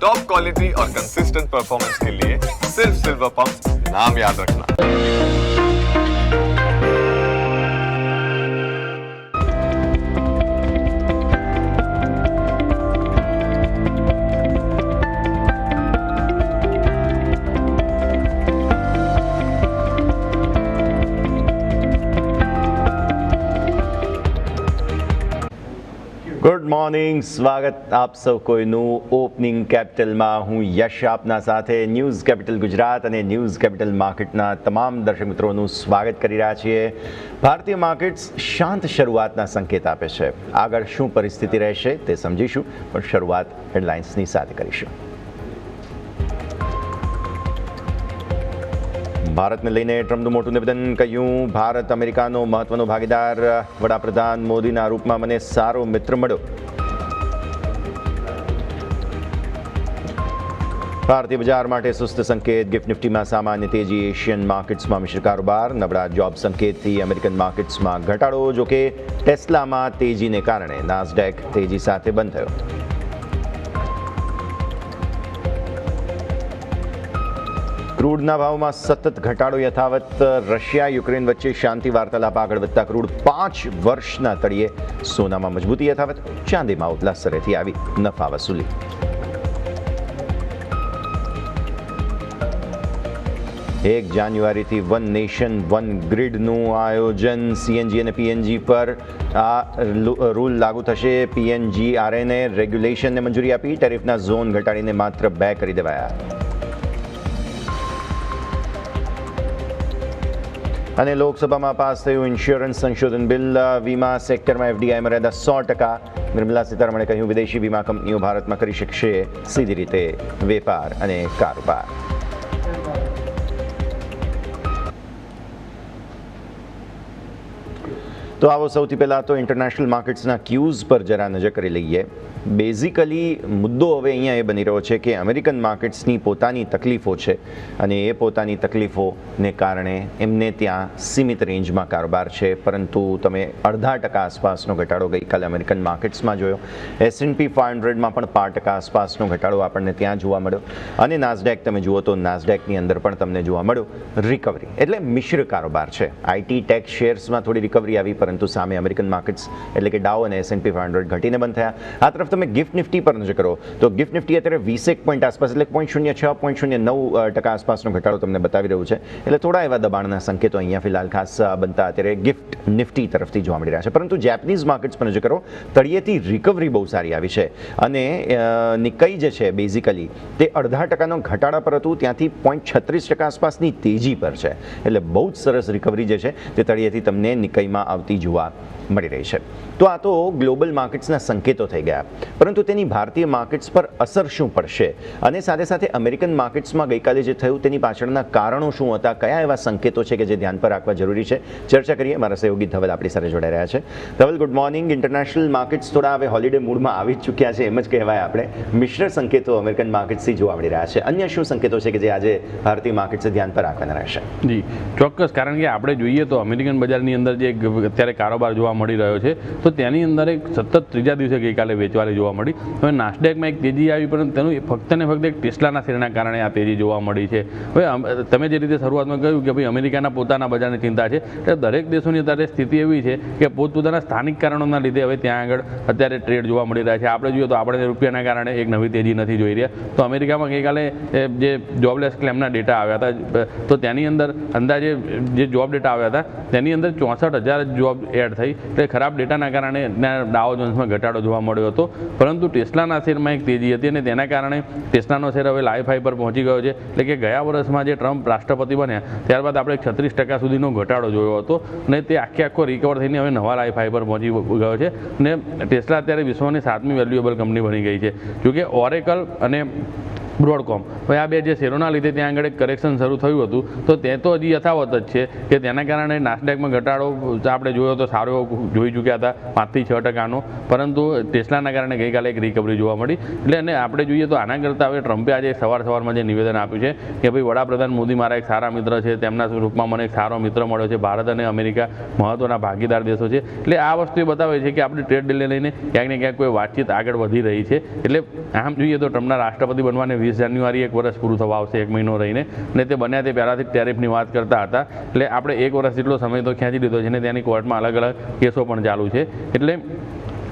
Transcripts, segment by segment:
Top quality और consistent performance के लिए सिर्फ सिल्वर पंप नाम याद रखना। ગુડ મોર્નિંગ, સ્વાગત આપ સૌ કોઈનું ઓપનિંગ કેપિટલમાં. હું યશ આપના સાથે ન્યૂઝ કેપિટલ ગુજરાત અને ન્યૂઝ કેપિટલ માર્કેટના તમામ દર્શક મિત્રોનું સ્વાગત કરી રહ્યા છીએ. ભારતીય માર્કેટ્સ શાંત શરૂઆતના સંકેત આપે છે. આગળ શું પરિસ્થિતિ રહેશે તે સમજીશું, પણ શરૂઆત હેડલાઇન્સની સાથે કરીશું. ભારતને લઈને ટ્રમ્પનું મોટું નિવેદન, કહ્યું ભારત અમેરિકાનો મહત્વનો ભાગીદાર, વડાપ્રધાન મોદીના રૂપમાં મને સારો મિત્ર મળ્યો. ભારતીય બજાર માટે સુસ્ત સંકેત, ગિફ્ટ નિફ્ટીમાં સામાન્ય તેજી, એશિયન માર્કેટ્સમાં મિશ્ર કારોબાર, નબળા જોબ સંકેતથી અમેરિકન માર્કેટ્સમાં ઘટાડો. જોકે ટેસ્લામાં તેજીને કારણે નાસ્ડેક તેજી સાથે બંધ થયો. ક્રૂડના ભાવમાં સતત ઘટાડો યથાવત, રશિયા યુક્રેન વચ્ચે શાંતિ વાર્તાલાપ આગળ વધતા ક્રૂડ 5 વર્ષના તળિયે, સોનામાં મજબૂતી યથાવત, ચાંદીમાં ઉપલા સ્તરેથી આવી નફા વસૂલી. એક જાન્યુઆરીથી વન નેશન વન ગ્રીડનું આયોજન, સીએનજી અને પીએનજી પર આ રૂલ લાગુ થશે. પીએનજીઆરએને રેગ્યુલેશનને મંજૂરી આપી, ટેરિફના ઝોન ઘટાડીને માત્ર 2 કરી દેવાયા. અને લોકસભામાં પાસ થયું ઇન્સ્યોરન્સ સંશોધન બિલ, વીમા સેક્ટરમાં એફડીઆઈ મર્યાદા 100%. નિર્મલા સીતારમણે કહ્યું વિદેશી વીમા કંપનીઓ ભારતમાં કરી શકશે સીધી રીતે વેપાર અને કારોબાર. તો આવો સૌથી પહેલાં તો ઇન્ટરનેશનલ માર્કેટ્સના ક્યુઝ પર જરા નજર કરી લઈએ. બેઝિકલી મુદ્દો હવે અહીંયા એ બની રહ્યો છે કે અમેરિકન માર્કેટ્સની પોતાની તકલીફો છે અને એ પોતાની તકલીફોને કારણે એમને ત્યાં સીમિત રેન્જમાં કારોબાર છે. પરંતુ તમે 0.5% આસપાસનો ઘટાડો ગઈકાલે અમેરિકન માર્કેટ્સમાં જોયો. S&P 500માં પણ 5% આસપાસનો ઘટાડો આપણને ત્યાં જોવા મળ્યો. અને નાસ્ડેક તમે જુઓ તો નાસ્ડેકની અંદર પણ તમને જોવા મળ્યો રિકવરી, એટલે મિશ્ર કારોબાર છે. આઈટી ટેક શેર્સમાં થોડી રિકવરી આવી, પરંતુ સામે અમેરિકન માર્કેટ્સ એટલે કે ડાઉ અને S&P 500 ઘટીને બંધ થયા. આ તરફ તમે ગિફ્ટ નિફ્ટી પર નજર કરો તો ગિફ્ટ નિફ્ટી અત્યારે 20 પોઈન્ટ આસપાસ એટલે 0.06-0.09% આસપાસનો ઘટાડો તમને બતાવી રહ્યું છે. એટલે થોડા એવા દબાણના સંકેતો અહીંયા ફિલહાલ ખાસ બનતા અત્યારે ગિફ્ટ નિફ્ટી તરફથી જોવા મળી રહ્યા છે. પરંતુ જેપનીઝ માર્કેટ્સ પર નજર કરો, તળિયેથી રિકવરી બહુ સારી આવી છે. અને નિકાઈ જે છે બેઝિકલી તે 0.5%નો ઘટાડા પર હતું, ત્યાંથી 0.36% આસપાસની તેજી પર છે. એટલે બહુ જ સરસ રિકવરી જે છે તે તળિયેથી તમને નિકાઈમાં આવતી જોવા મળી રહી છે. તો આ તો ગ્લોબલ માર્કેટ્સના સંકેતો થઈ ગયા, પરંતુ તેની ભારતીય માર્કેટ્સ પર અસર શું પડશે અને સાથે સાથે અમેરિકન માર્કેટ્સમાં ગઈકાલે જે થયું તેની પાછળના કારણો શું હતા, કયા એવા સંકેતો છે કે જે ધ્યાન પર રાખવા જરૂરી છે, ચર્ચા કરીએ. મારા સહયોગી ધવલ આપણી સાથે જોડાઈ રહ્યા છે. Dhaval, good morning. International markets થોડા હવે હોલિડે મૂડમાં આવી જ ચૂક્યા છે, એમ જ કહેવાય આપણે. મિશ્ર સંકેતો અમેરિકન માર્કેટ્સથી જોવા મળી રહ્યા છે. અન્ય શું સંકેતો છે કે જે આજે ભારતીય માર્કેટ્સે ધ્યાન પર રાખવાના રહેશે? જી ચોક્કસ, કારણ કે આપણે જોઈએ તો અમેરિકન બજારની અંદર જે અત્યારે કારોબાર જોવા મળી રહ્યો છે તો તેની અંદર એક સતત ત્રીજા દિવસે ગઈકાલે વેચવાલી જોવા મળી. હવે નાસ્ડેકમાં એક તેજી આવી, પરંતુ તેનું ફક્ત ને ફક્ત એક ટેસ્લાના શેરના કારણે આ તેજી જોવા મળી છે. હવે તમે જે રીતે શરૂઆતમાં કહ્યું કે ભાઈ અમેરિકાના પોતાના બજારની ચિંતા છે, એટલે દરેક દેશોની અત્યારે સ્થિતિ એવી છે કે પોતપોતાના સ્થાનિક કારણોના લીધે હવે ત્યાં આગળ અત્યારે ટ્રેડ જોવા મળી રહ્યા છે. આપણે જોઈએ તો આપણે રૂપિયાના કારણે એક નવી તેજી નથી જોઈ રહ્યા. તો અમેરિકામાં ગઈકાલે જે જોબલેસ ક્લેમના ડેટા આવ્યા હતા તો તેની અંદર અંદાજે જે જોબ ડેટા આવ્યા હતા તેની અંદર 64,000 જોબ એડ થઈ. એટલે ખરાબ ડેટાના કારણે ડાઉ જોન્સમાં ઘટાડો જોવા મળ્યો હતો. પરંતુ ટેસ્લાના શેરમાં એક તેજી હતી અને તેના કારણે ટેસ્લાનો શેર હવે લાઈફ હાઈ પર પહોંચી ગયો છે. એટલે કે ગયા વર્ષમાં જે ટ્રમ્પ રાષ્ટ્રપતિ બન્યા ત્યારબાદ આપણે 36% સુધીનો ઘટાડો જોયો હતો અને તે આખો રિકવર થઈને હવે નવા લાઈફ હાઈ પર પહોંચી ગયો છે. અને ટેસ્લા અત્યારે વિશ્વની 7મી વેલ્યુએબલ કંપની બની ગઈ છે. જોકે ઓરેકલ અને બ્રોડકોમ. હવે આ બે જે શેરોના લીધે ત્યાં આગળ એક કરેક્શન શરૂ થયું હતું તો તે તો હજી યથાવત જ છે કે તેના કારણે નાસ્ડેકમાં ઘટાડો આપણે જોયો તો સારો એવો જોઈ ચૂક્યા હતા 5 થી 6%, પરંતુ ટેસ્લાના કારણે ગઈકાલે એક રિકવરી જોવા મળી. એટલે અને આપણે જોઈએ તો આના કરતાં હવે ટ્રમ્પે આજે સવારમાં જે નિવેદન આપ્યું છે કે ભાઈ વડાપ્રધાન મોદી મારા એક સારા મિત્ર છે, તેમના રૂપમાં મને એક સારો મિત્ર મળ્યો છે, ભારત અને અમેરિકા મહત્વના ભાગીદાર દેશો છે. એટલે આ વસ્તુ એ બતાવે છે કે આપણે ટ્રેડ ડીલને લઈને ક્યાંક ને ક્યાંક કોઈ વાતચીત આગળ વધી રહી છે. એટલે આમ જોઈએ તો ટ્રમ્પના રાષ્ટ્રપતિ બનવાને 20 જાન્યુઆરી એક વર્ષ પૂરું થવા આવશે, 1 મહિનો રહીને, અને તે બન્યા તે પહેલાંથી ટેરિફની વાત કરતા હતા. એટલે આપણે 1 વર્ષ જેટલો સમય તો ખેંચી લીધો છે અને તેની કોર્ટમાં અલગ અલગ કેસો પણ ચાલુ છે. એટલે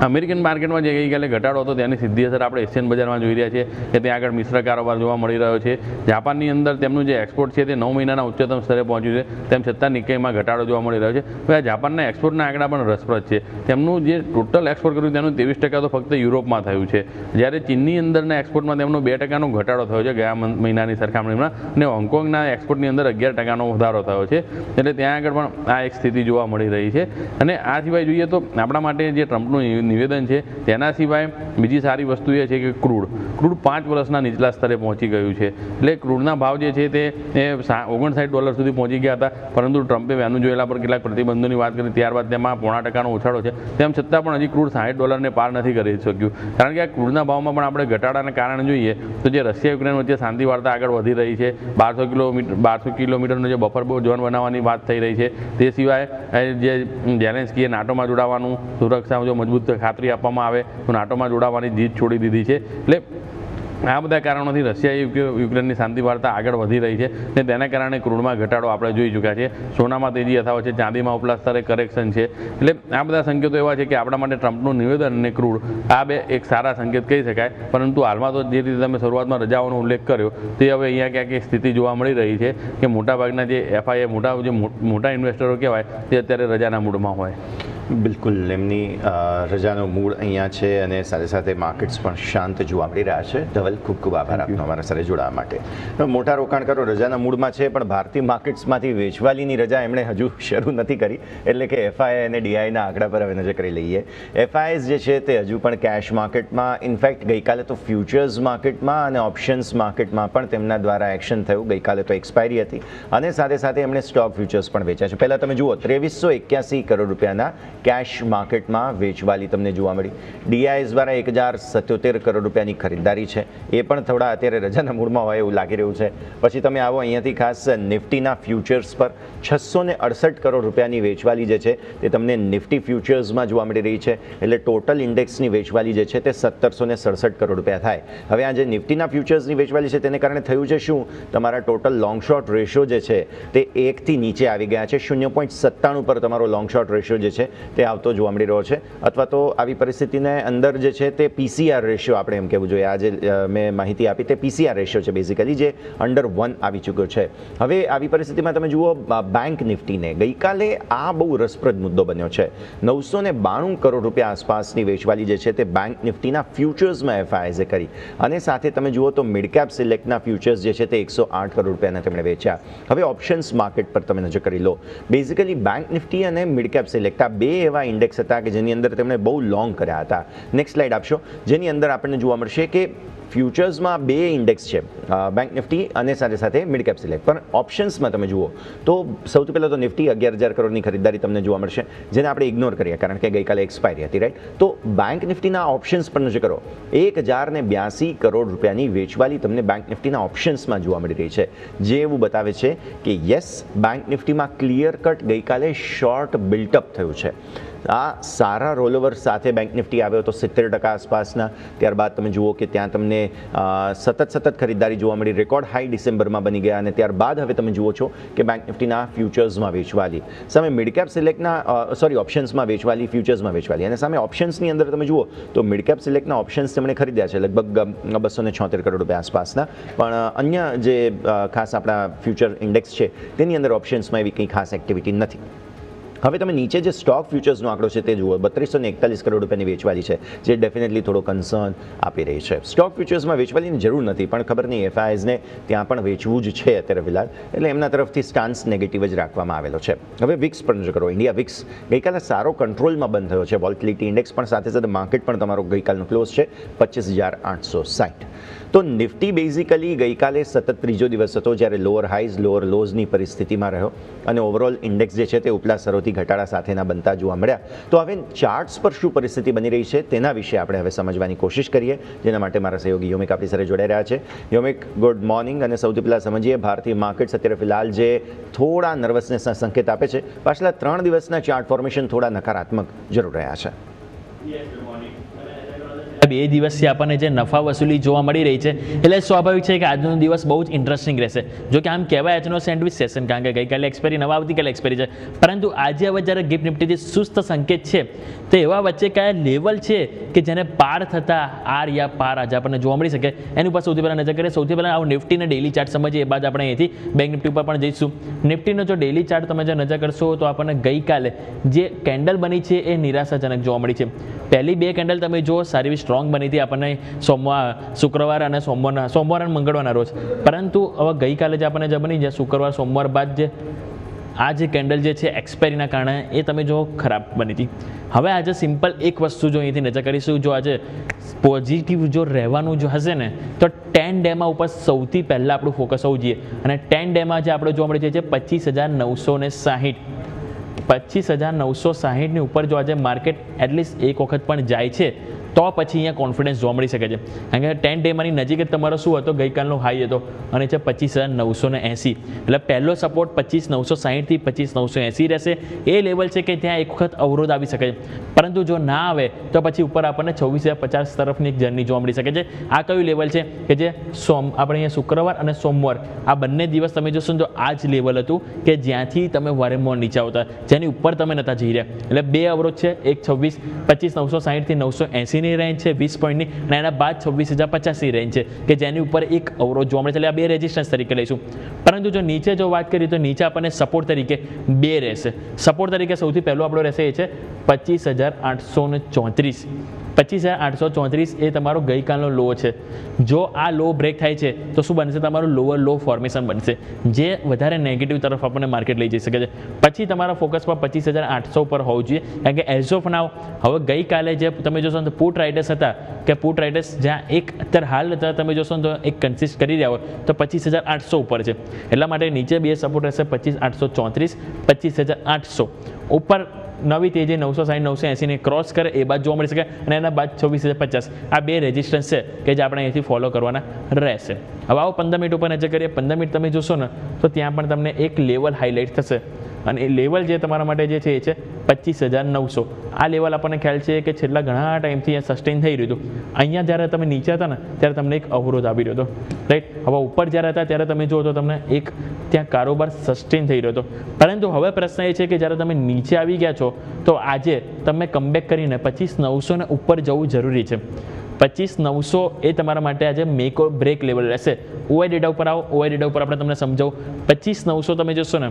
અમેરિકન માર્કેટમાં જે ગઈકાલે ઘટાડો હતો તેની સીધી અસર આપણે એશિયન બજારમાં જોઈ રહ્યા છીએ કે ત્યાં આગળ મિશ્ર કારોબાર જોવા મળી રહ્યો છે. જાપાનની અંદર તેમનું જે એક્સપોર્ટ છે તે 9 મહિનાના ઉચ્ચતમ સ્તરે પહોંચ્યું છે, તેમ છતાં નિક્કેઈમાં ઘટાડો જોવા મળી રહ્યો છે. હવે આ જાપાનના એક્સપોર્ટના આંકડા પણ રસપ્રદ છે. તેમનું જે ટોટલ એક્સપોર્ટ કર્યું તેનું 23% તો ફક્ત યુરોપમાં થયું છે, જ્યારે ચીનની અંદરના એક્સપોર્ટમાં તેમનો 2%નો ઘટાડો થયો છે ગયા મહિનાની સરખામણીમાં, અને હોંગકોંગના એક્સપોર્ટની અંદર 11%નો વધારો થયો છે. એટલે ત્યાં આગળ પણ આ એક સ્થિતિ જોવા મળી રહી છે. અને આ સિવાય જોઈએ તો આપણા માટે જે ટ્રમ્પનું નિવેદન છે તેના સિવાય બીજી સારી વસ્તુ એ છે કે ક્રૂડ 5 વર્ષના નીચલા સ્તરે પહોંચી ગયું છે. એટલે ક્રૂડના ભાવ જે છે તે $59 સુધી પહોંચી ગયા હતા, પરંતુ ટ્રમ્પે વેનેઝુએલા પર કેટલાક પ્રતિબંધોની વાત કરી, ત્યારબાદ તેમાં 0.5%નો ઉછાળો છે. તેમ છતાં પણ હજી ક્રૂડ $60 પાર નથી કરી શક્યું, કારણ કે આ ક્રૂડના ભાવમાં પણ આપણે ઘટાડાના કારણે જોઈએ તો જે રશિયા યુક્રેન વચ્ચે શાંતિ વાર્તા આગળ વધી રહી છે, 1200 કિલોમીટરનો જે બફર ઝોન બનાવવાની વાત થઈ રહી છે. તે સિવાય જે ઝેલેન્સ્કીએ નાટોમાં જોડાવાનું સુરક્ષા જો મજબૂત ખાતરી આપવામાં આવે તો નાટોમાં જોડાવાની જીદ છોડી દીધી છે. એટલે આ બધા કારણોથી રશિયા યુક્રેનની શાંતિ વાર્તા આગળ વધી રહી છે અને તેના કારણે ક્રૂડમાં ઘટાડો આપણે જોઈ ચૂક્યા છે. સોનામાં તેજી યથાવત છે, ચાંદીમાં ઉપલા સ્તરે કરેક્શન છે. એટલે આ બધા સંકેતો એવા છે કે આપણા માટે ટ્રમ્પનું નિવેદન અને ક્રૂડ આ બે એક સારા સંકેત કહી શકાય. પરંતુ હાલમાં તો જે રીતે તમે શરૂઆતમાં રજાઓનો ઉલ્લેખ કર્યો તે હવે અહીંયા ક્યાંક એક સ્થિતિ જોવા મળી રહી છે કે મોટાભાગના જે એફઆઈએ મોટા ઇન્વેસ્ટરો કહેવાય તે અત્યારે રજાના મૂડમાં હોય. બિલકુલ, એમની રજાનો મૂડ અહીંયા છે અને સાથે સાથે માર્કેટ્સ પણ શાંત જોવા મળી રહ્યા છે. ધવલ, ખૂબ ખૂબ આભાર આપનો અમારા સાથે જોડાવા માટે. મોટા રોકાણકારો રજાના મૂડમાં છે, પણ ભારતીય માર્કેટ્સમાંથી વેચવાલીની રજા એમણે હજુ શરૂ નથી કરી, એટલે કે એફઆઈ અને ડીઆઈના આંકડા પર હવે નજર કરી લઈએ. એફઆઈએસ જે છે તે હજુ પણ કેશ માર્કેટમાં, ઇનફેક્ટ ગઈકાલે તો ફ્યુચર્સ માર્કેટમાં અને ઓપ્શન્સ માર્કેટમાં પણ તેમના દ્વારા એક્શન થયું. ગઈકાલે તો એક્સપાયરી હતી અને સાથે સાથે એમણે સ્ટોક ફ્યુચર્સ પણ વેચ્યા છે. પહેલાં તમે જુઓ, 2381 કરોડ રૂપિયાના કેશ માર્કેટમાં વેચવાલી તમને જોવા મળી. ડીઆઈએસ દ્વારા 1077 કરોડ રૂપિયાની ખરીદારી છે, એ પણ થોડા અત્યારે રજાના મૂડમાં હોય એવું લાગી રહ્યું છે. પછી તમે આવો અહીંયાથી ખાસ નિફ્ટીના ફ્યુચર્સ પર 668 કરોડ રૂપિયાની વેચવાલી જે છે તે તમને નિફ્ટી ફ્યુચર્સમાં જોવા મળી રહી છે. એટલે ટોટલ ઇન્ડેક્સની વેચવાલી જે છે તે 1767 કરોડ રૂપિયા થાય. હવે આ જે નિફ્ટીના ફ્યુચર્સની વેચવાલી છે તેને કારણે થયું છે શું, તમારા ટોટલ લોંગ શોર્ટ રેશિયો જે છે તે 1થી નીચે આવી ગયા છે. 0.97 પર તમારો લોંગ શોર્ટ રેશિયો જે છે તે આવતો જોવા મળી રહ્યો છે. અથવા તો આવી પરિસ્થિતિને અંદર જે છે તે પીસીઆર રેશિયો આપણે એમ કહેવું જોઈએ. આ જે મેં માહિતી આપી તે પીસીઆર રેશિયો છે બેઝિકલી, જે અંડર 1 આવી ચૂક્યો છે. હવે આવી પરિસ્થિતિમાં તમે જુઓ બેંક નિફ્ટીને, ગઈકાલે આ બહુ રસપ્રદ મુદ્દો બન્યો છે. 992 કરોડ રૂપિયા આસપાસની વેચવાલી જે છે તે બેંક નિફ્ટીના ફ્યુચર્સમાં એફઆઈએસે કરી, અને સાથે તમે જુઓ તો મિડ કેપ સિલેક્ટના ફ્યુચર્સ જે છે તે 108 કરોડ રૂપિયાના તેમણે વેચ્યા. હવે ઓપ્શન્સ માર્કેટ પર તમે નજર કરી લો. બેઝિકલી બેંક નિફ્ટી અને મિડ કેપ સિલેક્ટ આ બે એવા ઇન્ડેક્સ હતા કે જેની અંદર તેમણે બહુ લોંગ કર્યા હતા. નેક્સ્ટ સ્લાઇડ આપશો, જેની અંદર આપણને જોવા મળશે કે ફ્યુચર્સમાં બે ઇન્ડેક્સ છે, બેંક નિફ્ટી અને સાથે સાથે મિડ કેપ સિલેક્ટ. પણ ઓપ્શન્સમાં તમે જુઓ તો સૌથી પહેલાં તો નિફ્ટી 11,000 કરોડની ખરીદારી તમને જોવા મળશે, જેને આપણે ઇગ્નોર કરીએ કારણ કે ગઈકાલે એક્સપાયરી હતી, રાઈટ. તો બેંક નિફ્ટીના ઓપ્શન્સ પર નજર કરો, 1082 કરોડ રૂપિયાની વેચવાલી તમને બેંક નિફ્ટીના ઓપ્શન્સમાં જોવા મળી રહી છે, જે એવું બતાવે છે કે યસ, બેંક નિફ્ટીમાં ક્લિયર કટ ગઈકાલે શોર્ટ બિલ્ટઅપ થયું છે. આ સારા રોલઓવર સાથે બેંક નિફ્ટી આવ્યો હતો 70% આસપાસના. ત્યારબાદ તમે જુઓ કે ત્યાં તમને સતત ખરીદારી જોવા મળી, રેકોર્ડ હાઈ ડિસેમ્બરમાં બની ગયા, અને ત્યારબાદ હવે તમે જુઓ છો કે બેંક નિફ્ટીના ફ્યુચર્સમાં વેચવાલી સામે મિડકેપ સિલેક્ટના ઓપ્શન્સમાં વેચવાલી, ફ્યુચર્સમાં વેચવાલી, અને સામે ઓપ્શન્સની અંદર તમે જુઓ તો મિડકેપ સિલેક્ટના ઓપ્શન્સ તેમણે ખરીદ્યા છે લગભગ 276 કરોડ રૂપિયા આસપાસના. પણ અન્ય જે ખાસ આપણા ફ્યુચર ઇન્ડેક્સ છે તેની અંદર ઓપ્શન્સમાં એવી કંઈ ખાસ એક્ટિવિટી નથી. હવે તમે નીચે જે સ્ટોક ફ્યુચર્સનો આંકડો છે તે જુઓ, 3241 કરોડ રૂપિયાની વેચવાલી છે, જે ડેફિનેટલી થોડો કન્સર્ન આપી રહી છે. સ્ટોક ફ્યુચર્સમાં વેચવાલીની જરૂર નથી, પણ ખબર નહીં એફઆઈઆઈઝને ત્યાં પણ વેચવું જ છે અત્યારે ફિલહાલ, એટલે એમના તરફથી સ્ટાન્સ નેગેટિવ જ રાખવામાં આવેલો છે. હવે વિક્સ પર નજર કરો. ઇન્ડિયા વિક્સ ગઈકાલે સારો કંટ્રોલમાં બંધ થયો છે. વોલેટિલિટી ઇન્ડેક્સ પણ સાથે સાથે માર્કેટ પણ તમારો ગઈકાલનો ક્લોઝ છે 25,860. તો નિફ્ટી બેઝિકલી ગઈકાલે સતત ત્રીજો દિવસ હતો જ્યારે લોઅર હાઈઝ લોઅર લોઝની પરિસ્થિતિમાં રહ્યો અને ઓવરઓલ ઇન્ડેક્સ જે છે તે ઉપલા સ્તરોથી ઘટાડા સાથેના બનતા જોવા મળ્યા. તો હવે ચાર્ટ્સ પર શું પરિસ્થિતિ બની રહી છે તેના વિશે આપણે હવે સમજવાની કોશિશ કરીએ, જેના માટે મારા સહયોગી યોમિક આપણી સાથે જોડાઈ રહ્યા છે. યોમિક, ગુડ મોર્નિંગ. અને સૌથી પહેલાં સમજીએ ભારતીય માર્કેટ્સ અત્યારે ફિલહાલ જે થોડા નર્વસનેસના સંકેત આપે છે, પાછલા 3 દિવસના ચાર્ટ ફોર્મેશન થોડા નકારાત્મક જરૂર રહ્યા છે. 2 દિવસથી આપણને જે નફા વસૂલી જોવા મળી રહી છે, એટલે સ્વાભાવિક છે કે આજનો દિવસ બહુ જ ઇન્ટરેસ્ટિંગ રહેશે. જો કે આમ કહેવાય આજનો સેન્ડવિચ સેશન, કારણ કે ગઈકાલે એક્સપાયરી નવા આવતીકાલે એક્સપાયરી છે, પરંતુ આજે હવે જ્યારે ગિફ્ટ નિફ્ટીથી સુસ્ત સંકેત છે, તો એવા વચ્ચે કયા લેવલ છે કે જેને પાર થતા આર યા પાર આજે આપણને જોવા મળી શકે, એની ઉપર સૌથી પહેલાં નજર કરીએ. સૌથી પહેલાં આવું નિફ્ટીને ડેલી ચાર્ટ સમજીએ, એ બાદ આપણે અહીંથી બેંક નિફ્ટી ઉપર પણ જઈશું. નિફ્ટીનો જો ડેલી ચાર્ટ તમે જો નજર કરશો તો આપણને ગઈકાલે જે કેન્ડલ બની છે એ નિરાશાજનક જોવા મળી છે. પહેલી 2 કેન્ડલ તમે જો સારી એવી સ્ટ્રોંગ બની હતી આપણને શુક્રવાર અને સોમવાર અને મંગળવારના રોજ, પરંતુ હવે ગઈકાલે જે આપણને જે બની છે શુક્રવાર સોમવાર બાદ જે આ જે કેન્ડલ જે છે એક્સપાયરીના કારણે એ તમે જો ખરાબ બની હતી. હવે આજે સિમ્પલ એક વસ્તુ જો અહીંથી નજર કરીશું, જો આજે પોઝિટિવ જો રહેવાનું જો હશે ને તો 10 ડેમાં ઉપર સૌથી પહેલાં આપણું ફોકસ હોવું જોઈએ. અને 10 ડેમાં જે આપણે જોવા મળે છે 25,960. 25,960ની ઉપર જો આજે માર્કેટ એટલીસ્ટ એક વખત પણ જાય છે તો પછી અહીંયા કોન્ફિડન્સ જોવા મળી શકે છે. કારણ કે 10 ડેમાંની નજીક જ તમારો શું હતો, ગઈકાલનો હાઈ હતો અને છે 25,980. એટલે પહેલો સપોર્ટ 25,960થી 25,980 રહેશે. એ લેવલ છે કે ત્યાં એક વખત અવરોધ આવી શકે છે, પરંતુ જો ના આવે તો પછી ઉપર આપણને 26,050 તરફની એક જર્ની જોવા મળી શકે છે. આ કયું લેવલ છે કે જે આપણે અહીંયા શુક્રવાર અને સોમવાર આ બંને દિવસ તમે જોશો તો આ જ લેવલ હતું કે જ્યાંથી તમે વારંવાર નીચે આવતા, જેની ઉપર તમે નતા જઈ રહ્યા. એટલે 2 અવરોધ છે, એક 25,960થી 980 રેન્જ છે 20 પોઈન્ટની, અને એના બાદ 26,050ની રેન્જ છે કે જેની ઉપર એક અવરોધ જોવા મળે છે. એટલે આ 2 રેઝિસ્ટન્સ તરીકે લઈશું. પરંતુ જો નીચે જો વાત કરીએ તો નીચે આપણને સપોર્ટ તરીકે 2 રહેશે. સપોર્ટ તરીકે સૌથી પહેલો આપણો રહેશે એ છે 25,834. 25,834 એ તમારો ગઈકાલનો લો છે. જો આ લો બ્રેક થાય છે તો શું બનશે, તમારું લોઅર લો ફોર્મેશન બનશે, જે વધારે નેગેટિવ તરફ આપણને માર્કેટ લઈ જઈ શકે છે. પછી તમારા ફોકસમાં 25,800 પર હોવું જોઈએ, કારણ કે એઝ ઓફ નાવ હવે ગઈકાલે જે તમે જોશો તો પુટ રાઇડર્સ હતા કે પુટ રાઇડર્સ જ્યાં એક અત્યારે હાલ તમે જોશો તો એક કન્સિસ્ટ કરી રહ્યા હોય તો 25,800 ઉપર છે. એટલા માટે નીચે 2 સપોર્ટ રહેશે 25,834, 25,800 ઉપર નવી તેજી 960-980 ક્રોસ કરે એ બાદ જોવા મળી શકે, અને એના બાદ 26,050. આ 2 રેઝિસ્ટન્સ છે કે જે આપણે અહીંથી ફોલો કરવાના રહેશે. હવે આવો 15 મિનિટ ઉપર નજર કરીએ. 15 મિનિટ તમે જોશો ને તો ત્યાં પણ તમને એક લેવલ હાઇલાઇટ થશે, અને એ લેવલ જે તમારા માટે જે છે એ છે 25,900. આ લેવલ આપણને ખ્યાલ છે કે છેલ્લા ઘણા ટાઈમથી સસ્ટેન થઈ રહ્યું હતું. અહીંયા જ્યારે તમે નીચે હતા ને ત્યારે તમને એક અવરોધ આવી રહ્યો હતો, રાઈટ. હવે ઉપર જ્યારે હતા ત્યારે તમે જુઓ તો તમને એક ત્યાં કારોબાર સસ્ટેન થઈ રહ્યો હતો. પરંતુ હવે પ્રશ્ન એ છે કે જ્યારે તમે નીચે આવી ગયા છો તો આજે તમે કમબેક કરીને 25,900 ને ઉપર જવું જરૂરી છે. 25,900 એ તમારા માટે આજે મેક ઓર બ્રેક લેવલ રહેશે. ઓઆઈ ડેટા ઉપર આવો, ઓઆઈ ડેટા ઉપર આપણે તમને સમજાવું. 25,900 તમે જોશો ને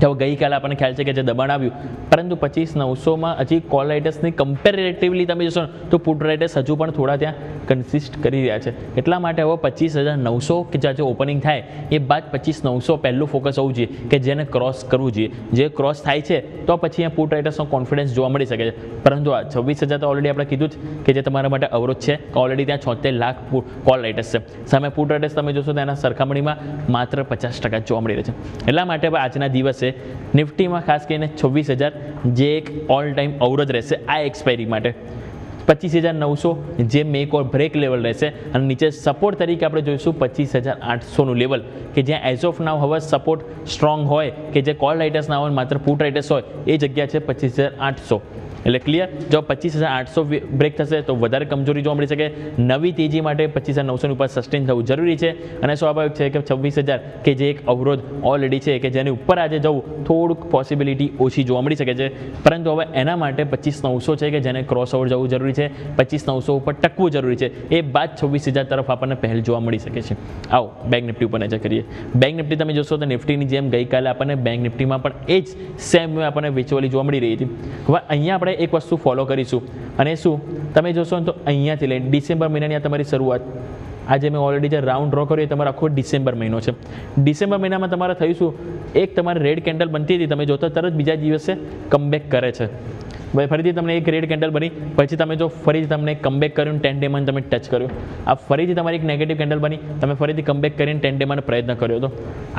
તો ગઈકાલે આપણને ખ્યાલ છે કે જે દબાણ આવ્યું, પરંતુ 25,900માં હજી કોલ રાઇટર્સની કમ્પેરેટિવલી તમે જોશો તો પુટ રાઇટર્સ હજુ પણ થોડા ત્યાં કન્સિસ્ટ કરી રહ્યા છે. એટલા માટે હવે 25,900 કે જ્યાં જે ઓપનિંગ થાય એ બાદ 25,900 પહેલું ફોકસ હોવું જોઈએ કે જેને ક્રોસ કરવું જોઈએ. જે ક્રોસ થાય છે તો પછી અહીંયા પુટ રાઇટર્સનો કોન્ફિડન્સ જોવા મળી શકે છે. પરંતુ આ 26,000 તો ઓલરેડી આપણે કીધું જ કે જે તમારા માટે અવરોધ છે, ઓલરેડી ત્યાં 76 લાખ કોલ રાઇટર્સ છે. સામે પુટ રાઇટર્સ તમે જોશો તો એના સરખામણીમાં માત્ર 50% જોવા મળી રહે છે. એટલા માટે આજના દિવસે નિફ્ટીમાં ખાસ કરીને 26,000 જે એક ઓલ ટાઈમ અવરોધ રહેશે આ એક્સપાયરી માટે. 25,900 જે મેક ઓર બ્રેક લેવલ રહેશે, અને નીચે સપોર્ટ તરીકે આપણે જોઈશું 25,800નું લેવલ કે જ્યાં એઝ ઓફ નાવ હવે સપોર્ટ સ્ટ્રોંગ હોય કે જે કોલ રાઇટર્સ ના હોય માત્ર પુટ રાઇટર્સ હોય એ જગ્યા છે 25,800. એટલે ક્લિયર. જો 25,800 બ્રેક થશે તો વધારે કમજોરી જોવા મળી શકે. નવી તેજી માટે 25,900 ઉપર સસ્ટેન થવું જરૂરી છે. અને સ્વાભાવિક છે કે 26,000 કે જે એક અવરોધ ઓલરેડી છે કે જેની ઉપર આજે જવું થોડુંક પોસિબિલિટી ઓછી જોવા મળી શકે છે. પરંતુ હવે એના માટે 25,900 છે કે જેને ક્રોસ ઓવર જવું જરૂરી છે, 25,900 ઉપર ટકવું જરૂરી છે. એ બાદ 26,000 તરફ આપણને પહેલ જોવા મળી શકે છે. આવો બેંક નિફ્ટી ઉપર નજર કરીએ. બેંક નિફ્ટી તમે જોશો તો નિફ્ટીની જેમ ગઈકાલે આપણને બેંક નિફ્ટીમાં પણ એ જ સેમ આપણને વેચવાલી જોવા મળી રહી હતી. હવે અહીંયા આપણે એક વસ્તુ ફોલો કરીશું અને શું તમે જોશો તો અહીંયાથી લઈને ડિસેમ્બર મહિનાની આ તમારી શરૂઆત, આજે મેં ઓલરેડી જે રાઉન્ડ ડ્રો કર્યો એ તમારો આખો ડિસેમ્બર મહિનો છે. ડિસેમ્બર મહિનામાં તમારે થઈશું એક તમારે રેડ કેન્ડલ બનતી હતી, તમે જોતા તરત બીજા દિવસે કમબેક કરે છે. ભાઈ ફરીથી તમને એક રેડ કેન્ડલ બની, પછી તમે જો ફરીથી તમને કમબેક કર્યું 10 ડેમાં તમે ટચ કર્યો. આ ફરીથી તમારી એક નેગેટિવ કેન્ડલ બની, તમે ફરીથી કમબેક કરીને 10 ડેમાં પ્રયત્ન કર્યો હતો.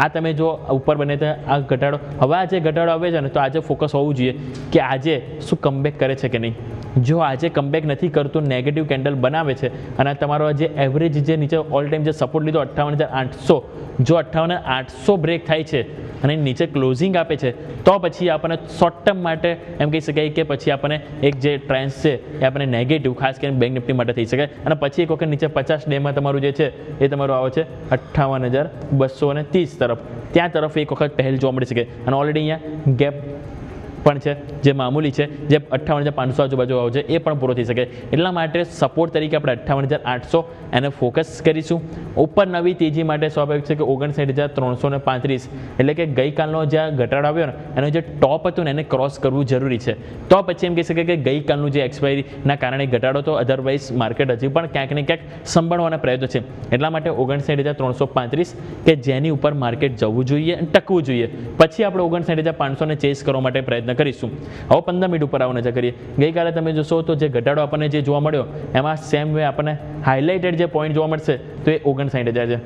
આ તમે જો ઉપર બને તો આ ઘટાડો, હવે આ જે ઘટાડો આવે છે ને તો આજે ફોકસ હોવું જોઈએ કે આજે શું કમબેક કરે છે કે નહીં. જો આજે કમબેક નથી કરતું, નેગેટિવ કેન્ડલ બનાવે છે અને તમારો જે એવરેજ જે નીચે ઓલ ટાઈમ જે સપોર્ટ લીધો 58,800, જો 58,800 બ્રેક થાય છે અને નીચે ક્લોઝિંગ આપે છે તો પછી આપણને શોર્ટ ટર્મ માટે એમ કહી શકાય કે પછી આપણને એક જે ટ્રેન્ડ છે એ આપણને નેગેટિવ ખાસ કરીને બેંક નિફ્ટી માટે થઈ શકે. અને પછી એક વખત નીચે 50 ડેમાં તમારું જે છે એ તમારું આવે છે 58,230 તરફ, ત્યાં તરફ એક વખત પહેલ જોવા મળી શકે. અને ઓલરેડી અહીંયા ગેપ પણ છે જે મામૂલી છે, જે 58,500 આજુબાજુ આવે છે એ પણ પૂરો થઈ શકે. એટલા માટે સપોર્ટ તરીકે આપણે 58,800 એને ફોકસ કરીશું. ઉપર નવી તેજી માટે સ્વાભાવિક છે કે 59,335, એટલે કે ગઈકાલનો જ્યાં ઘટાડો આવ્યો ને એનો જે ટોપ હતું ને એને ક્રોસ કરવું જરૂરી છે. તો પછી એમ કહી શકે કે ગઈકાલનું જે એક્સપાયરીના કારણે ઘટાડો તો અધરવાઇઝ માર્કેટ હજી પણ ક્યાંક ને ક્યાંક સંભાળવાના પ્રયત્નો છે. એટલા માટે 59,335 કે જેની ઉપર માર્કેટ જવું જોઈએ અને ટકવું જોઈએ. પછી આપણે 59,500 ને ચેસ કરવા માટે પ્રયત્ન કરીશું. હવે 15 મિનિટ ઉપર આવો નજર કરીએ. ગઈકાલે તમે જોશો તો જે ઘટાડો આપણને જે જોવા મળ્યો એમાં સેમ વે આપણને હાઇલાઇટેડ જે પોઈન્ટ જોવા મળશે તો એ 59,000 છે.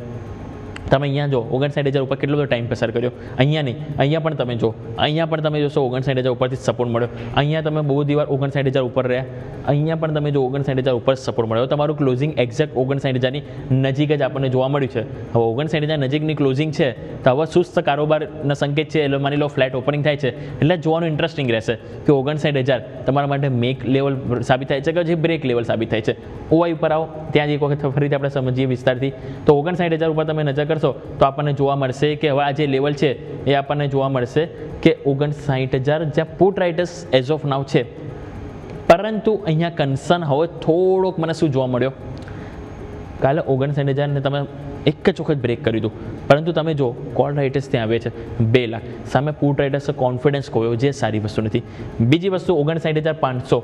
તમે અહીંયા જો 59,000 ઉપર કેટલો બધો ટાઈમ પસાર કર્યો, અહીંયા નહીં, અહીંયા પણ તમે જો, અહીંયા પણ તમે જોશો 59,000 ઉપરથી સપોર્ટ મળ્યો, અહીંયા તમે બહુ દિવસ 59,000 ઉપર રહ્યા, અહીંયા પણ તમે જો 59,000 ઉપર સપોર્ટ મળ્યો. તમારું ક્લોઝિંગ એક્ઝેક્ટ 59,000ની નજીક જ આપણને જોવા મળ્યું છે. હવે 59,000 નજીકની ક્લોઝિંગ છે તો હવે સુસ્ત કારોબારના સંકેત છે, એટલે માની લો ફ્લેટ ઓપનિંગ થાય છે એટલે જોવાનું ઇન્ટરેસ્ટિંગ રહેશે કે 59,000 તમારા માટે મેક લેવલ સાબિત થાય છે કે જે બ્રેક લેવલ સાબિત થાય છે. ઓવાઈ ઉપર આવો, ત્યાં જ એક વખત ફરીથી આપણે સમજીએ વિસ્તારથી. તો 59,000 ઉપર તમે નજર કરશો તો આપણને જોવા મળશે કે હવે આ જે લેવલ છે એ આપણને જોવા મળશે કે 59,000 જ્યાં put writers as of now છે. પરંતુ અહીંયા કન્સર્ન હવે થોડોક મને શું જોવા મળ્યો, કાલે 59,000 ને તમે એક જ વખત બ્રેક કર્યું હતું, પરંતુ તમે જો કોલ રાઇટર્સ ત્યાં આવે છે 2 લાખ, સામે પુટ રાઇટર્સ કોન્ફિડન્સ ખોયો જે સારી વસ્તુ નથી. બીજી વસ્તુ 59,500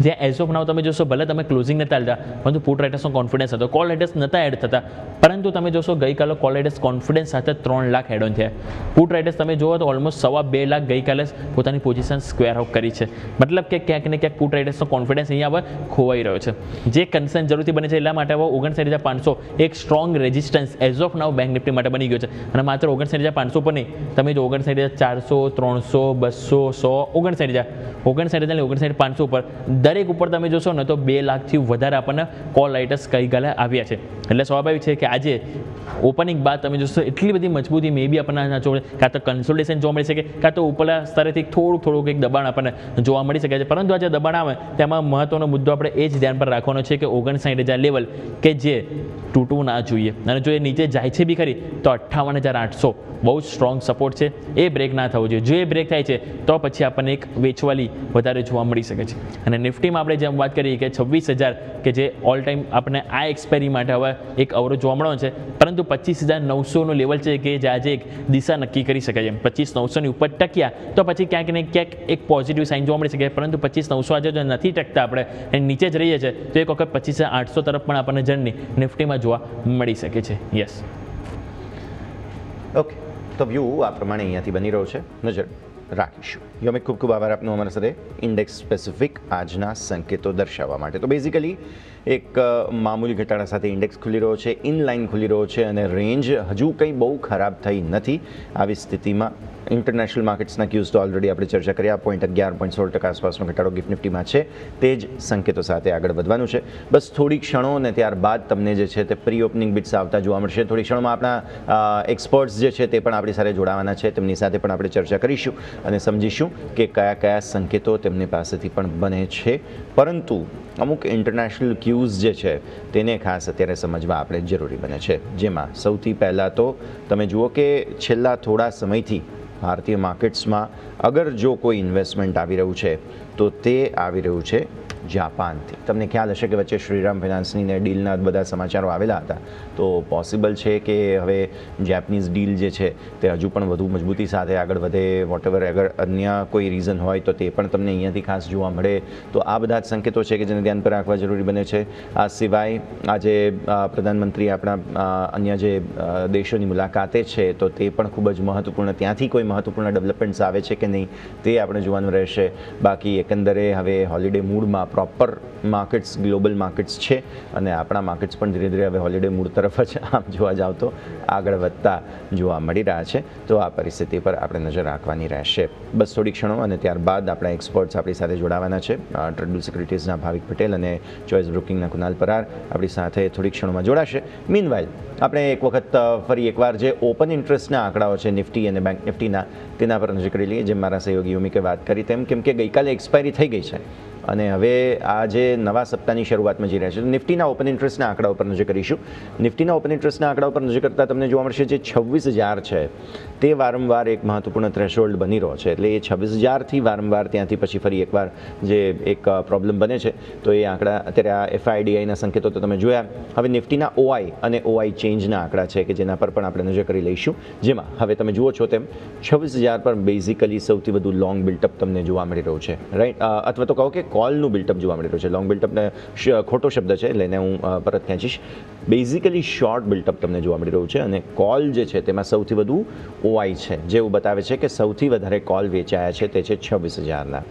જ્યાં એઝ ઓફ નાવ તમે જોશો ભલે તમે ક્લોઝિંગ નતા ચાલતા પરંતુ પુટ રાઇટર્સનો કોન્ફિડન્સ હતો, કોલ રાઇટર્સ નતા એડ થતા, પરંતુ તમે જોશો ગઈકાલે કોલ રાઇટર્સ કોન્ફિડન્સ સાથે 3 લાખ એડ ઓન થયા. પુટ રાઇટર્સ તમે જોવો તો ઓલમોસ્ટ 2.5 લાખ ગઈકાલે પોતાની પોઝિશન સ્ક્વેર આઉટ કરી છે. મતલબ કે ક્યાંક ને ક્યાંક પુટ રાઇટર્સનો કોન્ફિડન્સ અહીંયા હવે ખોવાઈ રહ્યો છે, જે કન્સર્ન જરૂરથી બને છે. એટલા માટે હવે 59,500 એક strong resistance as of now bank Nifty માટે બની ગયો છે. અને માત્ર 59,500 પર નહીં, તમે જો 59,400, 300, 200, 100, 59,000 59,500 ઉપર દરેક ઉપર તમે જોશો ને તો 2 લાખથી વધારે આપણને કોલ રાઇટર્સ ગઈકાલે આવ્યા છે. એટલે સ્વાભાવિક છે કે આજે ઓપનિંગ બાદ તમે જોશો એટલી બધી મજબૂતી મે બી આપણને કાં તો કન્સોલિડેશન જોવા મળી શકે, કાં તો ઉપરના સ્તરેથી થોડુંક એક દબાણ આપણને જોવા મળી શકે છે. પરંતુ આ જે દબાણ આવે તેમાં મહત્વનો મુદ્દો આપણે એ જ ધ્યાન પર રાખવાનો છે કે 59,000 લેવલ કે જે તૂટવું ના જોઈએ, અને જો એ નીચે જાય છે બી ખરી તો 58,800 બહુ જ સ્ટ્રોંગ સપોર્ટ છે, એ બ્રેક ના થવો જોઈએ. જો એ બ્રેક થાય છે તો પછી આપણને એક વેચવાલી વધારે જોવા મળી શકે છે. અને નિફ્ટીમાં આપણે જેમ વાત કરીએ કે 26,000 કે જે ઓલ ટાઈમ આપણે આ એક્સપાયરી માટે હવે એક અવરોધ જોવા મળવાનો છે, પરંતુ 25,900નું લેવલ છે કે જે આજે એક દિશા નક્કી કરી શકાય છે. 25,900ની ઉપર ટક્યા તો પછી ક્યાંક ને ક્યાંક એક પોઝિટિવ સાઇન જોવા મળી શકે, પરંતુ 25,900 આજે જો નથી ટકતા આપણે અને નીચે જ રહીએ છીએ તો એક વખત 25,800 તરફ પણ આપણને જર્ની નિફ્ટીમાં જોવા મળી શકે છે. યસ, ઓકે, તો વ્યૂ આ પ્રમાણે અહીંયાથી બની રહ્યો છે, નજર રાખીશું. યોમિક ખૂબ ખૂબ આભાર આપનો અમારા સાથે ઇન્ડેક્સ સ્પેસિફિક આજના સંકેતો દર્શાવવા માટે. તો બેઝિકલી એક મામૂલી ઘટાડા સાથે ઇન્ડેક્સ ખુલી રહ્યો છે, ઇનલાઇન ખુલી રહ્યો છે અને રેન્જ હજુ કંઈ બહુ ખરાબ થઈ નથી. આવી સ્થિતિમાં ઇન્ટરનેશનલ માર્કેટ્સના ક્યુઝ તો ઓલરેડી આપણે ચર્ચા કરી, 11.16% આસપાસનો ઘટાડો ગિફ્ટ નિફ્ટીમાં છે. તે જ સંકેતો સાથે આગળ વધવાનું છે. બસ થોડી ક્ષણો અને ત્યારબાદ તમને જે છે તે પ્રી ઓપનિંગ બિટ્સ આવતા જોવા મળશે. થોડી ક્ષણોમાં આપણા એક્સપર્ટ્સ જે છે તે પણ આપણી સાથે જોડાવાના છે. તેમની સાથે પણ આપણે ચર્ચા કરીશું અને સમજીશું કે કયા કયા સંકેતો તેમની પાસેથી પણ બને છે. પરંતુ અમુક ઇન્ટરનેશનલ ક્યુઝ જે છે તેને ખાસ અત્યારે સમજવા આપણે જરૂરી બને છે. જેમાં સૌથી પહેલાં તો તમે જુઓ કે છેલ્લા થોડા સમયથી ભારતીય માર્કેટ્સમાં અગર જો કોઈ ઇન્વેસ્ટમેન્ટ આવી રહ્યું છે તો તે આવી રહ્યું છે જાપાનથી. તમને ખ્યાલ હશે કે વચ્ચે શ્રીરામ ફાઇનાન્સની ને ડીલના બધા સમાચારો આવેલા હતા. તો પોસિબલ છે કે હવે જેપનીઝ ડીલ જે છે તે હજુ પણ વધુ મજબૂતી સાથે આગળ વધે. વોટએવર અગર અન્ય કોઈ રીઝન હોય તો તે પણ તમને અહીંયાથી ખાસ જોવા મળે. તો આ બધા જ સંકેતો છે કે જેને ધ્યાન પર રાખવા જરૂરી બને છે. આ સિવાય આજે પ્રધાનમંત્રી આપણા અન્ય જે દેશોની મુલાકાતે છે તો તે પણ ખૂબ જ મહત્વપૂર્ણ, ત્યાંથી કોઈ મહત્વપૂર્ણ ડેવલપમેન્ટ્સ આવે છે કે નહીં તે આપણે જોવાનું રહેશે. બાકી એકંદરે હવે હોલિડે મૂડમાં પ્રોપર માર્કેટ્સ, ગ્લોબલ માર્કેટ્સ છે અને આપણા માર્કેટ્સ પણ ધીરે ધીરે હવે હોલિડે મૂડ તરફ જ આમ જોવા જાવ તો આગળ વધતા જોવા મળી રહ્યા છે. તો આ પરિસ્થિતિ પર આપણે નજર રાખવાની રહેશે. બસ થોડી ક્ષણો અને ત્યારબાદ આપણા એક્સપર્ટ્સ આપણી સાથે જોડાવાના છે. ટ્રેડબુલ સિક્યુરિટીઝના ભાવિક પટેલ અને ચોઇસ બ્રોકિંગના કુનાલ પરાર આપણી સાથે થોડી ક્ષણોમાં જોડાશે. મીનવાઇલ આપણે એક વખત ફરી એકવાર જે ઓપન ઇન્ટરેસ્ટના આંકડાઓ છે નિફ્ટી અને બેંક નિફ્ટીના તેના પર નજર કરી લઈએ. જેમ મારા સહયોગી યુમિકે વાત કરી તેમ, કેમ કે ગઈકાલે એક્સપાયરી થઈ ગઈ છે અને હવે આ જે નવા સપ્તાહની શરૂઆતમાં જઈ રહ્યા છે તો નિફ્ટીના ઓપન ઇન્ટરેસ્ટના આંકડા ઉપર નજર કરીશું. નિફ્ટીના ઓપન ઇન્ટરેસ્ટના આંકડા ઉપર નજર કરતાં તમને જોવા મળશે જે 26,000 છે તે વારંવાર એક મહત્વપૂર્ણ થ્રેશોલ્ડ બની રહ્યો છે. એટલે એ 26,000થી વારંવાર ત્યાંથી પછી ફરી એકવાર જે એક પ્રોબ્લેમ બને છે તો એ આંકડા અત્યારે આ એફઆઈડીઆઈના સંકેતો તો તમે જોયા. હવે નિફ્ટીના ઓઆઈ અને ઓઆઈ ચેન્જના આંકડા છે કે જેના પર પણ આપણે નજર કરી લઈશું. જેમાં હવે તમે જુઓ છો તેમ 26,000 પર બેઝિકલી સૌથી વધુ લોંગ બિલ્ટઅપ તમને જોવા મળી રહ્યું છે, રાઈટ. અથવા તો કહો કે કોલનું બિલ્ટઅપ જોવા મળી રહ્યું છે. લોંગ બિલ્ટઅપને ખોટો શબ્દ છે એટલે એને હું પરત ખેંચીશ. બેઝિકલી શોર્ટ બિલ્ટઅપ તમને જોવા મળી રહ્યું છે અને કોલ જે છે તેમાં સૌથી વધુ ઓઆઈ છે, જે એવું બતાવે છે કે સૌથી વધારે કોલ વેચાયા છે તે છે 26,000ના.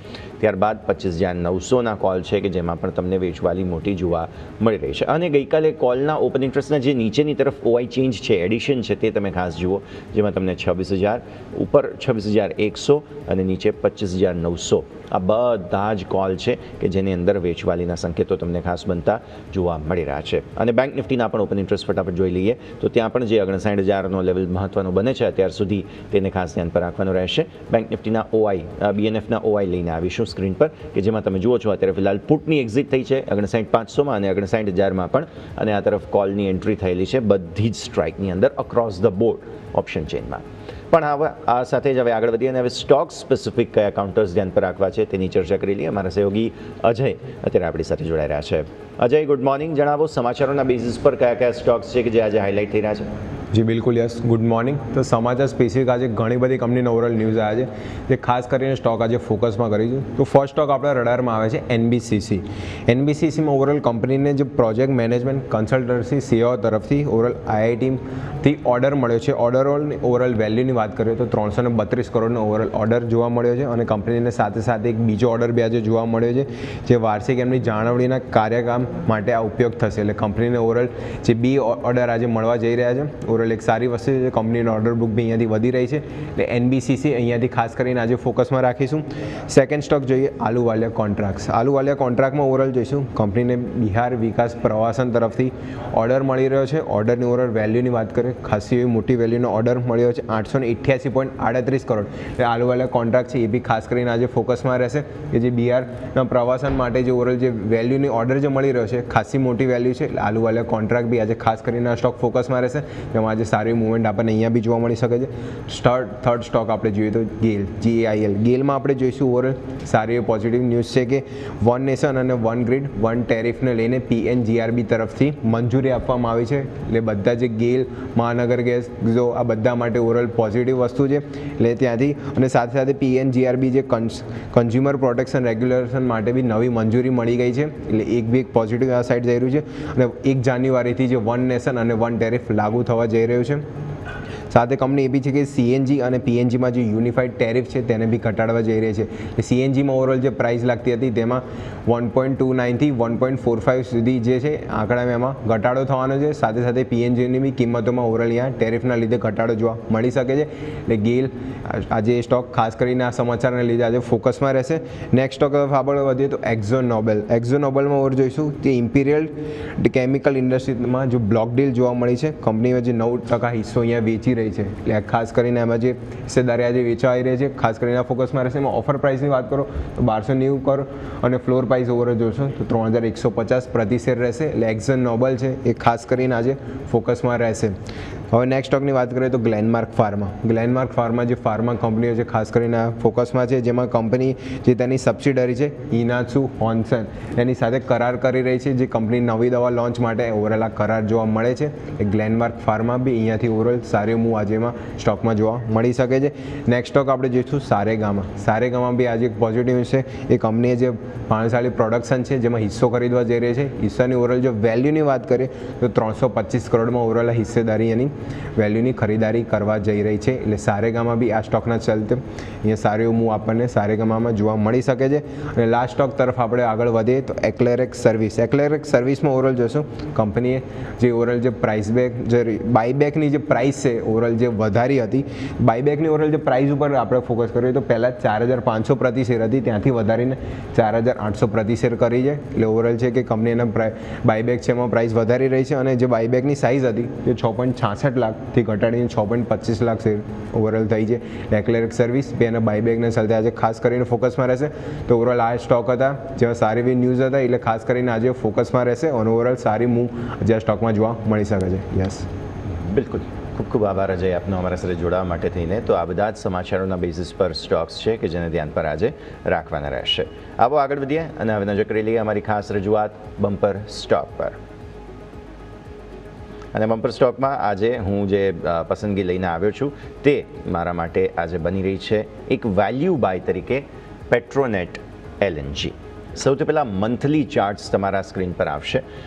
ત્યારબાદ 25,900ના કોલ છે કે જેમાં પણ તમને વેચવાલી મોટી જોવા મળી રહી છે. અને ગઈકાલે કોલના ઓપન ઇન્ટરેસ્ટના જે નીચેની તરફ ઓઆઈ ચેન્જ છે, એડિશન છે, તે તમે ખાસ જુઓ, જેમાં તમને 26,000 ઉપર 26,100 અને નીચે 25,900 આ બધા જ કોલ છે કે જેની અંદર વેચવાલીના સંકેતો તમને ખાસ બનતા જોવા મળી રહ્યા છે. અને બેંક નિફ્ટીના પણ ઓપન ઇન્ટરેસ્ટ ફટાફટ જોઈ લઈએ તો ત્યાં પણ જે 59,000નો લેવલ મહત્વનો બને છે અત્યાર સુધી તેને ખાસ ધ્યાન પર રાખવાનું રહેશે. બેંક નિફ્ટીના ઓઆઈ, બીએનએફના ઓઆઈ લઈને આવીશું સ્ક્રીન પર કે જેમાં તમે જુઓ છો અત્યારે ફિલહાલ પુટની એક્ઝિટ થઈ છે 59,500માં અને 59,000માં પણ, અને આ તરફ કોલની એન્ટ્રી થયેલી છે બધી જ સ્ટ્રાઇકની અંદર અક્રોસ ધ બોર્ડ ઓપ્શન ચેઇનમાં. પણ હવે આ સાથે જ હવે આગળ વધીએ અને હવે સ્ટોક સ્પેસિફિક કયા કાઉન્ટર્સ ધ્યાન પર રાખવા છે તેની ચર્ચા કરી લઈએ. અમારા સહયોગી અજય અત્યારે આપણી સાથે જોડાઈ રહ્યા છે. Ajay, good morning. જણાવો સમાચારોના બેઝિસ પર કયા કયા સ્ટોક્સ છે કે જે આજે હાઇલાઇટ થઈ રહ્યા છે? જી બિલકુલ, યસ, ગુડ મોર્નિંગ. તો સમાચાર સ્પેસિફિક આજે ઘણી બધી કંપનીના ઓવરઓલ ન્યૂઝ આવ્યા છે જે ખાસ કરીને સ્ટોક આજે ફોકસમાં કરીશું. તો ફર્સ્ટ સ્ટોક આપણા રડારમાં આવે છે એનબીસીસી. એનબીસીસીમાં ઓવરઓલ કંપનીને જે પ્રોજેક્ટ મેનેજમેન્ટ કન્સલ્ટન્સી સીઓ તરફથી ઓવરઓલ આઈઆઈટીથી ઓર્ડર મળ્યો છે. ઓવરઓલ વેલ્યુની વાત કરીએ તો 332 કરોડનો ઓવરઓલ ઓર્ડર જોવા મળ્યો છે અને કંપનીને સાથે સાથે એક બીજો ઓર્ડર બી આજે જોવા મળ્યો છે જે વાર્ષિક એમની જાળવણીના કાર્યકામ માટે આ ઉપયોગ થશે. એટલે કંપનીને ઓવરઓલ જે બી ઓર્ડર આજે મળવા જઈ રહ્યા છે, ઓવરઓલ એક સારી વસ્તુ છે. કંપનીનો ઓર્ડર બુક બી અહીંયાથી વધી રહી છે એટલે એનબીસીસી અહીંયાથી ખાસ કરીને આજે ફોકસમાં રાખીશું. સેકન્ડ સ્ટોક જોઈએ આલુવાલિયા કોન્ટ્રાક્ટ્સ. આલુવાલિયા કોન્ટ્રાક્ટમાં ઓવરઓલ જોઈશું કંપનીને બિહાર વિકાસ પ્રવાસન તરફથી ઓર્ડર મળી રહ્યો છે. ઓર્ડરની ઓવરઓલ વેલ્યુની વાત કરીએ, ખાસી એવી મોટી વેલ્યુનો ઓર્ડર મળ્યો છે 888.38 કરોડ. એટલે આલુવાલિયા કોન્ટ્રાક્ટ છે એ બી ખાસ કરીને આજે ફોકસમાં રહેશે કે જે બિહારના પ્રવાસન માટે જે ઓવરઓલ જે વેલ્યુની ઓર્ડર જે મળી રહ્યો છે ખાસી મોટી વેલ્યુ છે. એટલે આલુવાલિયા કોન્ટ્રાક્ટ બી આજે ખાસ કરીને આ સ્ટોક ફોકસમાં રહેશે, જેમાં આજે સારી મૂવમેન્ટ આપણને અહીંયા બી જોવા મળી શકે છે. થર્ડ સ્ટોક આપણે જોઈએ તો ગેલ, GAIL. ગેલમાં આપણે જોઈશું ઓવરઓલ સારી એવી પોઝિટિવ ન્યૂઝ છે કે વન નેશન અને વન ગ્રીડ વન ટેરિફને લઈને PNGRB તરફથી મંજૂરી આપવામાં આવી છે. એટલે બધા જે ગેલ, મહાનગર ગેસ, જો આ બધા માટે ઓવરઓલ પોઝિટિવ વસ્તુ છે. એટલે ત્યાંથી અને સાથે સાથે PNGRB જે કન્ઝ્યુમર પ્રોટેક્શન રેગ્યુલેશન માટે બી નવી મંજૂરી મળી ગઈ છે. એટલે એક બી એક પોઝિટિવ આ સાઇડ જઈ રહ્યું છે અને 1 જાન્યુઆરીથી જે વન નેશન અને વન ટેરિફ લાગુ થવા જઈ રહ્યું છે. સાથે કંપની એ બી છે કે સીએનજી અને પીએનજીમાં જે યુનિફાઈડ ટેરિફ છે તેને બી ઘટાડવા જઈ રહી છે. સીએનજીમાં ઓવરઓલ જે પ્રાઇસ લાગતી હતી તેમાં 1.29થી 1.45 સુધી જે છે આંકડામાં એમાં ઘટાડો થવાનો છે. સાથે સાથે પીએનજીની બી કિંમતોમાં ઓવરઓલ અહીંયા ટેરિફના લીધે ઘટાડો જોવા મળી શકે છે. એટલે ગેલ આજે સ્ટોક ખાસ કરીને આ સમાચારને લીધે આજે ફોકસમાં રહેશે. નેક્સ્ટ સ્ટોક તરફ આગળ વધીએ તો એક્ઝો નોબેલમાં ઓવર જોઈશું તે ઇમ્પિરિયલ કેમિકલ ઇન્ડસ્ટ્રીમાં જો બ્લોક ડીલ જોવા મળી છે. કંપનીમાં જે 9% હિસ્સો અહીંયા વેચી રહી છે એટલે ખાસ કરીને એમાં જે હિસ્સેદારી આજે વેચાઈ રહી છે ખાસ કરીને ફોકસમાં રહેશે. એમાં ઓફર પ્રાઇસની વાત કરો તો 1290 કરોડ અને ફ્લોર પ્રાઇસ ઓવર જોશો તો 3150 પ્રતિ શેર રહેશે. એટલે એક્ઝો નોબેલ છે એ ખાસ કરીને આજે ફોકસમાં રહેશે. હવે નેક્સ્ટ સ્ટોકની વાત કરીએ તો ગ્લેનમાર્ક ફાર્મા જે ફાર્મા કંપનીઓ છે ખાસ કરીને ફોકસમાં છે, જેમાં કંપની જે તેની સબસિડરી છે ઇનાત્સુ હોન્સન એની સાથે કરાર કરી રહી છે. જે કંપની નવી દવા લોન્ચ માટે ઓવરઓલ આ કરાર જોવા મળે છે. એ ગ્લેનમાર્ક ફાર્મા બી અહીંયાથી ઓવરઓલ સારી મૂવ આજેમાં સ્ટોકમાં જોવા મળી શકે છે. નેક્સ્ટ સ્ટોક આપણે જોઈશું સારેગામા બી આજે એક પોઝિટિવ છે. એ કંપનીએ જે ભાણસાળી પ્રોડક્શન છે જેમાં હિસ્સો ખરીદવા જઈ રહી છે. હિસ્સાની ઓવરઓલ જો વેલ્યુની વાત કરીએ તો 325 કરોડમાં ઓવરઓલ હિસ્સેદારી એની વેલ્યુની ખરીદારી કરવા જઈ રહી છે. એટલે સારેગામાં બી આ સ્ટોકના ચલતે અહીંયા સારું એવું મૂવ આપણને સારેગામામાં જોવા મળી શકે છે. અને લાસ્ટ સ્ટોક તરફ આપણે આગળ વધીએ તો એક્લેરેક્સ સર્વિસમાં ઓવરઓલ જોઈશું કંપનીએ જે ઓવરઓલ જે પ્રાઇસ બેક જે બાયબેકની જે પ્રાઇસ છે ઓવરઓલ જે વધારી હતી બાયબેકની ઓવરઓલ જે પ્રાઇસ ઉપર આપણે ફોકસ કરીએ તો પહેલાં 4500 પ્રતિ શેર હતી ત્યાંથી વધારીને 4800 પ્રતિ શેર કરી છે. એટલે ઓવરઓલ છે કે કંપની એના બાયબેક છે એમાં પ્રાઇસ વધારી રહી છે. અને જે બાયબેકની સાઇઝ હતી તે 6.66 લાખથી ઘટાડીને 6.25 લાખ શેર ઓવરઓલ થઈ છે. એક્લેરેક્સ સર્વિસ બે અને બાયબેકને ચાલતે આજે ખાસ કરીને ફોકસમાં રહેશે. તો ઓવરઓલ આ સ્ટોક હતા જેમાં સારી એવી ન્યૂઝ હતા એટલે ખાસ કરીને આજે ફોકસમાં રહેશે અને ઓવરઓલ સારી મૂવ આજે આ સ્ટોકમાં જોવા મળી શકે છે. યસ, બિલકુલ. ખૂબ ખૂબ આભાર અજય આપનો અમારા સાથે જોડાવા માટે થઈને. તો આ બધા જ સમાચારોના બેઝિસ પર સ્ટોક્સ છે કે જેને ધ્યાન પર આજે રાખવાના રહેશે. આવો આગળ વધીએ અને હવે નજર કરી લઈએ અમારી ખાસ રજૂઆત બમ્પર સ્ટોક પર. અને બમ્પર સ્ટોકમાં આજે હું જે પસંદગી લઈને આવ્યો છું તે મારા માટે આજે બની રહી છે એક વેલ્યુ બાય તરીકે પેટ્રોનેટ એલએનજી. સૌથી પહેલાં મંથલી ચાર્ટ્સ તમારા સ્ક્રીન પર આવશે.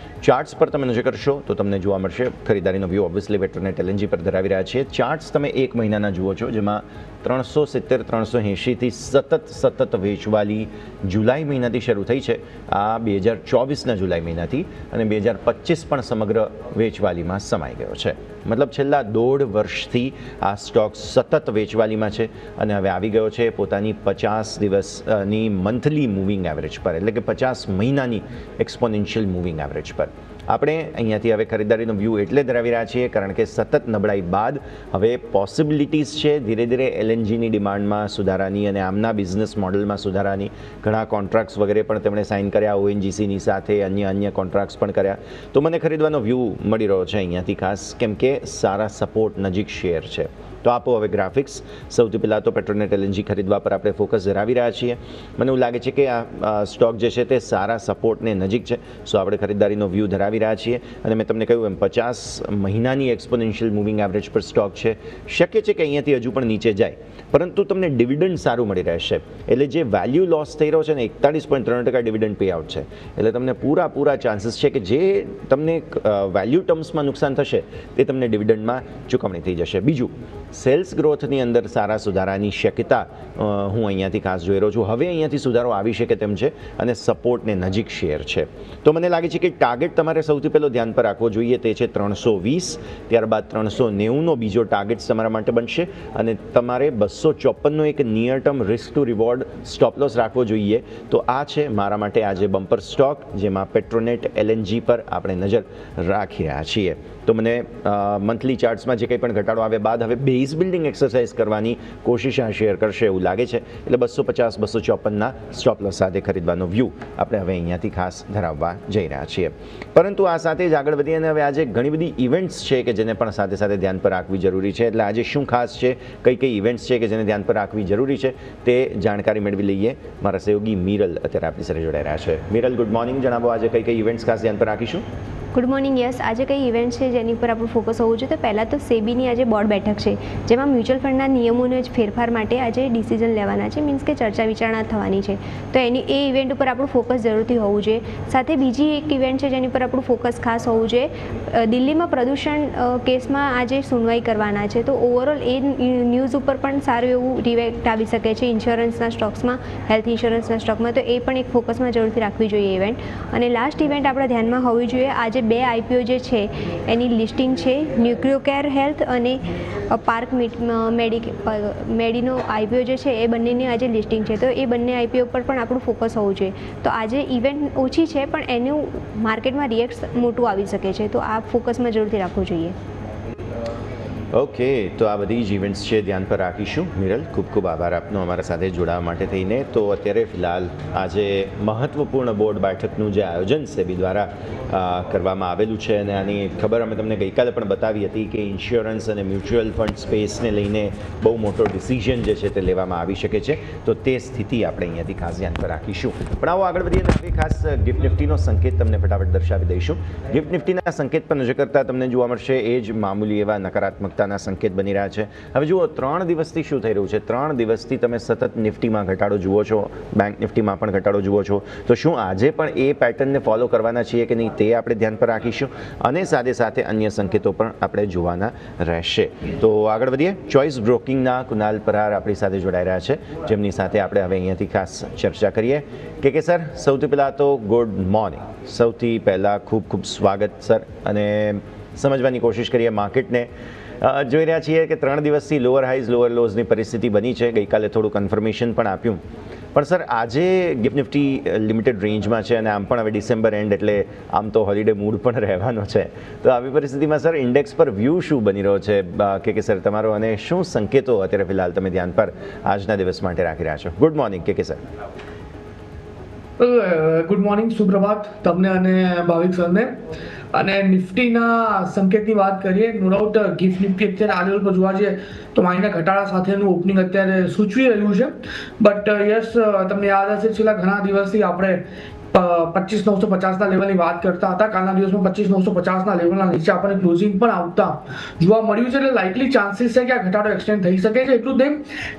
ચાર્ટ્સ પર તમે નજર કરશો તો તમને જોવા મળશે ખરીદારીનો વ્યૂ ઓબ્વિયસલી પેટ્રોનેટ એલએનજી પર ધરાવી રહ્યા છીએ. ચાર્ટ્સ તમે એક મહિનાના જુઓ છો જેમાં 370-380થી સતત વેચવાલી જુલાઈ મહિનાથી શરૂ થઈ છે. આ 2024ના જુલાઈ મહિનાથી અને 2025 પણ સમગ્ર વેચવાલીમાં સમાઈ ગયો છે. મતલબ છેલ્લા 1.5 વર્ષથી આ સ્ટોક સતત વેચવાલીમાં છે અને હવે આવી ગયો છે પોતાની 50 દિવસની મંથલી મૂવિંગ એવરેજ પર, એટલે કે 50 મહિનાની એક્સપોનેન્શિયલ મૂવિંગ એવરેજ પર. આપણે અહીંયાથી હવે ખરીદારીનો વ્યૂ એટલે ધરાવી રહ્યા છીએ કારણ કે સતત નબળાઈ બાદ હવે પોસિબિલિટીઝ છે ધીરે ધીરે એલએનજીની ડિમાન્ડમાં સુધારાની અને આમના બિઝનેસ મોડલમાં સુધારાની. ઘણા કોન્ટ્રાક્ટ્સ વગેરે પણ તેમણે સાઇન કર્યા ઓએનજીસીની સાથે, અન્ય કોન્ટ્રાક્ટ્સ પણ કર્યા. તો મને ખરીદવાનો વ્યૂ મળી રહ્યો છે અહીંયાથી ખાસ કેમ કે સારા સપોર્ટ નજીક શેર છે. તો આપો હવે ગ્રાફિક્સ. સૌથી પહેલાં તો પેટ્રોનેટ એલએનજી ખરીદવા પર આપણે ફોકસ ધરાવી રહ્યા છીએ. મને એવું લાગે છે કે આ સ્ટોક જે છે તે સારા સપોર્ટને નજીક છે. સો આપણે ખરીદારીનો વ્યૂ ધરાવી રહ્યા છીએ અને મેં તમને કહ્યું એમ 50 મહિનાની એક્સપોનેન્શિયલ મૂવિંગ એવરેજ પર સ્ટોક છે. શક્ય છે કે અહીંયાથી હજુ પણ નીચે જાય પરંતુ તમને ડિવિડન્ડ સારું મળી રહેશે. એટલે જે વેલ્યુ લોસ થઈ રહ્યો છે ને 41.3% ડિવિડન્ડ પે આઉટ છે. એટલે તમને પૂરા ચાન્સીસ છે કે જે તમને વેલ્યુ ટર્મ્સમાં નુકસાન થશે તે તમને ડિવિડન્ડમાં ચૂકવણી થઈ જશે. બીજું, સેલ્સ ગ્રોથની અંદર સારા સુધારાની શક્યતા હું અહીંયાથી ખાસ જોઈ રહ્યો છું. હવે અહીંયાથી સુધારો આવી શકે તેમ છે અને સપોર્ટને નજીક શેર છે. તો મને લાગે છે કે ટાર્ગેટ તમારે સૌથી પહેલો ધ્યાન પર રાખવો જોઈએ તે છે 320, ત્યારબાદ 390નો બીજો ટાર્ગેટ તમારા માટે બનશે અને તમારે 254નો એક near term risk two reward stop loss રાખવો જોઈએ. તો આ છે મારા માટે આજે બમ્પર સ્ટોક જેમાં પેટ્રોનેટ એલએનજી પર આપણે નજર રાખી રહ્યા છીએ. તો મને મંથલી ચાર્ટ્સમાં જે કંઈ પણ ઘટાડો આવ્યા બાદ હવે બેઝ બિલ્ડિંગ એક્સરસાઇઝ કરવાની કોશિશ આ શેર કરશે એવું લાગે છે. એટલે 250-254ના સ્ટોપ લોસ સાથે ખરીદવાનો વ્યૂ આપણે હવે અહીંયાથી ખાસ ધરાવવા જઈ રહ્યા છીએ. પરંતુ આ સાથે જ આગળ વધીએ અને હવે આજે ઘણી બધી ઇવેન્ટ્સ છે કે જેને પણ સાથે સાથે ધ્યાન પર રાખવી જરૂરી છે. એટલે આજે શું ખાસ છે, કઈ ઇવેન્ટ્સ છે કે જેને ધ્યાન પર રાખવી જરૂરી છે તે જાણકારી મેળવી લઈએ. મારા સહયોગી મીરલ અત્યારે આપણી સાથે જોડાઈ રહ્યા છે. મીરલ, ગુડ મોર્નિંગ. જણાવો આજે કઈ ઇવેન્ટ્સ ખાસ ધ્યાન પર રાખીશું? Good morning. યસ, આજે કઈ ઇવેન્ટ છે જેની પર આપણું ફોકસ હોવું જોઈએ? તો પહેલાં તો સેબીની આજે બોર્ડ બેઠક છે, જેમાં મ્યુચ્યુઅલ ફંડના નિયમોને જ ફેરફાર માટે આજે ડિસિઝન લેવાના છે, મીન્સ કે ચર્ચા વિચારણા થવાની છે. તો એ ઇવેન્ટ ઉપર આપણું ફોકસ જરૂરથી હોવું જોઈએ. સાથે બીજી એક ઇવેન્ટ છે જેની પર આપણું ફોકસ ખાસ હોવું જોઈએ. દિલ્હીમાં પ્રદૂષણ કેસમાં આજે સુનવાઈ કરવાના છે, તો ઓવરઓલ એ ન્યૂઝ ઉપર પણ સારું એવું રિવેક્ટ આવી શકે છે ઇન્સ્યોરન્સના સ્ટોક્સમાં, હેલ્થ ઇન્સ્યોરન્સના સ્ટોકમાં. તો એ પણ એક ફોકસમાં જરૂરથી રાખવી જોઈએ ઇવેન્ટ. અને લાસ્ટ ઇવેન્ટ આપણા ધ્યાનમાં હોવી જોઈએ. આજે 2 IPO જે છે એની લિસ્ટિંગ છે, ન્યુક્લિયોકેર હેલ્થ અને પાર્ક મેડીનો IPO જે છે એ બંનેની આજે લિસ્ટિંગ છે. તો એ બંને IPO પર પણ આપણું ફોકસ હોવું જોઈએ. તો આજે ઇવેન્ટ ઓછી છે પણ એનું માર્કેટમાં રિએક્ટ મોટું આવી શકે છે, તો આ ફોકસમાં જરૂરથી રાખવું જોઈએ. ઓકે, તો આ બધી જ ઇવેન્ટ્સ છે, ધ્યાન પર રાખીશું. મિરલ, ખૂબ ખૂબ આભાર આપનો અમારા સાથે જોડાવા માટે થઈને. તો અત્યારે ફિલહાલ આજે મહત્વપૂર્ણ બોર્ડ બેઠકનું જે આયોજન સેબી દ્વારા કરવામાં આવેલું છે, અને આની ખબર અમે તમને ગઈકાલે પણ બતાવી હતી કે ઇન્સ્યોરન્સ અને મ્યુચ્યુઅલ ફંડ સ્પેસને લઈને બહુ મોટો ડિસિઝન જે છે તે લેવામાં આવી શકે છે. તો તે સ્થિતિ આપણે અહીંયાથી ખાસ ધ્યાન પર રાખીશું. પણ આવો આગળ વધીએ અને હવે ખાસ ગિફ્ટ નિફ્ટીનો સંકેત તમને ફટાફટ દર્શાવી દઈશું. ગિફ્ટ નિફ્ટીના સંકેત પર નજર કરતાં તમને જોવા મળશે એ જ મામૂલી એવા નકારાત્મકતાના સંકેત બની રહ્યા છે. હવે જુઓ, 3 દિવસથી શું થઈ રહ્યું છે? 3 દિવસથી તમે સતત નિફ્ટીમાં ઘટાડો જુઓ છો, બેંક નિફ્ટીમાં પણ ઘટાડો જુઓ છો. તો શું આજે પણ એ પેટર્નને ફોલો કરવાના છીએ કે નહીં, તે આપણે ધ્યાન પર રાખીશું. અને સાથે સાથે અન્ય સંકેતો પણ આપણે જોવાના રહેશે. તો આગળ વધીએ. ચોઇસ બ્રોકિંગના કુનાલ પરાર આપણી સાથે જોડાઈ રહ્યા છે, જેમની સાથે આપણે હવે અહીંયાથી ખાસ ચર્ચા કરીએ. કે સર, સૌથી પહેલાં તો ગુડ મોર્નિંગ. સૌથી પહેલાં ખૂબ ખૂબ સ્વાગત સર, અને સમજવાની કોશિશ કરીએ માર્કેટને. જોઈ રહ્યા છીએ કે 3 દિવસથી લોઅર હાઈઝ લોઅર લોઝની પરિસ્થિતિ બની છે. ગઈકાલે થોડું કન્ફર્મેશન પણ આપ્યું. પણ સર, આજે ગિફ્ટ નિફ્ટી લિમિટેડ રેન્જમાં છે, અને આમ પણ હવે ડિસેમ્બર એન્ડ એટલે આમ તો હોલિડે મૂડ પણ રહેવાનો છે. તો આવી પરિસ્થિતિમાં સર ઇન્ડેક્સ પર વ્યૂ શું બની રહ્યો છે કે સર તમારો, અને શું સંકેતો અત્યારે ફિલહાલ તમે ધ્યાન પર આજના દિવસ માટે રાખી રહ્યા છો? ગુડ મોર્નિંગ કે સર. ગુડ મોર્નિંગ, સુપ્રભાત તમને અને ભાવિક સરને. અને નિફ્ટીના સંકેતની વાત કરીએ, નો ડાઉટ ગિફ્ટ નિફ્ટી અત્યારે આ લેવલ પર જોવા જઈએ તો માઇના ઘટાડા સાથેનું ઓપનિંગ અત્યારે સૂચવી રહ્યું છે. બટ યસ, તમને યાદ હશે છેલ્લા ઘણા દિવસથી આપણે 25,950 લેવલની વાત કરતા હતા. કાલના દિવસમાં 25,950 લેવલના નીચે આપણને ક્લોઝિંગ પણ આવતા જોવા મળ્યું છે. એટલે લાઇકલી ચાન્સીસ છે કે આ ઘટાડો એક્સટેન્ડ થઈ શકે છે. એટલું તેમ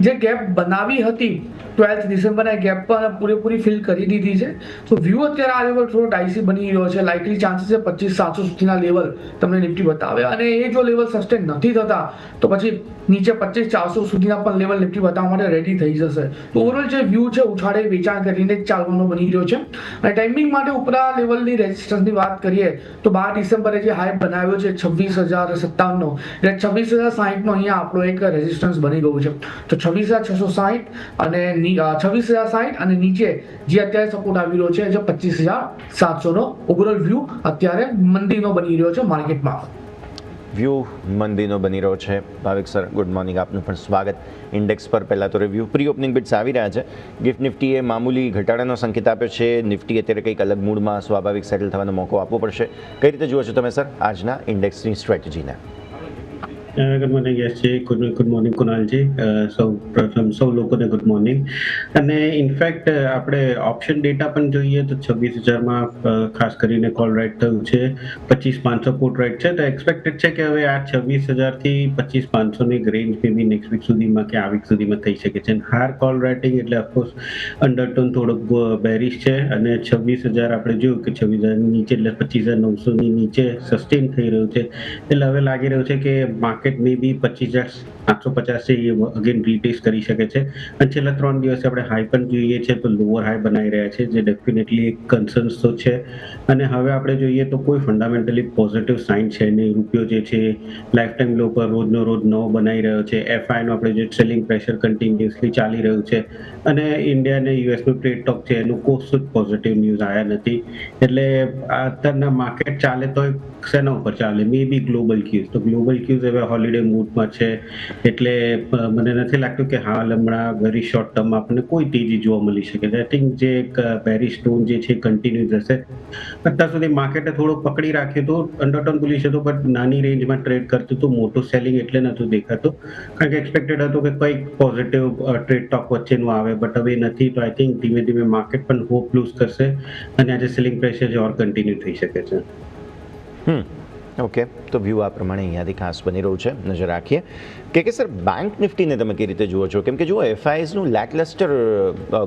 જે ગેપ બનાવી હતી 12 ડિસેમ્બરના ગેપ પણ પૂરેપૂરી ફિલ કરી દીધી છે. તો વ્યૂ અત્યારે આ લેવલ થોડો ડાઇસી બની રહ્યો છે. લાઇકલી ચાન્સીસ છે 25,700 સુધીના લેવલ તમને નિફ્ટી બતાવે, અને એ જો લેવલ સસ્ટેન નથી થતા તો પછી નીચે 25,400 સુધીના પણ લેવલ નિફ્ટી બતાવવા માટે રેડી થઈ જશે. તો ઓવરઓલ જે વ્યૂ છે ઉછાળે વેચાણ કરીને જ ચાલવાનો બની રહ્યો છે. અને ટાઈમિંગ માટે ઉપરા લેવલની રેઝિસ્ટન્સની વાત કરીએ તો 12 ડિસેમ્બરે જે હાઈ બનાવ્યો છે 26,057નો, એટલે 26,060નો અહીંયા આપણો એક રેઝિસ્ટન્સ બની ગયું છે. તો 26,660 અને 26,060 અને નીચે જે અત્યારે સપોર્ટ આવી રહ્યો છે 25,700નો ઓવરઓલ વ્યૂ અત્યારે મંદીનો બની રહ્યો છે માર્કેટમાં. વ્યૂ મંદીનો બની રહ્યો છે. ભાવિક સર, ગુડ મોર્નિંગ, આપનું પણ સ્વાગત. ઇન્ડેક્સ પર પહેલાં તો રિવ્યૂ પ્રી ઓપનિંગ બિટ્સ આવી રહ્યા છે. ગિફ્ટ નિફ્ટીએ મામૂલી ઘટાડાનો સંકેત આપ્યો છે. નિફ્ટી અત્યારે કંઈક અલગ મૂડમાં સ્વાભાવિક સેટલ થવાનો મોકો આપવો પડશે. કઈ રીતે જુઓ છો તમે સર આજના ઇન્ડેક્સની સ્ટ્રેટેજીને? Good morning Yashji, good morning Kunalji. સૌ લોકોને ગુડ મોર્નિંગ. અને ઇનફેક્ટ આપણે ઓપ્શન ડેટા પણ જોઈએ તો 26,000માં ખાસ કરીને કોલ રાઇટ થયું છે, 25,500 પુટ રાઇટ છે. તો એક્સપેક્ટેડ છે કે હવે આ 26,000થી 25,500ની રેન્જ મે બી નેક્સ્ટ વીક સુધીમાં કે આ વીક સુધીમાં થઈ શકે છે. હાર કોલ રાઇટિંગ એટલે ઓફકોર્સ અંડરટોન થોડુંક બેરિશ છે, અને 26,000 આપણે જોયું કે 26,000 નીચે એટલે 25,900ની નીચે સસ્ટેન થઈ રહ્યું છે. એટલે હવે લાગી રહ્યું છે કે માર્કેટ મે બી 25,850 અગેન રીટેસ્ટ કરી શકે છે. અને છેલ્લા 3 દિવસે આપણે હાઈ પણ જોઈએ છે તો લોઅર હાઈ બનાવી રહ્યા છે, જે ડેફિનેટલી એક કન્સર્ન્સ તો છે. અને હવે આપણે જોઈએ તો કોઈ ફંડામેન્ટલી પોઝિટિવ સાઇન છે નહીં. રૂપિયો જે છે લાઈફ ટાઈમ લો પર રોજનો રોજ નવો બનાવી રહ્યો છે. એફઆઈનો આપણે જે સેલિંગ પ્રેશર કન્ટિન્યુઅસલી ચાલી રહ્યું છે, અને ઇન્ડિયા અને યુએસનું ટ્રેડ ટોક છે એનું કોઈ પોઝિટિવ ન્યૂઝ આવ્યા નથી. એટલે અત્યારના માર્કેટ ચાલે તો શેના ઉપર ચાલે? મે બી ગ્લોબલ ક્યુઝ. તો ગ્લોબલ ક્યુઝ હવે હોલિડે મૂડમાં છે, એટલે મને નથી લાગતું કે હાલ હમણાં વેરી શોર્ટ ટર્મમાં આપણને કોઈ તેજી જોવા મળી શકે છે. આઈ થિંક જે એક બેરિશ ટોન જે છે કન્ટિન્યુ રહેશે. અત્યાર સુધી માર્કેટે થોડું પકડી રાખ્યું હતું, અંડરટર્ન બુલિશ હતું, બટ નાની રેન્જમાં ટ્રેડ કરતું હતું. મોટું સેલિંગ એટલે નહોતું દેખાતું, કારણ કે એક્સપેક્ટેડ હતું કે કંઈક પોઝિટિવ ટ્રેડ ટોક વચ્ચેનું આવે, બટ હવે નથી. તો આઈ થિંક ધીમે ધીમે માર્કેટ પણ હોપ લૂઝ કરશે, અને આજે સેલિંગ પ્રેશર જે ઓર કન્ટિન્યુ થઈ શકે છે. ઓકે, તો વ્યૂ આ પ્રમાણે અહીંયાથી ખાસ બની રહ્યું છે. નજર રાખીએ કે સર બેંક નિફ્ટીને તમે કઈ રીતે જુઓ છો? કેમ કે જુઓ એફઆઈઝનું લેકલસ્ટર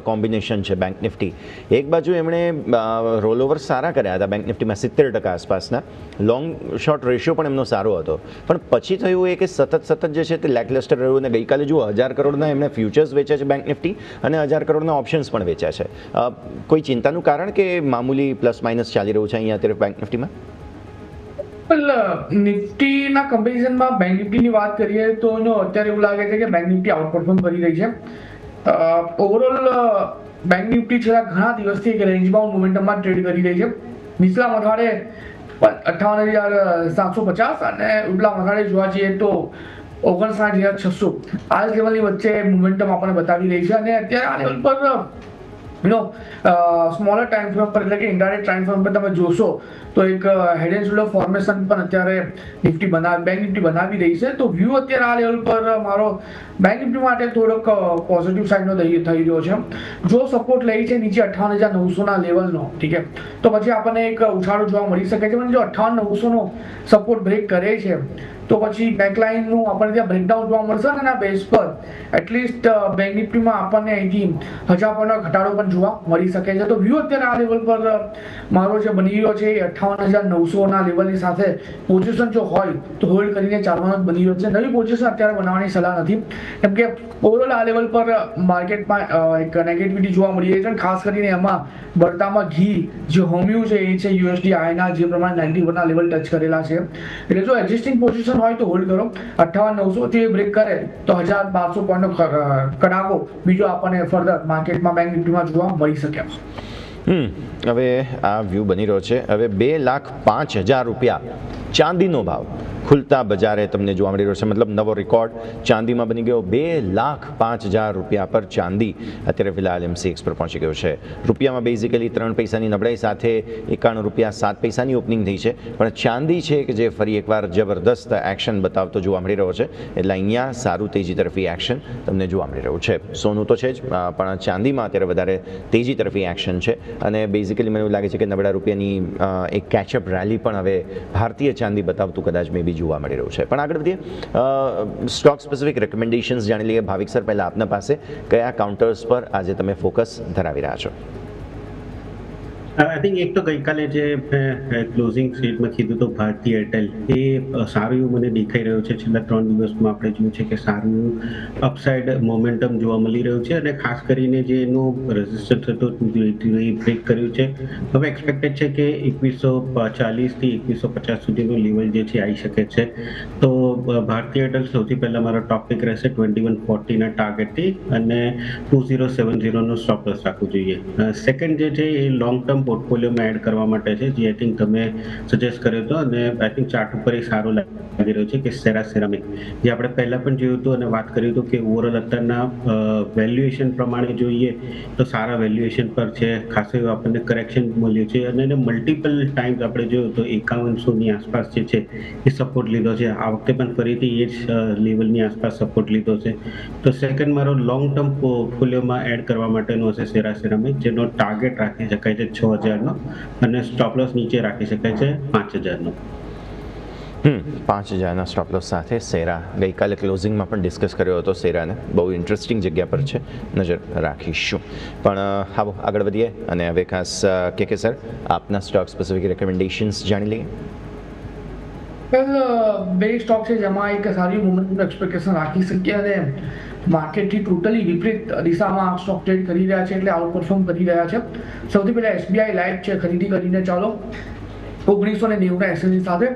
કોમ્બિનેશન છે બેંક નિફ્ટી. એક બાજુ એમણે રોલઓવર સારા કર્યા હતા બેંક નિફ્ટીમાં 70% આસપાસના, લોંગ શોર્ટ રેશિયો પણ એમનો સારો હતો, પણ પછી થયું એ કે સતત જે છે તે લેકલસ્ટર રહ્યું અને ગઈકાલે જુઓ 1000 કરોડના એમણે ફ્યુચર્સ વેચ્યા છે બેંક નિફ્ટી અને 1000 કરોડના ઓપ્શન્સ પણ વેચ્યા છે. કોઈ ચિંતાનું કારણ કે મામૂલી પ્લસ માઇનસ ચાલી રહ્યું છે અહીંયા અત્યારે બેંક નિફ્ટીમાં? નિફ્ટીના કમ્પેરિઝનમાં બેંક નિફ્ટીની વાત કરીએ તો અત્યારે એવું લાગે છે કે બેંક નિફ્ટી આઉટ પરફોર્મ કરી રહી છે. ઓવરઓલ બેંક નિફ્ટી છેલ્લા ઘણા દિવસથી એક રેન્જ બાઉન્ડ મોમેન્ટમમાં ટ્રેડ કરી રહી છે. નીચલા મથાળે 58,750 અને ઉપલા મથાળે જોવા જઈએ તો 59,600 આ લેવલની વચ્ચે મોમેન્ટમ આપણને બતાવી રહી છે. અને અત્યારે આ લેવલ પર સ્મોલર ટાઈમ ફ્રેમ પર એટલે કે ઇન્ટરનેટ ટાઈમ ફ્રેમ પર તમે જોશો તો એક હેડ એન્ડ શોલ્ડર ફોર્મેશન પણ અત્યારે બેંક નિફ્ટી બનાવી રહી છે. તો વ્યૂ અત્યારે આ લેવલ પર મારો બેંક નિફ્ટી માટે થોડોક પોઝિટિવ સાઇડનો થઈ રહ્યો છે. જો સપોર્ટ લઈ છે નીચે 58,900ના લેવલનો, ઠીક છે, તો પછી આપણને એક ઉછાળો જોવા મળી શકે છે. પણ જો 58,900નો સપોર્ટ બ્રેક કરે છે તો પછી નેકલાઇનનું આપણને ત્યાં બ્રેકડાઉન જોવા મળશે અને એના બેઝ પર એટલીસ્ટ બેંક નિફ્ટીમાં આપણને અહીંથી 1000 પોઈન્ટનો ઘટાડો પણ જોવા મળી શકે છે. તો વ્યૂ અત્યારે આ લેવલ પર મારો જે બની રહ્યો છે એ 58,900ના લેવલની સાથે પોઝિશન જો હોય તો હોલ્ડ કરીને ચાલવાનો જ બની રહ્યો છે. નવી પોઝિશન અત્યારે બનાવવાની સલાહ નથી, કેમ કે ઓવરઓલ આ લેવલ પર માર્કેટમાં એક નેગેટિવિટી જોવા મળી રહી છે. ખાસ કરીને એમાં બળતામાં ઘી જે હોમ્યું છે એ છે યુએસડી આઈના જે પ્રમાણે 91ના લેવલ ટચ કરેલા છે. એટલે જો એક્ઝિસ્ટિંગ પોઝિશન હોય તો હોલ્ડ કરો. 58,900 થી બ્રેક કરે તો 1,200 પોઈન્ટનો કડાકો બીજો આપણને ફર્ધર માર્કેટમાં બેંક નિફ્ટીમાં જોવા મળી શકે. હવે આ વ્યૂ બની રહ્યો છે. હવે 2,05,000 રૂપિયા ચાંદીનો ભાવ ખુલતા બજારે તમને જોવા મળી રહ્યો છે, મતલબ નવો રેકોર્ડ ચાંદીમાં બની ગયો. 2,05,000 રૂપિયા પર ચાંદી અત્યારે ફિલહાલ MCX પર પહોંચી ગયો છે. રૂપિયામાં બેઝિકલી 3 પૈસાની નબળાઈ સાથે 91 રૂપિયા 7 પૈસાની ઓપનિંગ થઈ છે, પણ ચાંદી છે કે જે ફરી એકવાર જબરદસ્ત એક્શન બતાવતો જોવા મળી રહ્યો છે. એટલે અહીંયા સારું તેજી તરફી એક્શન તમને જોવા મળી રહ્યું છે. સોનું તો છે જ, પણ ચાંદીમાં અત્યારે વધારે તેજી તરફી એક્શન છે. અને બેઝિકલી મને એવું લાગે છે કે નબળા રૂપિયાની એક કેચઅપ રેલી પણ હવે ભારતીય ચાંદી બતાવતું કદાચ મે બી જોવા મળી રહ્યું છે. પણ આગળ વધીએ, સ્ટોક સ્પેસિફિક રેકમેન્ડેશન્સ જાણી લઈએ. ભાવિક સર, પહેલાં આપના પાસે કયા કાઉન્ટર્સ પર આજે તમે ફોકસ ધરાવી રહ્યા છો? આઈ થિંક એક તો ગઈકાલે જે ક્લોઝિંગ સ્ટેટમાં કીધું તો ભારતી એરટેલ એ સારું એવું મને દેખાઈ રહ્યું છે. છેલ્લા 3 દિવસમાં આપણે જોયું છે કે સારું એવું અપસાઇડ મોમેન્ટમ જોવા મળી રહ્યું છે અને ખાસ કરીને જે એનું રેઝિસ્ટન્સ હતું એ બ્રેક કર્યું છે. હવે એક્સપેક્ટેડ છે કે 2140 થી 2150 સુધીનું લેવલ જે છે આવી શકે છે. તો ભારતી એરટેલ સૌથી પહેલા મારો ટોપ પિક રહેશે 2140ના ટાર્ગેટથી અને 2070નો સ્ટોપ લોસ રાખવું જોઈએ. સેકન્ડ જે છે એ લોંગ ટર્મ પોર્ટફોલિયોમાં એડ કરવા માટે છે, જે આઈ થિંક તમે સજેસ્ટ કર્યો હતો અને આઈ થિંક ચાર્ટ ઉપર એ સારું લાગી રહ્યું છે કે સેરા સિરામિક, જે આપણે પહેલા પણ જોયું હતું અને વાત કરી હતું કે ઓવરઓલ અત્યારના વેલ્યુએશન પ્રમાણે જોઈએ તો સારા વેલ્યુએશન પર છે. ખાસ એવું આપણને કરેક્શન મળ્યું છે અને એને મલ્ટિપલ ટાઈમ્સ આપણે જોયું તો 5100ની આસપાસ જે છે એ સપોર્ટ લીધો છે. આ વખતે પણ ફરીથી એ જ લેવલની આસપાસ સપોર્ટ લીધો છે. તો સેકન્ડ મારો લોંગ ટર્મ પોર્ટફોલિયોમાં એડ કરવા માટેનો હશે સેરા સિરામિક, જેનો ટાર્ગેટ રાખી શકાય છે 6,000નો અને સ્ટોપ લોસ નીચે રાખી શકાય છે 5,000નો. 5,000ના સ્ટોપ લોસ સાથે સેરા ગઈકાલે ક્લોઝિંગમાં પણ ડિસ્કસ કર્યો હતો. સેરાને બહુ ઇન્ટરેસ્ટિંગ જગ્યા પર છે, નજર રાખીશું. પણ આવો આગળ વધીએ અને હવે ખાસ કે સર આપના સ્ટોક સ્પેસિફિક રેકમેન્ડેશન્સ જાણી લઈએ. બે સ્ટોક છે જેમાં એક સારી મોમેન્ટનું એક્સપેક્ટેશન રાખી શકીએ અને માર્કેટથી ટોટલી વિપરીત દિશામાં આ સ્ટોક ટ્રેડ કરી રહ્યા છે, એટલે આઉટ પરફોર્મ કરી રહ્યા છે. સૌથી પહેલાં SBI લાઈફ છે, ખરીદી કરીને ચાલો 1990ના એસએલજી સાથે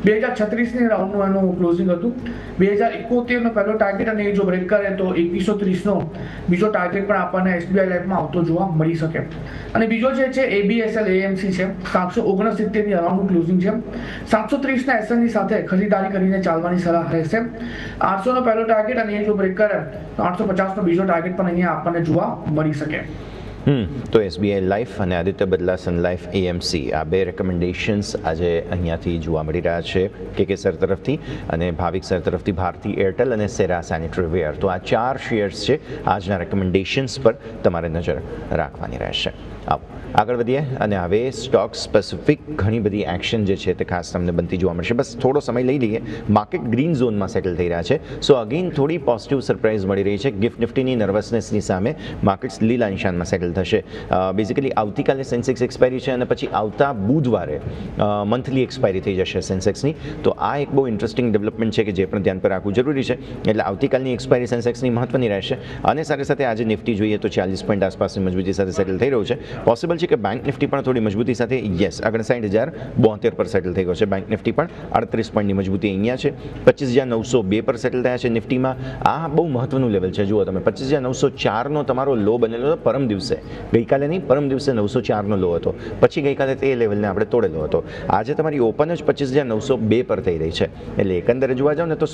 2036ની રાઉન્ડનું એનું ક્લોઝિંગ હતું. 2071નો પહેલો ટાર્ગેટ અને એ જો બ્રેક કરે તો 2130નો બીજો ટાર્ગેટ પણ આપણને SBI લાઈફમાં આવતો જોવા મળી શકે. અને બીજો જે છે ABSL AMC છે, 769ની અરાઉન્ડનું ક્લોઝિંગ છે. 730ના એસએલજી સાથે ખરીદારી કરીને ચાલવાની સલાહ રહેશે. 800નો પહેલો ટાર્ગેટ અને એ જો બ્રેક કરે તો 850નો બીજો ટાર્ગેટ પણ અહીંયા આપણને જોવા મળી શકે. તો એસબીઆઈ લાઈફ અને આદિત્ય બિરલા સન લાઈફ એએમસી આ બે રેકમેન્ડેશન્સ આજે અહીંયાથી જોવા મળી રહ્યા છે કે સર તરફથી અને ભાવિક સર તરફથી ભારતી એરટેલ અને સેરા સેનિટરી વેર. તો આ 4 શેર્સ છે આજના રેકમેન્ડેશન્સ પર તમારે નજર રાખવાની રહેશે. આવો આગળ વધીએ અને હવે સ્ટોક સ્પેસિફિક ઘણી બધી એક્શન જે છે તે ખાસ તમને બનતી જોવા મળશે. બસ થોડો સમય લઈ લઈએ. માર્કેટ ગ્રીન ઝોનમાં સેટલ થઈ રહ્યા છે. સો અગેન થોડી પોઝિટિવ સરપ્રાઇઝ મળી રહી છે. ગિફ્ટ નિફ્ટીની નર્વસનેસની સામે માર્કેટ્સ લીલા નિશાનમાં સેટલ થશે. બેઝિકલી આવતીકાલે સેન્સેક્સ એક્સપાયરી છે અને પછી આવતા બુધવારે મંથલી એક્સપાયરી થઈ જશે સેન્સેક્સની. તો આ એક બહુ ઇન્ટરેસ્ટિંગ ડેવલપમેન્ટ છે કે જે પણ ધ્યાન પર રાખવું જરૂરી છે. એટલે આવતીકાલની એક્સપાયરી સેન્સેક્સની મહત્વની રહેશે અને સાથે સાથે આજે નિફ્ટી જોઈએ તો 40 પોઈન્ટ આસપાસની મજબૂતી સાથે સેટલ થઈ રહ્યું છે. પોસિબલ છે કે બેંક નિફ્ટી પણ થોડી મજબૂતી સાથે 59,072 પર સેટલ થઈ ગયો છે. બેંક નિફ્ટી પણ 38 પોઈન્ટની મજબૂતી અહીંયા છે. 25,902 પર સેટલ થયા છે નિફ્ટીમાં. આ બહુ મહત્વનું લેવલ છે. જુઓ તમે 25,904નો તમારો લો બનેલો હતો પરમ દિવસે, ગઈકાલે નહીં પરમ દિવસે 904નો લો હતો. પછી ગઈકાલે તે લેવલને આપણે તોડેલો હતો. આજે તમારી ઓપન જ 25,902 પર થઈ રહી છે. એટલે એકંદરે જોવા જાવ ને તો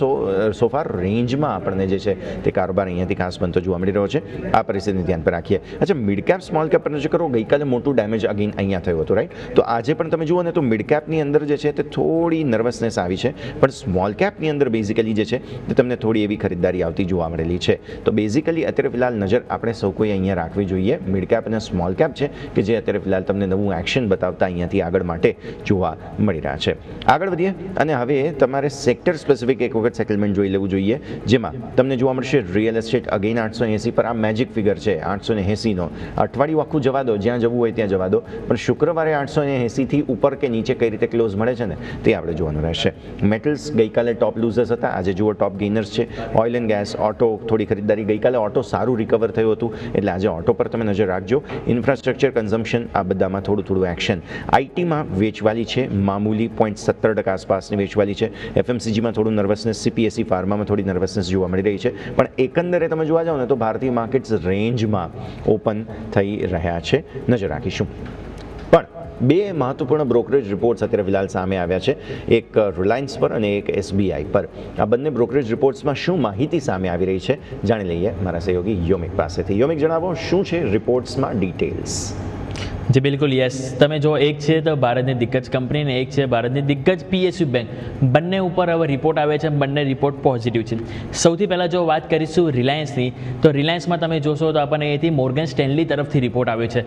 સોફાર રેન્જમાં આપણને જે છે તે કારોબાર અહીંયાથી ખાસ બનતો જોવા મળી રહ્યો છે. આ પરિસ્થિતિને ધ્યાન પર રાખીએ. અચ્છા, મિડ કેપ સ્મોલ કેપ પર નજર કરો. ગઈકાલે મોટું ડેમેજ અગેન અહીંયા થયું હતું, રાઈટ? તો આજે પણ તમે જુઓ ને તો મિડ કેપની અંદર જે છે તે થોડી નર્વસનેસ આવી છે, પણ સ્મોલ કેપની અંદર બેઝિકલી જે છે તે તમને થોડી એવી ખરીદદારી આવતી જોવા મળેલી છે. તો બેઝિકલી અત્યારે ફિલહાલ નજર આપણે સૌ કોઈ અહીંયા રાખવી જોઈએ. મિડ કેપ અને સ્મોલ કેપ છે કે જે અત્યારે ફિલહાલ તમને નવું એક્શન બતાવતા અહીંયાથી આગળ માટે જોવા મળી રહ્યા છે. આગળ વધીએ અને હવે તમારે સેક્ટર સ્પેસિફિક એક વખત સેટલમેન્ટ જોઈ લેવું જોઈએ, જેમાં તમને જોવા મળશે રિયલ એસ્ટેટ અગેન 880 પર. આ મેજિક ફિગર છે 880નો. અઠવાડિયું આખું જવા દો, જ્યાં જવું હોય ત્યાં જવા દો, પણ શુક્રવારે 880થી ઉપર કે નીચે કઈ રીતે ક્લોઝ મળે છે ને તે આપણે જોવાનું રહેશે. મેટલ્સ ગઈકાલે ટોપ લૂઝર્સ હતા, આજે જુઓ ટોપ ગેઇનર્સ છે. ઓઇલ એન્ડ ગેસ, ઓટો થોડી ખરીદદારી. ગઈકાલે ઓટો સારું રિકવર થયું હતું એટલે આજે ઓટો પર તમે નજર રાખજો. ઇન્ફ્રાસ્ટ્રક્ચર, કન્ઝમ્પશન આ બધામાં થોડું એક્શન. આઈટીમાં વેચવાલી છે મામૂલી 0.17% આસપાસની વેચવાલી છે. એફએમસીજીમાં થોડું નર્વસનેસ, સીપીએસસી ફાર્મામાં થોડી નર્વસનેસ જોવા મળી રહી છે. પણ એકંદરે તમે જોવા જાઓ ને તો ભારતીય માર્કેટ્સ રેન્જમાં ઓપન થઈ રહ્યા છે. નજર રાખીશું. પણ બે મહત્વપૂર્ણ બ્રોકરેજ રિપોર્ટ્સ અત્યારે ફિલહાલ સામે આવ્યા છે, એક રિલાયન્સ પર અને એક એસબીઆઈ પર. આ બંને બ્રોકરેજ રિપોર્ટ્સમાં શું માહિતી સામે આવી રહી છે જાણી લઈએ મારા સહયોગી યોમિક પાસેથી. યોમિક, જણાવો શું છે રિપોર્ટ્સમાં ડિટેલ્સ? જી બિલકુલ, યસ. તમે જો એક છે તો ભારતની દિગ્ગજ કંપની ને એક છે ભારતની દિગ્ગજ પીએસયુ બેંક. બંને ઉપર હવે રિપોર્ટ આવે છે, બંને રિપોર્ટ પોઝિટિવ છે. સૌથી પહેલાં જો વાત કરીશું રિલાયન્સની, તો રિલાયન્સમાં તમે જોશો તો આપણને અહીંથી મોર્ગન સ્ટેનલી તરફથી રિપોર્ટ આવ્યો છે.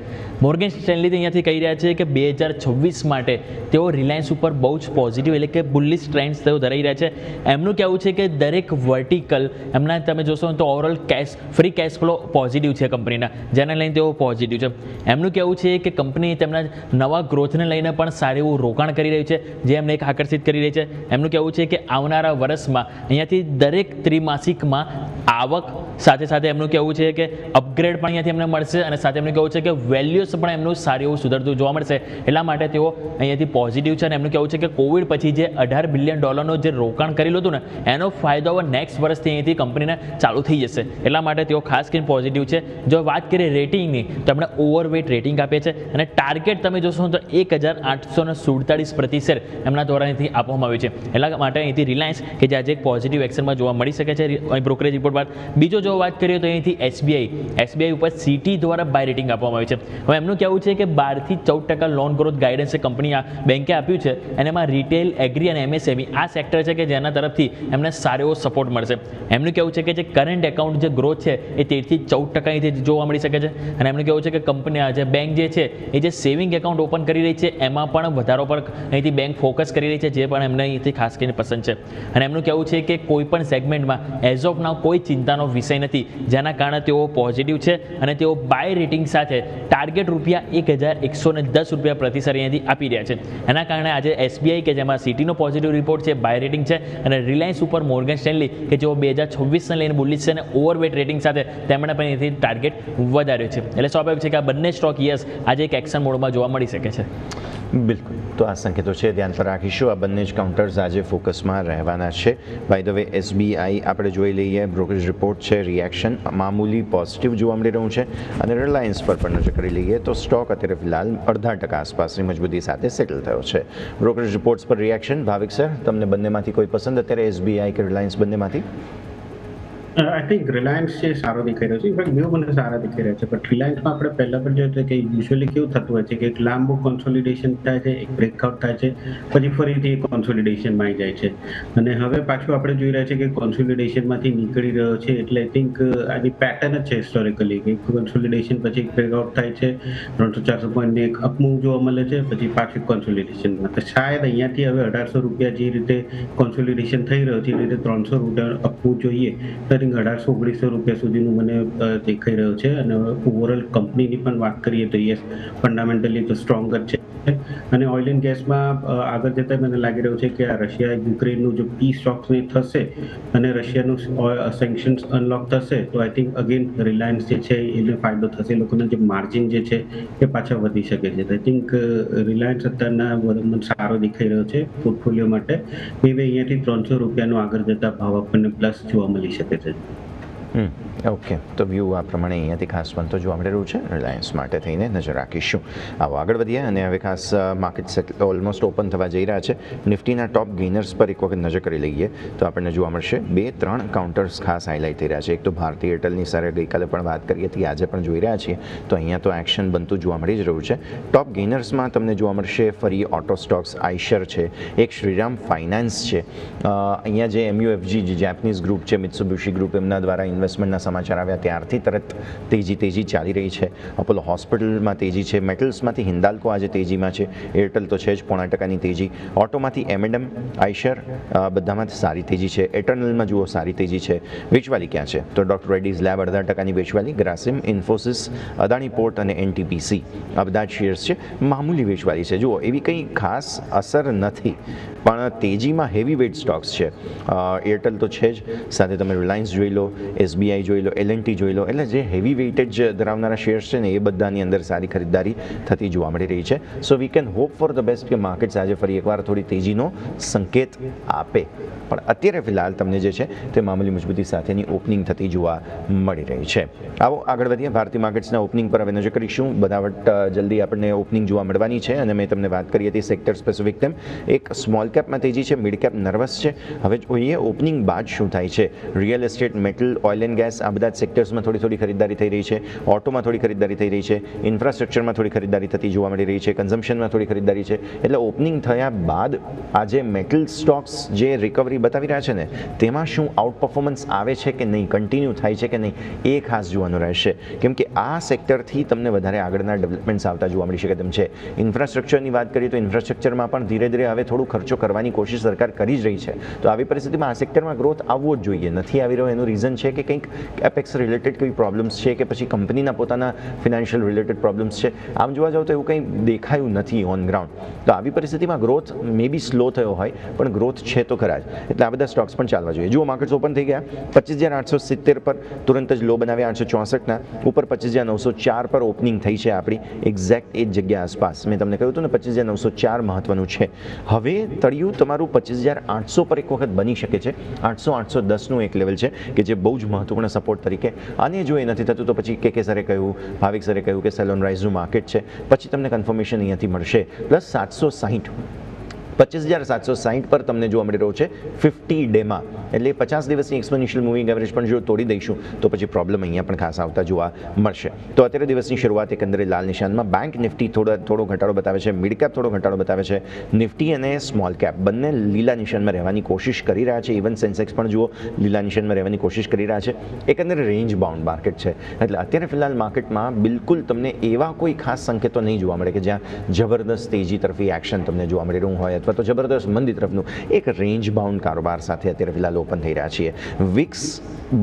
મોર્ગન સ્ટેનલી અહીંયાથી કહી રહ્યા છે કે 2026 માટે તેઓ રિલાયન્સ ઉપર બહુ જ પોઝિટિવ એટલે કે બુલિશ ટ્રેન્ડ્સ તેઓ ધરાવી રહ્યા છે. એમનું કહેવું છે કે દરેક વર્ટિકલ એમના તમે જોશો તો overall free cash flow positive છે કંપનીના, જેને લઈને તેઓ પોઝિટિવ છે. એમનું કહેવું છે કે કંપની તેમના નવા ગ્રોથને લઈને પણ સારું એવું રોકાણ કરી રહ્યું છે, જે એમને એક આકર્ષિત કરી રહી છે. એમનું કહેવું છે કે આવનારા વર્ષમાં અહીંયાથી દરેક ત્રિમાસિકમાં આવક સાથે સાથે એમનું કહેવું છે કે અપગ્રેડ પણ અહીંયાથી એમને મળશે અને સાથે એમનું કહેવું છે કે વેલ્યુસ પણ એમનું સારું એવું સુધરતું જોવા મળશે. એટલા માટે તેઓ અહીંયાથી પોઝિટિવ છે અને એમનું કહેવું છે કે કોવિડ પછી જે $18 બિલિયન જે રોકાણ કરેલું હતું ને એનો ફાયદો હવે નેક્સ્ટ વર્ષથી અહીંયાથી કંપનીને ચાલુ થઈ જશે. એટલા માટે તેઓ ખાસ કરીને પોઝિટિવ છે. જો વાત કરીએ રેટિંગની તો એમણે ઓવરવેટ રેટિંગ આપે છે અને ટાર્ગેટ તમે જોશો તો 1,847 પ્રતિ શેર એમના દ્વારા અહીંથી આપવામાં આવ્યું છે. એટલા માટે અહીંથી રિલાયન્સ કે જે આજે એક પોઝિટિવ એક્શનમાં જોવા મળી શકે છે અહીં બ્રોકરેજ રિપોર્ટ બાદ. બીજો જો વાત કરીએ તો અહીંથી એસબીઆઈ ઉપર સિટી દ્વારા બાય રેટિંગ આપવામાં આવ્યું છે. હવે એમનું કહેવું છે કે 12% લોન ગ્રોથ ગાઈડન્સ કંપની બેંકે આપ્યું છે અને એમાં રિટેલ, એગ્રી અને એમએસએમઈ આ સેક્ટર છે કે જેના તરફથી એમને સારો એવો સપોર્ટ મળશે. એમનું કહેવું છે કે જે કરંટ એકાઉન્ટ જે ગ્રોથ છે એ 13% અહીંથી જોવા મળી શકે છે. અને એમનું કહેવું છે કે કંપની જે બેંક જે છે એ જે સેવિંગ એકાઉન્ટ ઓપન કરી રહી છે એમાં પણ વધારો પર અહીંથી બેંક ફોકસ કરી રહી છે, જે પણ એમને અહીંથી ખાસ કરીને પસંદ છે. અને એમનું કહેવું છે કે કોઈ પણ સેગમેન્ટમાં એઝ ઓફ નાઉ કોઈ ચિંતાનો વિષય નથી, જેના કારણે તેઓ પોઝિટિવ છે અને તેઓ બાય રેટિંગ સાથે ટાર્ગેટ ₹1,110 પ્રતિ શેર અહીંયાથી આપી રહ્યા છે. એના કારણે આજે એસબીઆઈ કે જેમાં સિટીનો પોઝિટિવ રિપોર્ટ છે, બાય રેટિંગ છે, અને રિલાયન્સ ઉપર મોર્ગન સ્ટેનલી કે જેઓ 2026ને લઈને બુલિશ છે અને ઓવરવેટ રેટિંગ સાથે તેમણે પણ અહીંથી ટાર્ગેટ વધાર્યો છે. એટલે સ્વાભાવિક છે કે આ બંને સ્ટોક યસ આજે એક એક્શન મોડમાં જોવા મળી શકે છે. બિલકુલ, તો આ સંકેતો છે, ધ્યાન પર રાખીશું. આ બંને જ કાઉન્ટર્સ આજે ફોકસમાં રહેવાના છે. બાય ધ વે એસબીઆઈ આપણે જોઈ લઈએ, બ્રોકરેજ રિપોર્ટ છે, રિએક્શન મામૂલી પોઝિટિવ જોવા મળી રહ્યું છે. અને રિલાયન્સ પર પણ નજર કરી લઈએ તો સ્ટોક અત્યારે ફિલહાલ 0.5% આસપાસની મજબૂતી સાથે સેટલ થયો છે. બ્રોકરેજ રિપોર્ટ્સ પર રિએક્શન. ભાવિક સર, તમને બંનેમાંથી કોઈ પસંદ અત્યારે, એસબીઆઈ કે રિલાયન્સ બંનેમાંથી? આઈ થિંક રિલાયન્સ છે સારો દેખાઈ રહ્યો છે. ઇનફેક્ટ બેઉ મને સારા દેખાઈ રહ્યા છે, બટ રિલાયન્સમાં આપણે પહેલા પણ જોયું કે યુઝ્યુઅલી કેવું થતું હોય છે કે એક લાંબુ કોન્સોલિડેશન થાય છે, એક બ્રેકઆઉટ થાય છે, પછી ફરીથી કોન્સોલિડેશનમાં આવી જાય છે. અને હવે પાછું આપણે જોઈ રહ્યા છે કે કોન્સોલિડેશનમાંથી નીકળી રહ્યો છે, એટલે આઈ થિંક આની પેટર્ન જ છે હિસ્ટોરિકલી કે કોન્સોલિડેશન પછી બ્રેકઆઉટ થાય છે, 300-400 પોઈન્ટની એક અપમૂવ જોવા મળે છે, પછી પાછું કોન્સોલિડેશનમાં. તો શાયદ અહીંયાથી હવે 1800 રૂપિયા જે રીતે કોન્સોલિડેશન થઈ રહ્યો છે એ રીતે 300 રૂપિયા અપવું જોઈએ. 1800-1900 રૂપિયા સુધીનું મને દેખાઈ રહ્યો છે. અને ઓવરઓલ કંપનીની પણ વાત કરીએ તો યસ, ફંડામેન્ટલી તો સ્ટ્રોંગ જ છે. અને ઓઇલ એન્ડ ગેસમાં આગળ જતા મને લાગી રહ્યું છે કે આ રશિયા યુક્રેનનું જો પીસ ટોક્સની થશે અને રશિયાનું સેન્કશન્સ અનલોક થશે તો આઈ થિંક અગેન રિલાયન્સ જે છે એને ફાયદો થશે. લોકોના જે માર્જિન જે છે એ પાછા વધી શકે છે. આઈ થિંક રિલાયન્સ અત્યારના મને સારો દેખાઈ રહ્યો છે પોર્ટફોલિયો માટે. મે બી અહીંયાથી 300 રૂપિયાનો આગળ જતા ભાવ આપણને પ્લસ જોવા મળી શકે છે. ઓકે, તો વ્યૂ આ પ્રમાણે અહીંયાથી ખાસ બનતો જોવા મળી રહ્યું છે. રિલાયન્સ માટે થઈને નજર રાખીશું. આવો આગળ વધીએ અને હવે ખાસ માર્કેટ ઓલમોસ્ટ ઓપન થવા જઈ રહ્યા છે. નિફ્ટીના ટોપ ગેઇનર્સ પર એક વખત નજર કરી લઈએ તો આપણને જોવા મળશે 2-3 કાઉન્ટર્સ ખાસ હાઇલાઇટ થઈ રહ્યા છે. એક તો ભારતીય એરટેલની સારે ગઈકાલે પણ વાત કરી હતી, આજે પણ જોઈ રહ્યા છીએ તો અહીંયા તો એક્શન બનતું જોવા મળી જ રહ્યું છે. ટોપ ગેઇનર્સમાં તમને જોવા મળશે ફરી ઓટો સ્ટોક્સ, આઈશર છે, એક શ્રીરામ ફાઇનાન્સ છે. અહીંયા જે MUFG જે જેપનીઝ ગ્રુપ છે, મિત્સુબિશી ગ્રુપ, એમના દ્વારા ઇન્વેસ્ટમેન્ટના સમાચાર આવ્યા ત્યારથી તરત તેજી ચાલી રહી છે. અપોલો હોસ્પિટલમાં તેજી છે. મેટલ્સમાંથી હિન્દાલ્કો આજે તેજીમાં છે. એરટેલ તો છે જ 0.5% તેજી. ઓટોમાંથી M&M, આઈશર બધામાં સારી તેજી છે. એટર્નલમાં જુઓ સારી તેજી છે. વેચવાલી ક્યાં છે તો ડોક્ટર રેડ્ડીઝ લેબ 0.5%ની વેચવાલી, ગ્રાસિમ, ઇન્ફોસિસ, અદાણી પોર્ટ અને NTPC આ બધા જ શેર્સ છે. મામૂલી વેચવાલી છે. જુઓ એવી કંઈ ખાસ અસર નથી, પણ તેજીમાં હેવી વેઇટ સ્ટોક્સ છે. એરટેલ તો છે જ, સાથે તમે રિલાયન્સ જોઈ લો, SBI જોઈ લો, L&T જોઈ લો, એટલે જે હેવી વેઇટેજ ધરાવનારા શેર્સ છે ને એ બધાની અંદર સારી ખરીદદારી થતી જોવા મળી રહી છે. So we can hope for the best કે માર્કેટ્સ આજે ફરી એકવાર થોડી તેજીનો સંકેત આપે, પણ અત્યારે ફિલહાલ તમને જે છે તે મામૂલી મજબૂતી સાથેની ઓપનિંગ થતી જોવા મળી રહી છે. આવો આગળ વધીએ. ભારતીય માર્કેટ્સના ઓપનિંગ પર હવે નજર કરીશું. બનાવટ જલ્દી આપણને ઓપનિંગ જોવા મળવાની છે અને મેં તમને વાત કરી હતી સેક્ટર સ્પેસિફિક તેમ. એક સ્મોલ કેપમાં તેજી છે, મિડ કેપ નર્વસ છે. હવે જોઈએ ઓપનિંગ બાદ શું થાય છે. Real estate, metal, oil and gas આ બધા જ સેક્ટર્સમાં થોડી ખરીદારી થઈ રહી છે. ઓટોમાં થોડી ખરીદારી થઈ રહી છે. ઇન્ફ્રાસ્ટ્રક્ચરમાં થોડી ખરીદારી થતી જોવા મળી રહી છે. કન્ઝમ્પશનમાં થોડી ખરીદારી છે. એટલે ઓપનિંગ થયા બાદ આજે મેટલ સ્ટોક્સ જે રિકવરી બતાવી રહ્યા છે ને તેમાં શું આઉટ પરફોર્મન્સ આવે છે કે નહીં, કન્ટિન્યુ થાય છે કે નહીં, એ ખાસ જોવાનું રહેશે. કેમ કે આ સેક્ટરથી તમને વધારે આગળના ડેવલપમેન્ટ્સ આવતા જોવા મળી શકે તેમ છે. ઇન્ફ્રાસ્ટ્રક્ચરની વાત કરીએ તો ઇન્ફ્રાસ્ટ્રક્ચરમાં પણ ધીરે ધીરે હવે થોડું ખર્ચો કરવાની કોશિશ સરકાર કરી જ રહી છે. તો આવી પરિસ્થિતિમાં આ સેક્ટરમાં ગ્રોથ આવવો જ જોઈએ. નથી આવી રહ્યો એનું રીઝન છે કે કંઈક એપેક્સ રિલેટેડ કોઈ પ્રોબ્લેમ્સ છે કે પછી કંપનીના પોતાના ફિનાન્શિયલ રિલેટેડ પ્રોબ્લેમ્સ છે. આમ જોવા જાવ તો એવું કંઈ દેખાયું નથી ઓન ગ્રાઉન્ડ. તો આવી પરિસ્થિતિમાં ગ્રોથ મે બી સ્લો થયો હોય પણ ગ્રોથ છે તો ખરા જ. એટલે આ બધા સ્ટોક્સ પણ ચાલવા જોઈએ. જુઓ માર્કેટ્સ ઓપન થઈ ગયા 25,870 પર, તુરંત જ લો બનાવ્યા 864ના, ઉપર 25,904 પર ઓપનિંગ થઈ છે આપણી એક્ઝેક્ટ એ જ જગ્યા આસપાસ. મેં તમને કહ્યું હતું ને 25,904 મહત્વનું છે. હવે તળિયું તમારું 25,800 પર એક વખત બની શકે છે. 800-810નું એક લેવલ છે કે જે બહુ જ મહત્વપૂર્ણ સપોર્ટ તરીકે. અને જો એ નથી થતું તો પછી કે સરે કહ્યું, ભાવિક સરે કહ્યું કે સેલોન રાઇઝનું માર્કેટ છે, પછી તમને કન્ફર્મેશન અહીંયાથી મળશે. પ્લસ 760 25,760 પર તમને જોવા મળી રહ્યો છે 50 ડેમાં. એટલે 50 દિવસની એક્સપોનેન્શિયલ મૂવિંગ એવરેજ પણ જો તોડી દઈશું તો પછી પ્રોબ્લેમ અહીંયા પણ ખાસ આવતા જોવા મળશે. તો અત્યારે દિવસની શરૂઆત એકંદરે લાલ નિશાનમાં. બેંક નિફ્ટી થોડો ઘટાડો બતાવે છે, મિડ કેપ થોડો ઘટાડો બતાવે છે. નિફ્ટી અને સ્મોલ કેપ બંને લીલા નિશાનમાં રહેવાની કોશિશ કરી રહ્યા છે. ઇવન સેન્સેક્સ પણ જુઓ લીલા નિશાનમાં રહેવાની કોશિશ કરી રહ્યા છે. એકંદરે રેન્જ બાઉન્ડ માર્કેટ છે. એટલે અત્યારે ફિલહાલ માર્કેટમાં બિલકુલ તમને એવા કોઈ ખાસ સંકેતો નહીં જોવા મળે કે જ્યાં જબરદસ્ત તેજી તરફી એક્શન તમને જોવા મળી રહ્યું હોય અથવા તો જબરદસ્ત મંદી તરફનું. એક રેન્જ બાઉન્ડ કારોબાર સાથે અત્યારે ફિલહાલ ઓપન થઈ રહ્યા છીએ. વિક્સ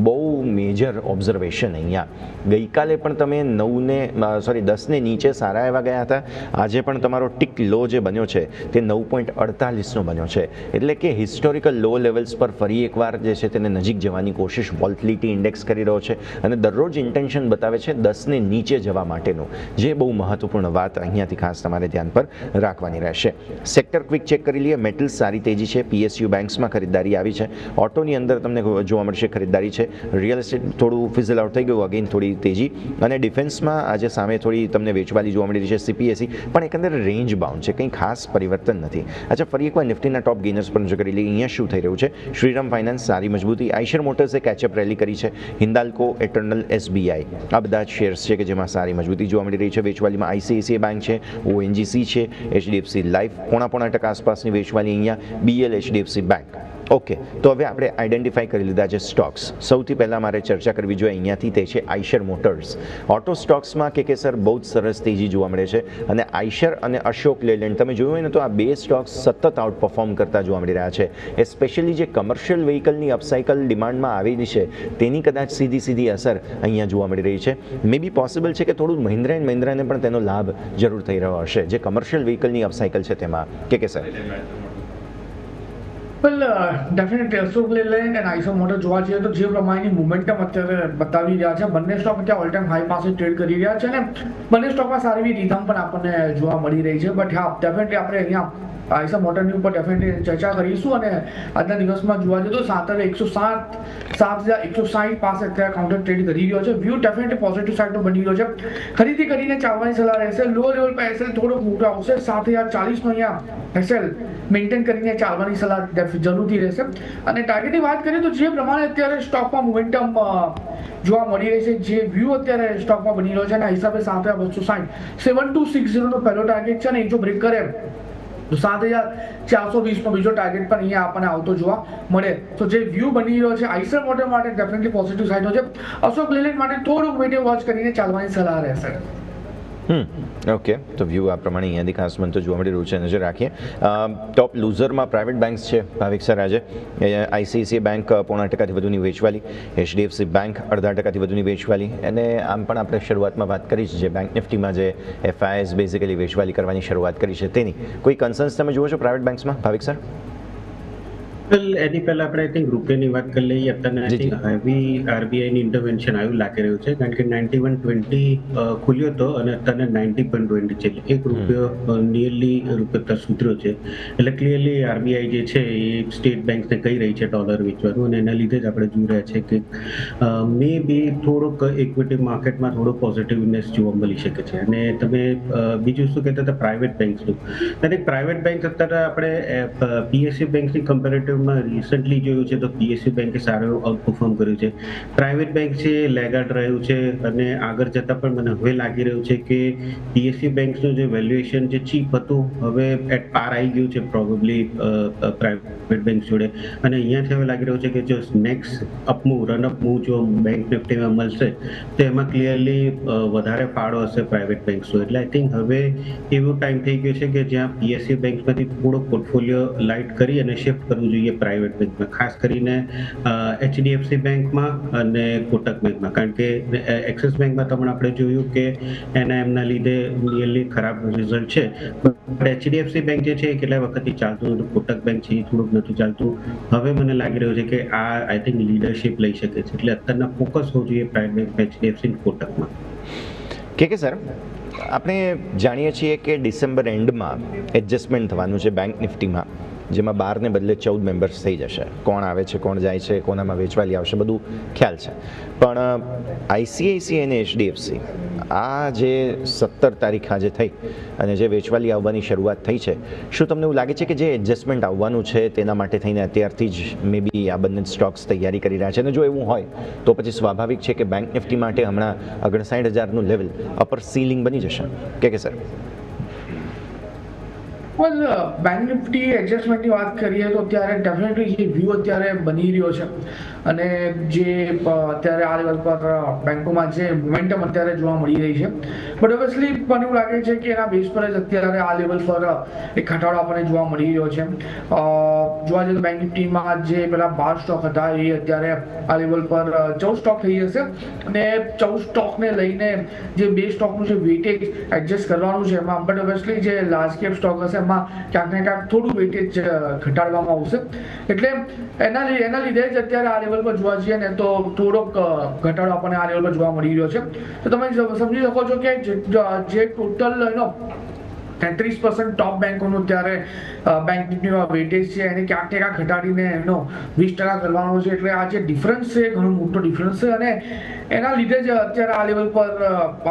બહુ મેજર ઓબ્ઝર્વેશન અહીંયા. ગઈકાલે પણ તમે 10ને નીચે સારા એવા ગયા હતા. આજે પણ તમારો ટિક લો જે બન્યો છે તે 9.48નો બન્યો છે. એટલે કે હિસ્ટોરિકલ લો લેવલ્સ પર ફરી એકવાર જે છે તેને નજીક જવાની કોશિશ વોલ્ટિલિટી ઇન્ડેક્સ કરી રહ્યો છે અને દરરોજ ઇન્ટેન્શન બતાવે છે 10ને નીચે જવા માટેનું, જે બહુ મહત્વપૂર્ણ વાત અહીંયાથી ખાસ તમારે ધ્યાન પર રાખવાની રહેશે. સેક્ટર ક્વિક ચેક કરી લઈએ. મેટલ્સ સારી તેજી છે, PSU બેંક્સમાં ખરીદદારી આવી છે, ઓટોની અંદર તમને જોવા મળશે ખરીદદારી છે, રિયલ એસ્ટેટ થોડું ફિઝલ આઉટ થઈ ગયું, અગેન થોડી તેજી, અને ડિફેન્સમાં આજે સામે થોડી તમને વેચવાલી જોવા મળી રહી છે. CPSE પણ એકંદર રેન્જ બાઉન્ડ છે, કંઈ ખાસ પરિવર્તન નથી. અચ્છા, ફરી એકવાર નિફ્ટીના ટોપ ગેનર્સ પર નજર કરી લઈએ. અહીંયા શું થઈ રહ્યું છે? શ્રીરામ ફાઇનાન્સ સારી મજબૂતી, આઈશર મોટર્સે કેચઅપ રેલી કરી છે, હિન્દાલ્કો, એટર્નલ, SBI આ બધા જ શેર્સ છે કે જેમાં સારી મજબૂતી જોવા મળી રહી છે. વેચવાલીમાં ICICI બેંક છે, ONGC છે, HDFC લાઈફ 0.5% આસપાસની વેચવાલી અહીંયા, BL, HDFC બેંક. ઓકે, તો હવે આપણે આઈડેન્ટિફાઈ કરી લીધા છે સ્ટોક્સ. સૌથી પહેલાં મારે ચર્ચા કરવી જોઈએ અહીંયાથી, તે છે આઈશર મોટર્સ. ઓટો સ્ટોક્સમાં કે સર બહુ જ સરસ તેજી જોવા મળે છે, અને આઈશર અને અશોક લેલેન્ડ તમે જોયું હોય ને તો આ બે સ્ટોક્સ સતત આઉટ પરફોર્મ કરતા જોવા મળી રહ્યા છે. એસ્પેશિયલી જે કમર્શિયલ વ્હીકલની અપસાઇકલ ડિમાન્ડમાં આવેલી છે તેની કદાચ સીધી અસર અહીંયા જોવા મળી રહી છે. મે બી પોસિબલ છે કે થોડું મહિન્દ્રા એન્ડ મહિન્દ્રાને પણ તેનો લાભ જરૂર થઈ રહ્યો હશે, જે કમર્શિયલ વ્હીકલની અપસાઇકલ છે તેમાં, કે સર? વેલ ડેફિનેટલી અશોક લેલેન્ડ અને આઈશર મોટર જોવા જઈએ તો જે પ્રમાણેની મોમેન્ટમ અત્યારે બતાવી રહ્યા છે, બંને સ્ટોક અત્યારે ઓલ ટાઈમ હાઈ પાસે ટ્રેડ કરી રહ્યા છે, અને બંને સ્ટોકમાં સારી એવી રીધમ પણ આપણને જોવા મળી રહી છે. બટ હા, ડેફિનેટલી આપણે અહીંયા આઈશર મોટરની ઉપર ડેફિનેટલી ચર્ચા કરીશું, અને આજના દિવસમાં જોવા જઈએ તો 7,160 પાસે અત્યારે કાઉન્ટર ટ્રેડ કરી રહ્યો છે. વ્યૂ ડેફિનેટલી પોઝિટિવ સાઇડનો બની રહ્યો છે. ખરીદી કરીને ચાલવાની સલાહ રહેશે. લો લેવલ પર એસએલ થોડો મોટો આવશે, 7,040નો અહીંયા એસએલ મેન્ટેન કરીને ચાલવાની સલાહ જરૂરથી રહેશે. અને ટાર્ગેટની વાત કરીએ તો જે પ્રમાણે અત્યારે સ્ટોકમાં મોમેન્ટમ જોવા મળી રહી છે, જે વ્યૂ અત્યારે સ્ટોકમાં બની રહ્યો છે, એના હિસાબે 7,260 7260નો પહેલો ટાર્ગેટ છે, અને એ જો બ્રેક કરે તો 7,420નો બીજો ટાર્ગેટ પણ અહીંયા આપણને આવતો જોવા મળે. તો જે વ્યૂ બની રહ્યો છે આઈશર મોટર માટે ડેફિનેટલી પોઝિટિવ સાઇડનો છે. અશોક લેલેન્ડ માટે થોડુંક વેઇટ વોચ કરીને ચાલવાની સલાહ રહેશે. ઓકે, તો વ્યૂ આ પ્રમાણે અહીંયાથી ખાસ મને તો જોવા મળી રહ્યું છે. નજર રાખીએ. ટોપ લૂઝરમાં પ્રાઇવેટ બેંક્સ છે ભાવિક સર આજે. ICICI બેંક 0.5% વધુની વેચવાલી, HDFC બેંક 0.5% વધુની વેચવાલી, અને આમ પણ આપણે શરૂઆતમાં વાત કરી છે જે બેંક નિફ્ટીમાં જે FIs બેઝિકલી વેચવાલી કરવાની શરૂઆત કરી છે તેની કોઈ કન્સર્ન્સ તમે જુઓ છો પ્રાઇવેટ બેંક્સમાં ભાવિક સર? વેલ એની પહેલા આપણે આઈ થિંક રૂપિયાની વાત કરી લઈએ. અત્યારે આઈ થિંક હેવી RBIની ઇન્ટરવેન્શન આવ્યું લાગી રહ્યું છે, કારણ કે 91.20 ખુલ્યો હતો અને અત્યારે 90.20 છે, એટલે ₹1 નિયરલી ₹10 સુધર્યો છે. એટલે ક્લિયરલી RBI જે છે એ સ્ટેટ બેંક્સને કહી રહી છે ડોલર વેચવાનું, અને એના લીધે જ આપણે જોઈ રહ્યા છે કે મે બી થોડુંક ઇક્વિટી માર્કેટમાં થોડો પોઝિટિવનેસ જોવા મળી શકે છે. અને તમે બીજું શું કહેતા હતા પ્રાઇવેટ બેંક્સનું, અને પ્રાઇવેટ બેંક અત્યારે આપણે PSU બેંકની કમ્પેરેટિવ રિસન્ટલી જોયું છે તો PSU બેંકે સારું આઉટ પરફોર્મ કર્યું છે. પ્રાઇવેટ બેંક છે લેગાર્ડ રહ્યું છે, અને આગળ જતાં પણ મને હવે લાગી રહ્યું છે કે PSU બેંકનું જે વેલ્યુએશન જે ચીપ હતું હવે એટ પાર આવી ગયું છે પ્રોબેબલી પ્રાઇવેટ બેંક જોડે. અને અહીંયાથી હવે લાગી રહ્યું છે કે જો નેક્સ્ટ રનઅપ મૂવ જો બેંક નિફ્ટીમાં મળશે તો એમાં ક્લિયરલી વધારે ફાળો હશે પ્રાઇવેટ બેંક્સનો. એટલે આઈ થિંક હવે એવો ટાઈમ થઈ ગયો છે કે જ્યાં PSU બેંક્સમાંથી થોડો પોર્ટફોલિયો લાઇટ કરી અને શિફ્ટ કરવું જોઈએ પ્રાઇવેટ બેંકમાં, ખાસ કરીને HDFC બેંકમાં અને કોટક બેંકમાં. કારણ કે એક્સિસ બેંકમાં તમને આપણે જોયું કે એમના લીધે રિયલી ખરાબ રિઝલ્ટ છે. બટ HDFC બેંક જે છે એ કેટલા વખતથી ચાલતું હતું, કોટક બેંક છે એ થોડુંક નથી ચાલતું. હવે મને લાગી રહ્યું છે કે આ આઈ થિંક લીડરશિપ લઈ શકે છે. એટલે અત્યારના ફોકસ હોવું જોઈએ પ્રાઇવેટ બેંક HDFC કોટકમાં. કે સર, આપણે જાણીએ છીએ કે ડિસેમ્બર એન્ડમાં એડજસ્ટમેન્ટ થવાનું છે બેંક નિફ્ટીમાં, જેમાં 12 ને બદલે 14 મેમ્બર્સ થઈ જશે. કોણ આવે છે, કોણ જાય છે, કોનામાં વેચવાલી આવશે, બધું ખ્યાલ છે. પણ ICICI અને HDFC આ જે 17 તારીખ આજે થઈ અને જે વેચવાલી આવવાની શરૂઆત થઈ છે, શું તમને એવું લાગે છે કે જે એડજસ્ટમેન્ટ આવવાનું છે તેના માટે થઈને અત્યારથી જ મે બી આ બંને સ્ટોક્સ તૈયારી કરી રહ્યા છે? અને જો એવું હોય તો પછી સ્વાભાવિક છે કે બેંક નિફ્ટી માટે હમણાં 59,000નું લેવલ અપર સીલિંગ બની જશે, કે સર? વેલ બેંક નિફ્ટી એડજસ્ટમેન્ટની વાત કરીએ તો અત્યારે ડેફિનેટલી જે વ્યૂ અત્યારે બની રહ્યો છે, અને જે અત્યારે આ લેવલ પર બેંકોમાં જે મોમેન્ટમ અત્યારે જોવા મળી રહી છે, બટ ઓબ્વિયસલી મને એવું લાગે છે કે એના બેઝ પર જ અત્યારે આ લેવલ પર એક ઘટાડો આપણને જોવા મળી રહ્યો છે. જોવા જઈએ તો બેંક નિફ્ટીમાં જે પેલા 12 સ્ટોક હતા એ અત્યારે આ લેવલ પર 14 સ્ટોક થઈ જશે, અને 14 સ્ટોકને લઈને જે બે સ્ટોકનું જે વેટેજ એડજસ્ટ કરવાનું છે એમાં, બટ ઓબ્વિયસલી જે લાર્જ કેપ સ્ટોક હશે એમાં ક્યાંક ને ક્યાંક થોડું વેટેજ ઘટાડવામાં આવશે. એટલે એના લીધે જ અત્યારે આ લેવલ પર જોવા જઈએ ને તો થોડોક ઘટાડો આપણને આ લેવલ પર જોવા મળી રહ્યો છે. તો તમે સમજી શકો છો કે જે ટોટલ 33% ટોપ બેંકોનું અત્યારે બેંક નિફ્ટીમાં વેટેજ છે એને ક્યાંક ને ક્યાંક ઘટાડીને એનો 20% કરવાનો છે. એટલે આ જે ડિફરન્સ છે ઘણો મોટો ડિફરન્સ છે અને એના લીધે જ અત્યારે આ લેવલ પર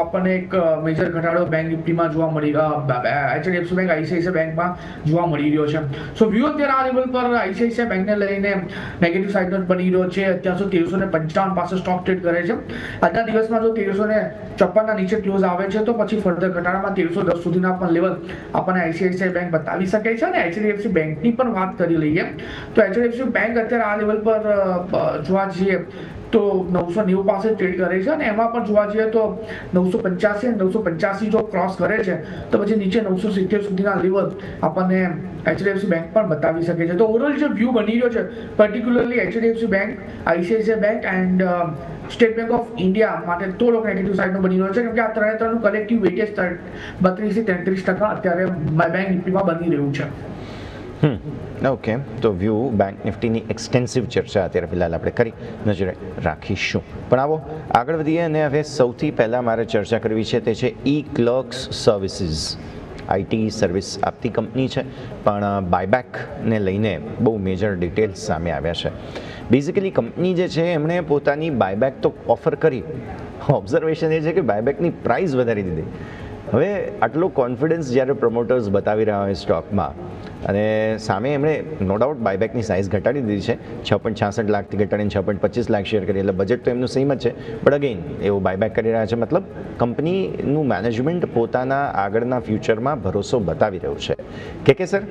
આપણને એક મેજર ઘટાડો બેંક નિફ્ટીમાં જોવા મળી HDFC બેંક ICICI બેંકમાં જોવા મળી રહ્યો છે. સો વ્યૂ અત્યારે આ લેવલ પર ICICI બેંકને લઈને નેગેટિવ સાઇડનો બની રહ્યો છે. અત્યાર સુધી 1355 પાસે સ્ટોક ટ્રેડ કરે છે. આજના દિવસમાં જો 1354 ના નીચે ક્લોઝ આવે છે તો પછી ફર્ધર ઘટાડામાં 1310 સુધીના પણ લેવલ આપણને ICICI બેંક બતાવી શકે છે. અને HDFC બેંકની પણ વાત કરી લઈએ તો HDFC બેંક અત્યારે આ લેવલ પર જોવા જઈએ તો 990 પાસે ટ્રેડ કરે છે અને એમાં પણ જોવા જઈએ તો 985 અને 985 જો ક્રોસ કરે છે તો પછી નીચે 970 સુધીના લેવલ આપણને HDFC બેંક પણ બતાવી શકે છે. તો ઓવરઓલ જે વ્યૂ બની રહ્યો છે particularly HDFC bank, ICICI bank and state bank of India માટે થોડોક નેગેટિવ સાઇડનો બની રહ્યો છે કેમ કે આ ત્રણેનું કલેક્ટિવ વેટેજ 32 થી 33% અત્યારે બેંક નિફ્ટીમાં બની રહ્યું છે. ઓકે, તો વ્યૂ બેંક નિફ્ટીની એક્સટેન્સિવ ચર્ચા અત્યારે ફિલહાલ આપણે કરી નજરે રાખીશું. પણ આવો આગળ વધીએ અને હવે સૌથી પહેલાં મારે ચર્ચા કરવી છે તે છે eClerx સર્વિસીસ. IT સર્વિસ આપતી કંપની છે પણ બાયબેકને લઈને બહુ મેજર ડિટેલ્સ સામે આવ્યા છે. બેઝિકલી કંપની જે છે એમણે પોતાની બાયબેક તો ઓફર કરી, ઓબ્ઝર્વેશન એ છે કે બાયબેકની પ્રાઇસ વધારી દીધી. હવે આટલો કોન્ફિડન્સ જ્યારે પ્રમોટર્સ બતાવી રહ્યા હોય સ્ટોકમાં અને સામે એમણે નો ડાઉટ બાયબેકની સાઇઝ ઘટાડી દીધી છે, 6.66 લાખથી ઘટાડીને 6.25 લાખ શેર કરી, એટલે બજેટ તો એમનું સેમ જ છે. બટ અગેન એવું બાયબેક કરી રહ્યા છે, મતલબ કંપનીનું મેનેજમેન્ટ પોતાના આગળના ફ્યુચરમાં ભરોસો બતાવી રહ્યું છે. કે સર,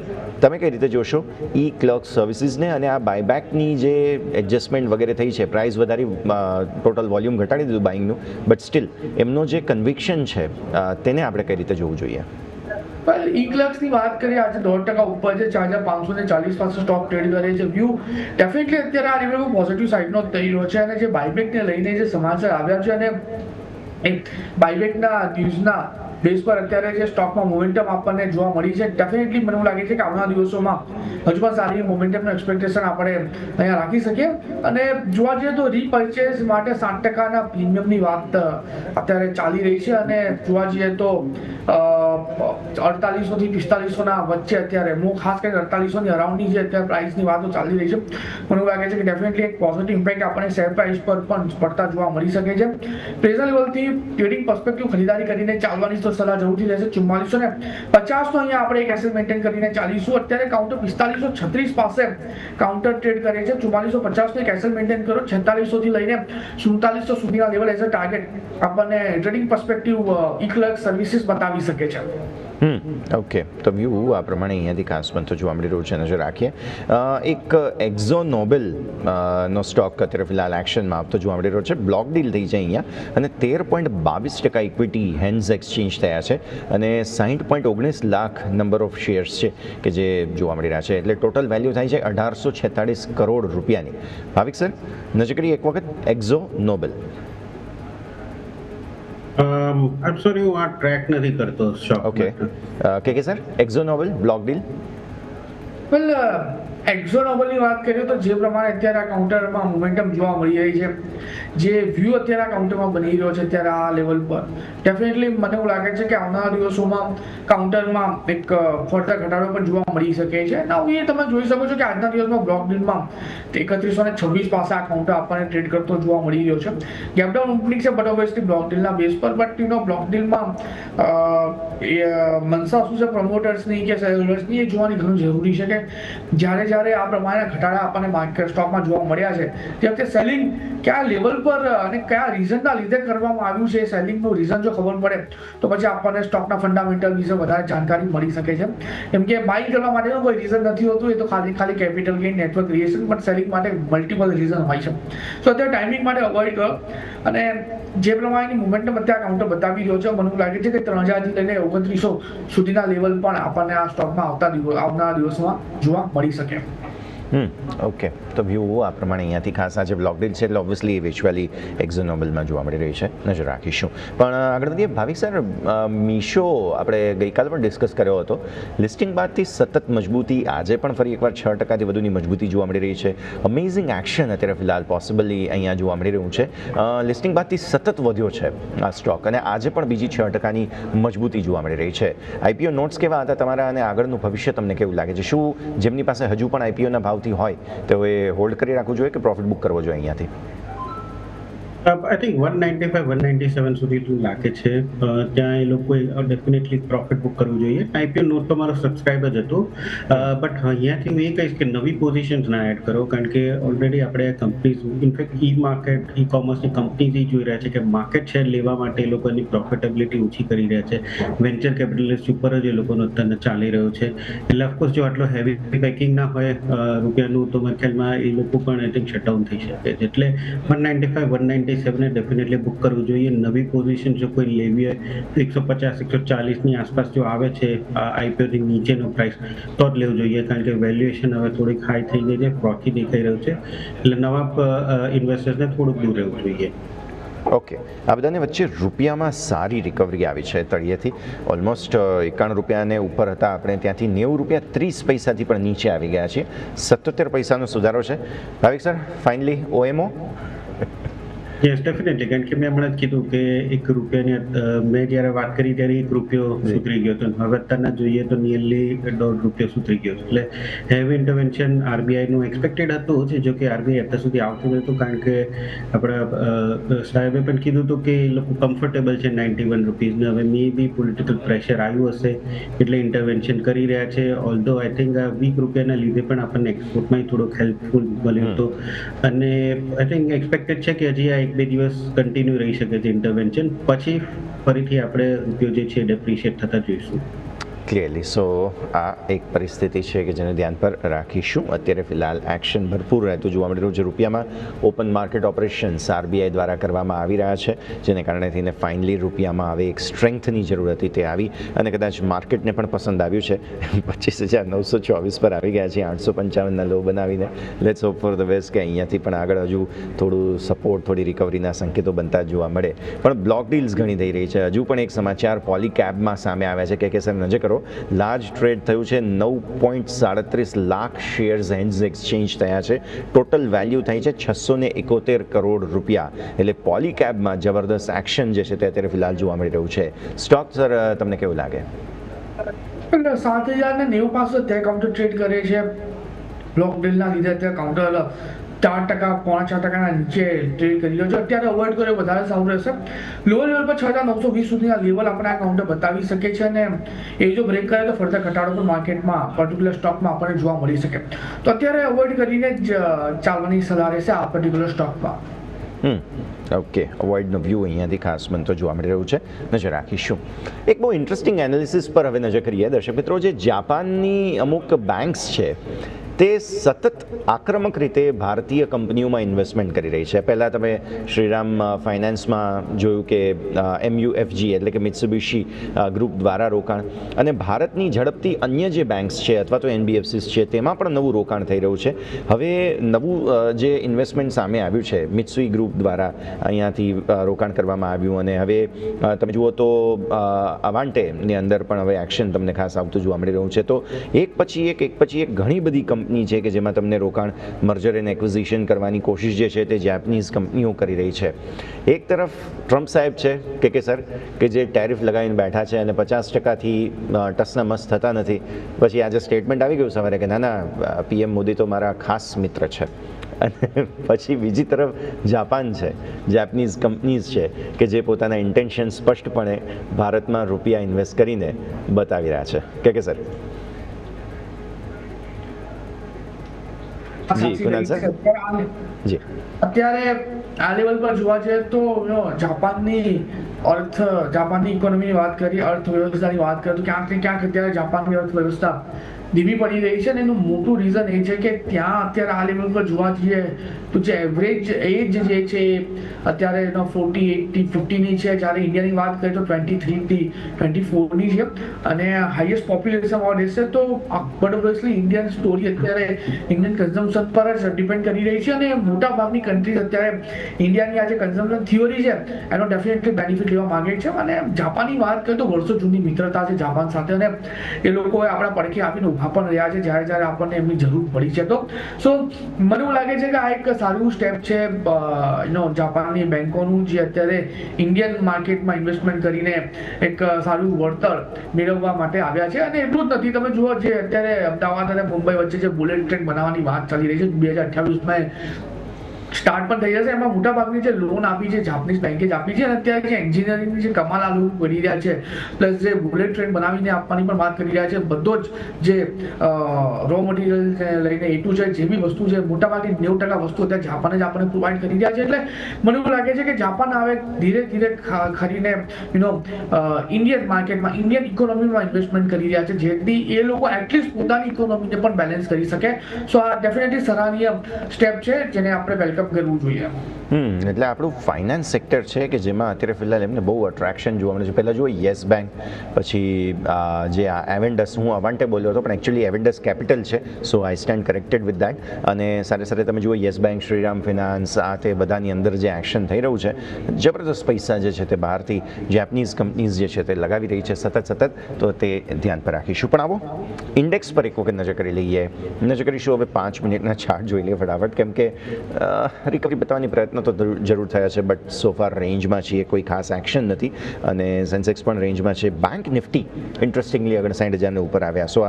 તમે કઈ રીતે જોશો eClerx સર્વિસીસને અને આ બાયબેકની જે એડજસ્ટમેન્ટ વગેરે થઈ છે, પ્રાઇસ વધારી, ટોટલ વોલ્યુમ ઘટાડી દીધું બાઇંગનું, બટ સ્ટીલ એમનો જે કન્વિક્શન છે તેને આપણે કઈ રીતે જોવું જોઈએ? eClerx ની વાત કરીએ આજે 1.5% ઉપર છે, 4540 પાસે સ્ટોક ટ્રેડ કરે છે. વ્યૂ ડેફિનેટલી અત્યારે આ લેવલ પોઝિટિવ સાઇડનો જ થઈ રહ્યો છે અને જે બાયબેકને લઈને જે સમાચાર આવ્યા છે અને બાયબેકના ન્યૂઝના બેઝ પર અત્યારે જે સ્ટોકમાં મોમેન્ટમ આપણને જોવા મળી છે, ડેફિનેટલી મને એવું લાગે છે કે આવનારા દિવસોમાં હજુ પણ સારી મોમેન્ટમનું એક્સપેક્ટેશન આપણે અહીંયા રાખી શકીએ. અને જોવા જઈએ તો રીપર્ચેસ માટે 7%ના પ્રીમિયમની વાત અત્યારે ચાલી રહી છે અને જોવા જઈએ તો 4800 થી 4500 ના વચ્ચે અત્યારે ખાસ કરીને 4800 ની અરાઉન્ડની જે અત્યારે પ્રાઇસની વાતો ચાલી રહી છે. મને એવું લાગે છે કે ડેફિનેટલી એક પોઝિટિવ ઇમ્પેક્ટ આપણને શેર પ્રાઇસ પર પણ પડતા જોવા મળી શકે છે. પ્રેઝન્ટ લેવલથી ટ્રેડિંગ પર્સપેક્ટિવ ખરીદારી કરીને ચાલવાની તો સલાહ જરૂરથી રહેશે. 4450 નો અહીંયા આપણે એક એસેલ મેન્ટેન કરીને ચાલીશું. અત્યારે કાઉન્ટર 4536 પાસે કાઉન્ટર ટ્રેડ કરે છે. 4450 નો એક એસેલ મેન્ટેન કરો, 4600 થી લઈને 4700 સુધીના લેવલ એઝ અ ટાર્ગેટ આપણને ટ્રેડિંગ પર્સપેક્ટિવ eClerx સર્વિસીસ બતાવી શકે છે. ઓકે, તો વ્યૂ આ પ્રમાણે અહીંયાથી ખાસ બનતો જોવા મળી રહ્યું છે. નજર રાખીએ. એક એક્ઝો નોબેલ નો સ્ટોક અત્યારે ફિલહાલ એક્શનમાં આપતો જોવા મળી રહ્યો છે. બ્લોક ડીલ થઈ છે અહીંયા અને 13.22% ઇક્વિટી હેન્ડ્સ એક્સચેન્જ થયા છે અને 60.19 લાખ નંબર ઓફ શેર્સ છે કે જે જોવા મળી રહ્યા છે. એટલે ટોટલ વેલ્યુ થાય છે 1846 કરોડ રૂપિયાની. ભાવિક સર, નજર કરીએ એક વખત એક્ઝો નોબેલ. આમ સોરી, હું આ ટ્રેક નથી કરતો સ્ટોક. ઓકે, કે સર, એક્ઝો નોબેલ બ્લોક ડીલ. વેલ એક્ઝો નોબેલની વાત કરીએ તો જે પ્રમાણે અત્યારે આ કાઉન્ટરમાં મોમેન્ટમ જોવા મળી રહી છે, જે વ્યૂ અત્યારે આ કાઉન્ટરમાં બની રહ્યો છે અત્યારે આ લેવલ પર, ડેફિનેટલી મને એવું લાગે છે કે આવનારા દિવસોમાં કાઉન્ટરમાં એક ફર્ધર ઘટાડો પણ જોવા મળી શકે છે. નાઉ એ તમે જોઈ શકો છો કે આજના દિવસમાં બ્લોક ડીલમાં 3126 પાસે આ કાઉન્ટર આપણને ટ્રેડ કરતો જોવા મળી રહ્યો છે. ગેપ ડાઉન ઓપનિંગ છે બટ ઓબ્વિયસલી બ્લોક ડીલના બેઝ પર, બટ બ્લોક ડીલમાં મનસા શું છે પ્રમોટર્સની કે શેરહોલ્ડર્સની એ જોવાની ઘણું જરૂરી છે કે જ્યારે આ પ્રમાણે ઘટાડા આપણને માર્કેટ સ્ટોકમાં જોવા મળ્યા છે તે વખતે સેલિંગ કયા લેવલ પર અને કયા રીઝનના લીધે કરવામાં આવ્યું છે, સેલિંગનું રીઝન જો ખબર પડે તો પછી આપણને સ્ટોકના ફંડામેન્ટલ વિશે વધારે જાણકારી મળી શકે છે. કેમ કે બાઇંગ કરવા માટેનું કોઈ રીઝન નથી હોતું, એ તો ખાલી કેપિટલ ગેઇન, નેટવર્ક ક્રિએશન, પણ સેલિંગ માટે મલ્ટિપલ રીઝન હોય છે. સો અત્યારે ટાઈમિંગ માટે અવોઇડ કરો અને જે પ્રમાણેની મોમેન્ટમ અત્યારે કાઉન્ટર બતાવી રહ્યો છે, મને લાગે છે કે 3000 થી લઈને 2900 સુધીના લેવલ પણ આપણને આ સ્ટોકમાં આવનારા દિવસોમાં જોવા મળી શકે. ઓકે, તો વ્યૂ આ પ્રમાણે અહીંયાથી ખાસ આજે બ્લોક ડીલ છે એટલે ઓબ્વિયસલી વિચ્યુઅલી એક્ઝોનોબલમાં જોવા મળી રહી છે, નજર રાખીશું. પણ આગળ વધીએ ભાવિક સર, મીશો આપણે ગઈકાલે પણ ડિસ્કસ કર્યો હતો, લિસ્ટિંગ બાદથી સતત મજબૂતી, આજે પણ ફરી એકવાર 6%થી વધુની મજબૂતી જોવા મળી રહી છે. અમેઝિંગ એક્શન અત્યારે ફિલહાલ પોસિબલી અહીંયા જોવા મળી રહ્યું છે. લિસ્ટિંગ બાદથી સતત વધ્યો છે આ સ્ટોક અને આજે પણ બીજી 6%ની મજબૂતી જોવા મળી રહી છે. આઈપીઓ નોટ્સ કેવા હતા તમારા અને આગળનું ભવિષ્ય તમને કેવું લાગે છે? શું જેમની પાસે હજુ પણ આઈપીઓના ભાવથી હોય તો એ હોલ્ડ કરી રાખવું જોઈએ કે પ્રોફિટ બુક કરવો જોઈએ અહીંયાથી? આઈ થિંક 195-197 સુધી લાગે છે, ત્યાં એ લોકોએ ડેફિનેટલી પ્રોફિટ બુક કરવું જોઈએ. આઈપીઓ નોટ તો મારો સબસ્ક્રાઇબ જ હતો, બટ અહીંયાથી હું એ કહીશ કે નવી પોઝિશન્સ ના એડ કરો, કારણ કે ઓલરેડી આપણે કંપનીઝ, ઇનફેક્ટ ઈ કોમર્સની કંપનીઝ એ જોઈ રહ્યા છે કે માર્કેટ શેર લેવા માટે એ લોકોની પ્રોફિટેબિલિટી ઓછી કરી રહ્યા છે. વેન્ચર કેપિટલિસ્ટ ઉપર જ એ લોકોનો અત્યારે ચાલી રહ્યો છે. એટલે ઓફકોર્સ જો આટલો હેવી પેકિંગ ના હોય રૂપિયાનું તો મારા ખ્યાલમાં એ લોકો પણ આઈ થિંક શટડાઉન થઈ શકે છે. એટલે 195-197 ડેફિનેટલી બુક કરવું જોઈએ. નવી પોઝિશન જો કોઈ લેવી હોય 150-140ની આસપાસ જો આવે છે આઈપીઓથી નીચેનો પ્રાઇસ તો જ લેવું જોઈએ, કારણ કે વેલ્યુએશન હવે થોડીક હાઈ થઈ ગઈ છે, ફ્રોથી દેખાઈ રહ્યું છે. એટલે નવા ઇન્વેસ્ટર્સને થોડુંક દૂર રહેવું જોઈએ. ઓકે, આ બધાની વચ્ચે રૂપિયામાં સારી રિકવરી આવી છે તળિયેથી. ઓલમોસ્ટ 91 રૂપિયાને ઉપર હતા આપણે, ત્યાંથી 90 રૂપિયા 30 પૈસાથી પણ નીચે આવી ગયા છીએ. 77 પૈસાનો સુધારો છે. Bhavik sir, finally OMO? Yes, definitely, કારણ કે મેં હમણાં જ કીધું કે 1 રૂપિયાની મેં જ્યારે વાત કરી ત્યારે 1 રૂપિયો સુધરી ગયો હતો. હવે અત્યારના જોઈએ તો નિયરલી 1.5 રૂપિયો સુધરી ગયો છે. એટલે હેવી ઇન્ટરવેન્શન આરબીઆઈનું એક્સપેક્ટેડ હતું, જો કે આરબીઆઈ અત્યાર સુધી આવતું નહોતું, કારણ કે આપણા સાહેબે પણ કીધું હતું કે એ લોકો કમ્ફર્ટેબલ છે 91 રૂપીઝને. હવે મે બી પોલિટિકલ પ્રેશર આવ્યું હશે એટલે ઇન્ટરવેન્શન કરી રહ્યા છે. ઓલ્ધો આઈ થિંક આ 20 રૂપિયાના લીધે પણ આપણને એક્સપોર્ટમાં થોડોક હેલ્પફુલ મળ્યો હતો. અને આઈ થિંક એક્સપેક્ટેડ છે કે હજી આ 1-2 દિવસ કન્ટિન્યુ રહી શકે છે ઇન્ટરવેન્શન, પછી ફરીથી આપણે રૂપિયો જે છે ડેપ્રિશિએટ થતા જોઈશું. ક્લિયરલી. સો આ એક પરિસ્થિતિ છે કે જેને ધ્યાન પર રાખીશું. અત્યારે ફિલહાલ એક્શન ભરપૂર રહેતું જોવા મળી રહ્યું છે. રૂપિયામાં ઓપન માર્કેટ ઓપરેશન્સ આરબીઆઈ દ્વારા કરવામાં આવી રહ્યા છે, જેને કારણે થઈને ફાઇનલી રૂપિયામાં હવે એક સ્ટ્રેન્થની જરૂર હતી તે આવી અને કદાચ માર્કેટને પણ પસંદ આવ્યું છે. 25,924 પર આવી ગયા છે 855ના લો બનાવીને. Let's hope for the best કે અહીંયાથી પણ આગળ હજુ થોડું સપોર્ટ, થોડી રિકવરીના સંકેતો બનતા જોવા મળે. પણ બ્લોક ડીલ્સ ઘણી થઈ રહી છે. હજુ પણ એક સમાચાર પોલીકેબમાં સામે આવ્યા છે કે સર નજર કરો, લાર્જ ટ્રેડ થયું છે. 9.37 લાખ શેર્સ હેન્ડ્સ એક્સચેન્જ થયા છે. ટોટલ વેલ્યુ થઈ છે 671 કરોડ રૂપિયા. એટલે પોલીકેબમાં જબરદસ્ત એક્શન જે છે તે અત્યારે ફિલહાલ જોવા મળી રહ્યું છે. સ્ટોક સર તમને કેવું લાગે? 7,090 પાસે ત્યાં કાઉન્ટર ટ્રેડ કરે છે. બ્લોક ડીલના લીધે ત્યાં કાઉન્ટર 4%, 4.5%ના નીચે ટ્રેડ કરી રહ્યો છે. અત્યારે અવોઇડ કર્યો વધારે સારું રહેશે. લોઅર લેવલ પર 6,920 સુધીના લેવલ આપણે આ કાઉન્ટર બતાવી શકે છે અને એ જો બ્રેક કરે તો ફર્ધર ઘટાડો પણ માર્કેટમાં પર્ટિક્યુલર સ્ટોકમાં આપણને જોવા મળી શકે. તો અત્યારે અવોઇડ કરીને જ ચાલવાની સલાહ રહેશે આ પર્ટિક્યુલર સ્ટોકમાં. ઓકે, અવોઇડનો વ્યૂ અહીંયાથી ખાસ બનતો જોવા મળી રહ્યું છે, નજર રાખીશું. એક બહુ ઇન્ટરેસ્ટિંગ એનાલિસિસ પર હવે નજર કરીએ દર્શક મિત્રો. જે જાપાનની અમુક બેંક્સ છે તે સતત આક્રમક રીતે ભારતીય કંપનીઓમાં ઇન્વેસ્ટમેન્ટ કરી રહી છે. પહેલાં તમે શ્રીરામ ફાઇનાન્સમાં જોયું કે MUFG એટલે કે મિત્સુબિશી ગ્રુપ દ્વારા રોકાણ, અને ભારતની ઝડપથી અન્ય જે બેંક્સ છે અથવા તો NBFCs છે તેમાં પણ નવું રોકાણ થઈ રહ્યું છે. હવે નવું જે ઇન્વેસ્ટમેન્ટ સામે આવ્યું છે મિત્સુઈ ગ્રુપ દ્વારા અહીંયાથી રોકાણ કરવામાં આવ્યું, અને હવે તમે જુઓ તો અવાન્ટેની અંદર પણ હવે એક્શન તમને ખાસ આવતું જોવા મળી રહ્યું છે. તો એક પછી એક ઘણી બધી કંપની છે કે જેમાં તમને રોકાણ, મર્જર એન્ડ એક્વિઝિશન કરવાની કોશિશ જે છે તે જાપાનીઝ કંપનીઓ કરી રહી છે. એક તરફ ટ્રમ્પ સાહેબ છે કે સર કે જે ટેરિફ લગાવીને બેઠા છે અને 50%થી ટસના મસ થતા નથી. પછી આજે સ્ટેટમેન્ટ આવી ગયું સવારે કે ના PM મોદી તો મારા ખાસ મિત્ર છે. અને પછી બીજી તરફ જાપાન છે, જાપાનીઝ કંપનીઝ છે કે જે પોતાના ઇન્ટેન્શન સ્પષ્ટપણે ભારતમાં રૂપિયા ઇન્વેસ્ટ કરીને બતાવી રહ્યા છે કે સર? જી કુનાલ સર. જી, અત્યારે આ લેવલ પર જોવા જઈએ તો જાપાનની ઇકોનોમીની વાત કરીએ, અર્થવ્યવસ્થાની વાત કરીએ તો ક્યાંક ને ક્યાંક અત્યારે જાપાનની અર્થવ્યવસ્થા ધીમી પડી રહી છે અને એનું મોટું રીઝન એ છે કે ત્યાં અત્યારે આ લેવલ પર જોવા જઈએ તો જે એવરેજ એજ જે છે અત્યારે એનો 48 થી 50ની છે, જ્યારે ઇન્ડિયાની વાત કરીએ તો 23 થી 24ની છે અને હાઈએસ્ટ પોપ્યુલેશન વાળો દેશ છે. તો બટ ઓબ્વિયસલી ઇન્ડિયન સ્ટોરી અત્યારે ઇન્ડિયન કન્ઝમ્પશન પર જ ડિપેન્ડ કરી રહી છે અને મોટા ભાગની કન્ટ્રીઝ અત્યારે ઇન્ડિયાની આ જે કન્ઝમ્પશન થિયોરી છે એનો ડેફિનેટલી બેનિફિટ લેવા માંગે છે. અને જાપાનની વાત કરીએ તો વર્ષો જૂની મિત્રતા છે જાપાન સાથે અને એ લોકોએ આપણા પડખે આપીને ઊભા પણ રહ્યા છે જ્યારે જ્યારે આપણને એમની જરૂર પડી છે. તો સો મને એવું લાગે છે કે આ એક સારું સ્ટેપ છે જાપાનની બેંકોનું, જે અત્યારે ઇન્ડિયન માર્કેટમાં ઇન્વેસ્ટમેન્ટ કરીને એક સારું વળતર મેળવવા માટે આવ્યા છે. અને એટલું જ નથી, તમે જુઓ જે અત્યારે અમદાવાદ અને મુંબઈ વચ્ચે જે બુલેટ ટ્રેન બનાવવાની વાત ચાલી રહી છે 2028માં સ્ટાર્ટ પણ થઈ જશે. એમાં મોટા ભાગની જે લોન આપી છે જાપાનીઝ બેન્કે જ આપી છે અને અત્યારે જે એન્જિનિયરિંગની જે કમાલ આ લોકો કરી રહ્યા છે પ્લસ જે બુલેટ ટ્રેન બનાવીને આપવાની પણ વાત કરી રહ્યા છે, બધો જ જે રો મટીરિયલ લઈને એ ટુ ઝેડ જે બી વસ્તુ છે મોટાભાગની 90% વસ્તુ અત્યારે જાપાન જ આપણને પ્રોવાઈડ કરી રહ્યા છે. એટલે મને એવું લાગે છે કે જાપાન હવે ધીરે ધીરે ખરીને ઇન્ડિયન માર્કેટમાં ઇન્ડિયન ઇકોનોમીમાં ઇન્વેસ્ટમેન્ટ કરી રહ્યા છે, જેથી એ લોકો એટલીસ્ટ પોતાની ઇકોનોમીને પણ બેલેન્સ કરી શકે. સો આ ડેફિનેટલી સરાહનીય સ્ટેપ છે જેને આપણે વેલકમ કરવું જોઈએ. એટલે આપણું ફાઇનાન્સ સેક્ટર છે કે જેમાં અત્યારે ફિલહાલ એમને બહુ અટ્રેક્શન જોવા મળે છે. પહેલાં જુઓ યસ બેંક, પછી જે આ એવેન્ડસ, હું અવાન્ટે બોલ્યો હતો પણ એકચ્યુઅલી એવેન્ડસ કેપિટલ છે, so I stand corrected with that. અને સાથે સાથે તમે જુઓ યસ બેંક, શ્રીરામ ફિનાન્સ, આ તે બધાની અંદર જે એક્શન થઈ રહ્યું છે, જબરદસ્ત પૈસા જે છે તે બહારથી જેપનીઝ કંપનીઝ જે છે તે લગાવી રહી છે સતત, તો તે ધ્યાન પર રાખીશું. પણ આવો ઇન્ડેક્સ પર એક વખત નજર કરી લઈએ. નજર કરીશું હવે 5 મિનિટના ચાર્ટ જોઈ લઈએ ફટાફટ, કેમ કે રિકવરી બતાવવાની પ્રયત્ન તો જરૂર થયા છે બટ સો ફાર રેન્જમાં છીએ, કોઈ ખાસ એક્શન નથી અને સેન્સેક્સ પણ રેન્જમાં છે. બેંક નિફ્ટી ઇન્ટરેસ્ટિંગલી 59,000 ઉપર આવ્યા. સો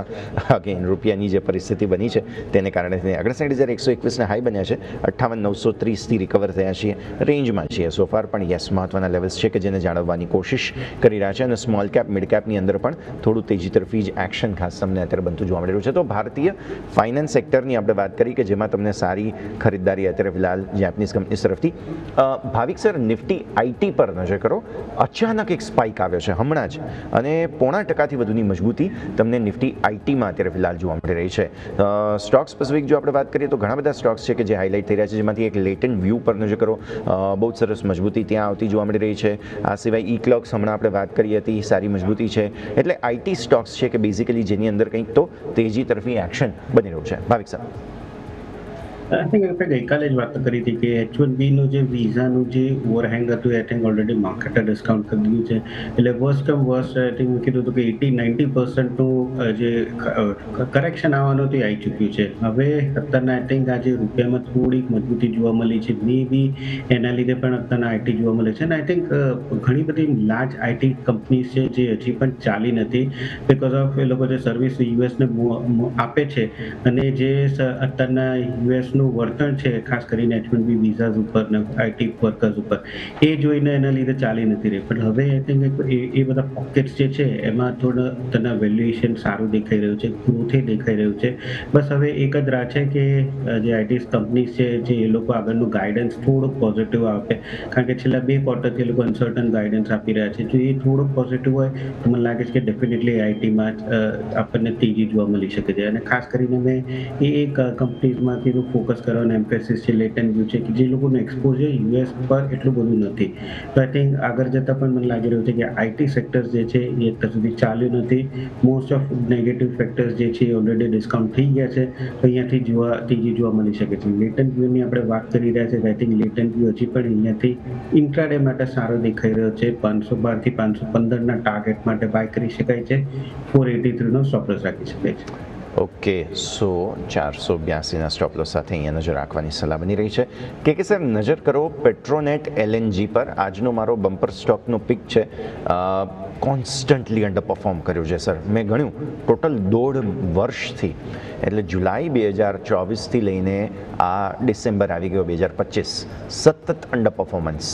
અગેન રૂપિયાની જે પરિસ્થિતિ બની છે તેને કારણે 59,121ના હાઈ બન્યા છે, 58,930થી રિકવર થયા છીએ, રેન્જમાં છીએ સો ફાર. પણ યસ મહત્વના લેવલ્સ છે કે જેને જાળવવાની કોશિશ કરી રહ્યા છે અને સ્મોલ કેપ મિડ કેપની અંદર પણ થોડું તેજી તરફી જ એક્શન ખાસ તમને અત્યારે બનતું જોવા મળી રહ્યું છે. તો ભારતીય ફાઇનાન્સ સેક્ટરની આપણે વાત કરી કે જેમાં તમને સારી ખરીદદારી અત્યારે ફિલહાલ જાપાનીઝ કંપની તરફથી. ભાવિક સર, નિફ્ટી આઈટી પર નજર કરો. અચાનક એક સ્પાઇક આવ્યો છે હમણાં જ અને 0.5% વધુની મજબૂતી તમને નિફ્ટી આઈટીમાં અત્યારે ફિલહાલ જોવા મળી રહી છે. સ્ટોક સ્પેસિફિક જો આપણે વાત કરીએ તો ઘણા બધા સ્ટોક્સ છે કે જે હાઇલાઇટ થઈ રહ્યા છે, જેમાંથી એક લેટન્ટ વ્યૂ પર નજર કરો, બહુ જ સરસ મજબૂતી ત્યાં આવતી જોવા મળી રહી છે. આ સિવાય ઈ ક્લોક્સ હમણાં આપણે વાત કરી હતી, સારી મજબૂતી છે. એટલે આઈટી સ્ટોક્સ છે કે બેઝિકલી જેની અંદર કંઈક તો તેજી તરફી એક્શન બની રહ્યું છે. ભાવિક સર, આઈ થિંક આપણે ગઈકાલે જ વાત કરી હતી કે H1B નું જે વિઝાનું જે ઓવરહેંગ હતું આઈ થિંક ઓલરેડી માર્કેટે ડિસ્કાઉન્ટ કરી દીધું છે. એટલે worst come worst I think કીધું હતું કે 80-90%નું જે કરેક્શન આવવાનું તે આવી ચૂક્યું છે. હવે અત્યારના આઈ થિંક આજે રૂપિયામાં થોડીક મજબૂતી જોવા મળી છે, મે બી એના લીધે પણ અત્યારના આઈટી જોવા મળે છે. અને આઈ થિંક ઘણી બધી લાર્જ આઈટી કંપનીઝ છે જે હજી પણ ચાલી નથી બિકોઝ ઓફ એ લોકો જે સર્વિસ યુએસને આપે છે અને જે અત્યારના યુએસ નું વર્તન છે ખાસ કરીને H1B વિઝાઝ ઉપર ને આઈટી વર્કર્સ ઉપર, એ જોઈને એના લીધે ચાલી નથી રહી. પણ હવે આઈ થિંક એ બધા પોકેટ્સ જે છે એમાં થોડા તેના વેલ્યુએશન સારું દેખાઈ રહ્યું છે, ગ્રોથે દેખાઈ રહ્યું છે. બસ હવે એક જ રાહ છે કે જે આઈટી કંપનીઝ છે જે એ લોકો આગળનું ગાઈડન્સ થોડુંક પોઝિટિવ આપે, કારણ કે છેલ્લા 2 ક્વાર્ટરથી એ લોકો અનસર્ટન ગાઈડન્સ આપી રહ્યા છે. જો એ થોડુંક પોઝિટિવ હોય તો મને લાગે છે કે ડેફિનેટલી આઈટીમાં આપણને તેજી જોવા મળી શકે છે. અને ખાસ કરીને મેં એ કંપનીઝમાંથી ફોકસ કરવાનો એમ્ફેસિસ છે લેટન્ટ વ્યૂ છે કે જે લોકોનું એક્સપોઝર યુએસ પર એટલું બધું નથી. તો આઈ થિંક આગળ જતાં પણ મને લાગી રહ્યું છે કે આઈટી સેક્ટર્સ જે છે એ અત્યાર સુધી ચાલ્યું નથી. મોસ્ટ ઓફ નેગેટિવ ફેક્ટર્સ જે છે એ ઓલરેડી ડિસ્કાઉન્ટ થઈ ગયા છે, તો અહીંયાથી તેજી જોવા મળી શકે છે. લેટન્ટ વ્યૂની આપણે વાત કરી રહ્યા છે, આઈ થિંક લેટન્ટ વ્યૂ હજી પણ અહીંયાથી ઇન્ટ્રાડે માટે સારો દેખાઈ રહ્યો છે. 512 થી 515ના ટાર્ગેટ માટે બાય કરી શકાય છે, 483નો સ્ટોપ લોસ રાખી શકાય છે. ઓકે, સો 482ના સ્ટોપ લોસ સાથે અહીંયા નજર રાખવાની સલાહ બની રહી છે. કે સર નજર કરો પેટ્રોનેટ LNG પર. આજનો મારો બમ્પર સ્ટોકનો પિક છે, કોન્સ્ટન્ટલી અંડર પરફોર્મ કર્યું છે સર. મેં ગણ્યું ટોટલ 1.5 વર્ષથી, એટલે જુલાઈ 2024થી લઈને આ ડિસેમ્બર આવી ગયો 2025, સતત અંડર પરફોર્મન્સ.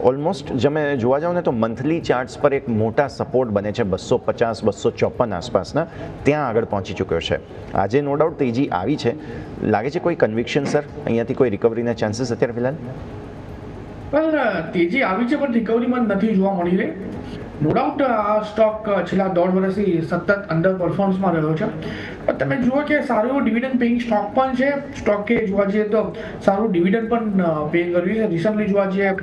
ઓલમોસ્ટ તમે જોવા જાઓ ને તો મંથલી ચાર્ટ્સ પર એક મોટા સપોર્ટ બને છે 250-254 આસપાસના, ત્યાં આગળ પહોંચી ચૂક્યો છે. આજે નો ડાઉટ તેજી આવી છે, લાગે છે કોઈ કન્વિક્શન સર અહીંયાથી કોઈ રિકવરીના ચાન્સીસ અત્યારે ફિલહાલ? પણ તેજી આવી છે પણ રિકવરીમાં નથી જોવા મળી રહી. નો ડાઉટ આ સ્ટોક છેલ્લા 1.5 વર્ષથી સતત અંડર પરફોર્મન્સમાં રહ્યો છે, પણ તમે જુઓ કે સારું એવું ડિવિડન્ડ પેઇંગ સ્ટોક પણ છે. સ્ટોકે જોવા જઈએ તો સારું ડિવિડન્ડ પણ પે કર્યું છે. રિસન્ટલી જોવા જઈએ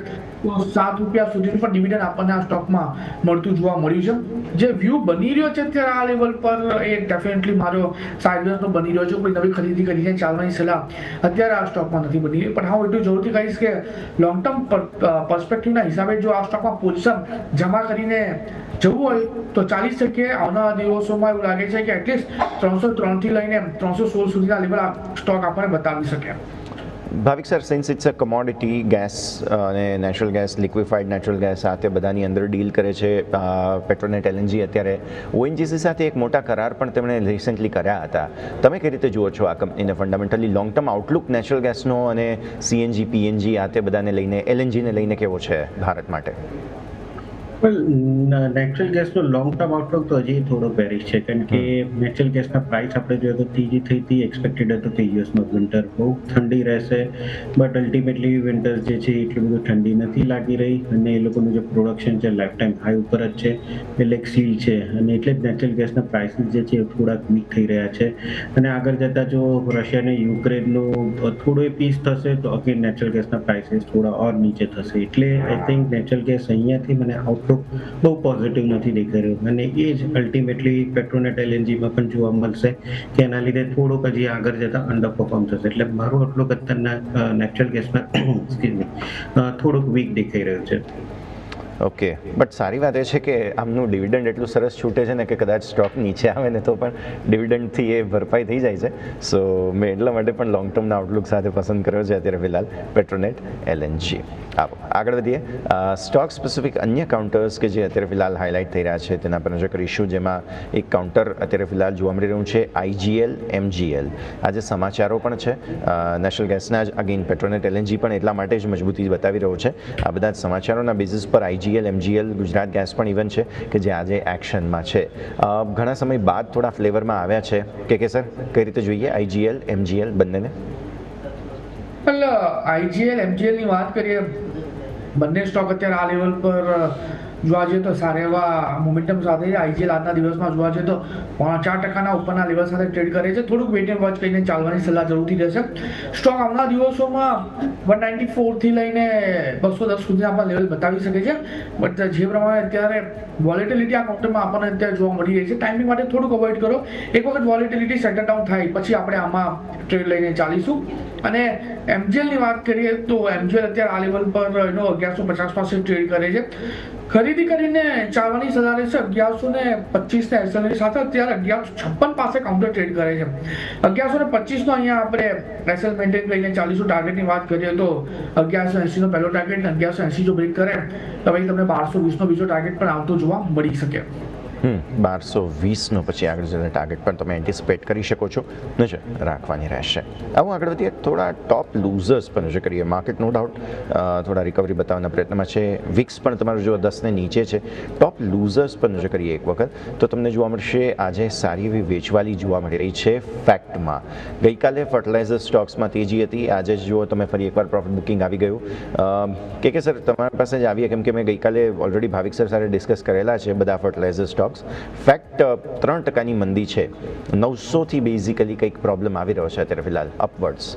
તો ₹7 સુધીનું પણ ડિવિડન્ડ આપણને આ સ્ટોકમાં મળતું જોવા મળ્યું છે. જે વ્યૂ બની રહ્યો છે અત્યારે આ લેવલ પર એ ડેફિનેટલી મારો સાઇડવેઝનો બની રહ્યો છે. કોઈ નવી ખરીદી કરીને ચાલવાની સલાહ અત્યારે આ સ્ટોકમાં નથી બની રહી, પણ હા હું એટલું જરૂરથી કહીશ કે લોંગ ટર્મ પર્સપેક્ટિવના હિસાબે જો આ સ્ટોકમાં પોઝિશન જમા કરીને જવું હોય તો 40% આવનારા દિવસોમાં એવું લાગે છે કે એટલીસ્ટ 303 થી લઈને 316 સુધીના લેવલ આ સ્ટોક આપણને બતાવી શકે. Bhavik sir, since it's a commodity, gas અને natural gas, liquefied natural gas સાથે બધાની અંદર ડીલ કરે છે પેટ્રોનેટ એલએનજી. અત્યારે ઓએનજીસી સાથે એક મોટા કરાર પણ તેમણે રિસેન્ટલી કર્યા હતા. તમે કઈ રીતે જુઓ છો આ કંપનીને fundamentally long term Outlook natural ગેસનો અને સીએનજી, પીએનજી આ તે બધાને લઈને, એલએનજીને લઈને કેવો છે ભારત માટે? વેલ, નેચરલ ગેસનો લોંગ ટર્મ આઉટલુક તો હજી થોડો બેરિશ છે, કારણ કે નેચરલ ગેસના પ્રાઇસ આપણે જોઈએ તો ત્રીજી થઈ એક્સપેક્ટેડ હતું કે યુએસમાં વિન્ટર બહુ ઠંડી રહેશે, બટ અલ્ટિમેટલી વિન્ટર જે છે એટલી બધું ઠંડી નથી લાગી રહી, અને એ લોકોનું જે પ્રોડક્શન છે લાઈફ ટાઈમ હાઈ ઉપર જ છે, એટલે એક સીલ છે, અને એટલે જ નેચરલ ગેસના પ્રાઇસીસ જે છે એ થોડાક વીક થઈ રહ્યા છે. અને આગળ જતાં જો રશિયા અને યુક્રેનનું થોડું એ પીસ થશે તો અગેન નેચરલ ગેસના પ્રાઇસીસ થોડા ઓર નીચે થશે. એટલે આઈ થિંક નેચરલ ગેસ અહીંયાથી મને આઉટલુક બહુ પોઝિટિવ નથી દેખાઈ રહ્યું, અને એ જ અલ્ટિમેટલી પેટ્રોનેટ એલએનજીમાં પણ જોવા મળશે કે એના લીધે થોડુંક હજી આગળ જતાં અંડર પરફોર્મ થશે. એટલે મારું આટલું અત્યારના નેચરલ ગેસમાં થોડુંક વીક દેખાઈ રહ્યું છે. ઓકે, બટ સારી વાત એ છે કે આમનું ડિવિડન્ડ એટલું સરસ છૂટે છે ને કે કદાચ સ્ટોક નીચે આવે ને તો પણ ડિવિડન્ડથી એ ભરપાઈ થઈ જાય છે. સો મેં એટલા માટે પણ લોંગ ટર્મના આઉટલુક સાથે પસંદ કર્યો છે અત્યારે ફિલહાલ પેટ્રોનેટ એલએનજી. આવો આગળ વધીએ. સ્ટોક સ્પેસિફિક અન્ય કાઉન્ટર્સ કે જે અત્યારે ફિલહાલ હાઇલાઇટ થઈ રહ્યા છે તેના પર નજર કરીશું, જેમાં એક કાઉન્ટર અત્યારે ફિલહાલ જોવા મળી રહ્યું છે આઈજીએલ એમજીએલ. આજે સમાચારો પણ છે નેશનલ ગેસના જ, અગેન પેટ્રોનેટ એલએનજી પણ એટલા માટે જ મજબૂતી બતાવી રહ્યો છે. આ બધા જ સમાચારોના બેઝિસ પર આઈજીએલ એમજીએલ, ગુજરાત ગેસ પણ ઇવન છે કે જે આજે એક્શનમાં છે. ઘણા સમય બાદ થોડા ફ્લેવરમાં આવ્યા છે કે સર, કઈ રીતે જોઈએ આઈજીએલ એમજીએલ બંનેને? એટલે આઈજીએલ એમજીએલની વાત કરીએ, બંને સ્ટોક અત્યારે આ લેવલ પર જોવા જઈએ તો સારા એવા મોમેન્ટમ સાથે આઈજીએલ આજના દિવસમાં જોવા જઈએ તો 4% ઉપરના લેવલ સાથે ટ્રેડ કરે છે. થોડુંક વેઇટ એન્ડ વોચ કરીને ચાલવાની સલાહ જરૂરથી રહેશે. સ્ટોક આવનારા દિવસોમાં 194 થી લઈને 210 સુધી આપણા લેવલ બતાવી શકે છે, બટ જે પ્રમાણે અત્યારે વોલેટિલિટી આ કાઉન્ટરમાં આપણને અત્યારે જોવા મળી રહી છે, ટાઈમિંગ માટે થોડુંક અવોઇડ કરો. એક વખત વોલેટિલિટી સેટલ ડાઉન થાય પછી આપણે આમાં ટ્રેડ લઈને ચાલીશું. અને એમજીએલની વાત કરીએ તો એમજીએલ અત્યારે આ લેવલ પર 1150 પાસે ટ્રેડ કરે છે. ખરીદી કરીને ચાલવાની સલાહ રહેશે 1125 ના એસએલની સાથે. અત્યારે 1156 પાસે કાઉન્ટર ટ્રેડ કરે છે. 1125 નો અહીંયા આપણે એસએલ મેન્ટેન કરીને ચાલીશું. ટાર્ગેટની વાત કરીએ તો 1180 નો પહેલો ટાર્ગેટ, 1180 જો બ્રેક કરે તો પછી તમને 1220 નો બીજો ટાર્ગેટ પણ આવતો જોવા મળી શકે. 1220નો પછી આગળ જતા ટાર્ગેટ પણ તમે એન્ટિસિપેટ કરી શકો છો, નજર રાખવાની રહેશે. આવું આગળ વધીએ, થોડા ટોપ લૂઝર્સ પર નજર કરીએ. માર્કેટ નો ડાઉટ થોડા રિકવરી બતાવવાના પ્રયત્નમાં છે. વિક્સ પણ તમારું જો 10 ને નીચે છે. ટોપ લૂઝર્સ પર નજર કરીએ એક વખત તો તમને જોવા મળશે આજે સારી એવી વેચવાલી જોવા મળી રહી છે ફેક્ટમાં. ગઈકાલે ફર્ટિલાઇઝર સ્ટોક્સમાં તેજી હતી, આજે જુઓ તમે ફરી એકવાર પ્રોફિટ બુકિંગ આવી ગયું. કે સર તમારી પાસે જ આવીએ, કેમ કે મેં ગઈકાલે ઓલરેડી ભાવિક સર સાથે ડિસ્કસ કરેલા છે બધા ફર્ટિલાઇઝર સ્ટોક. ફેક્ટ 3% મંદી છે, 900 થી બેઝિકલી કંઈક પ્રોબ્લેમ આવી રહ્યો છે અત્યારે ફિલહાલ અપવર્ડ્સ.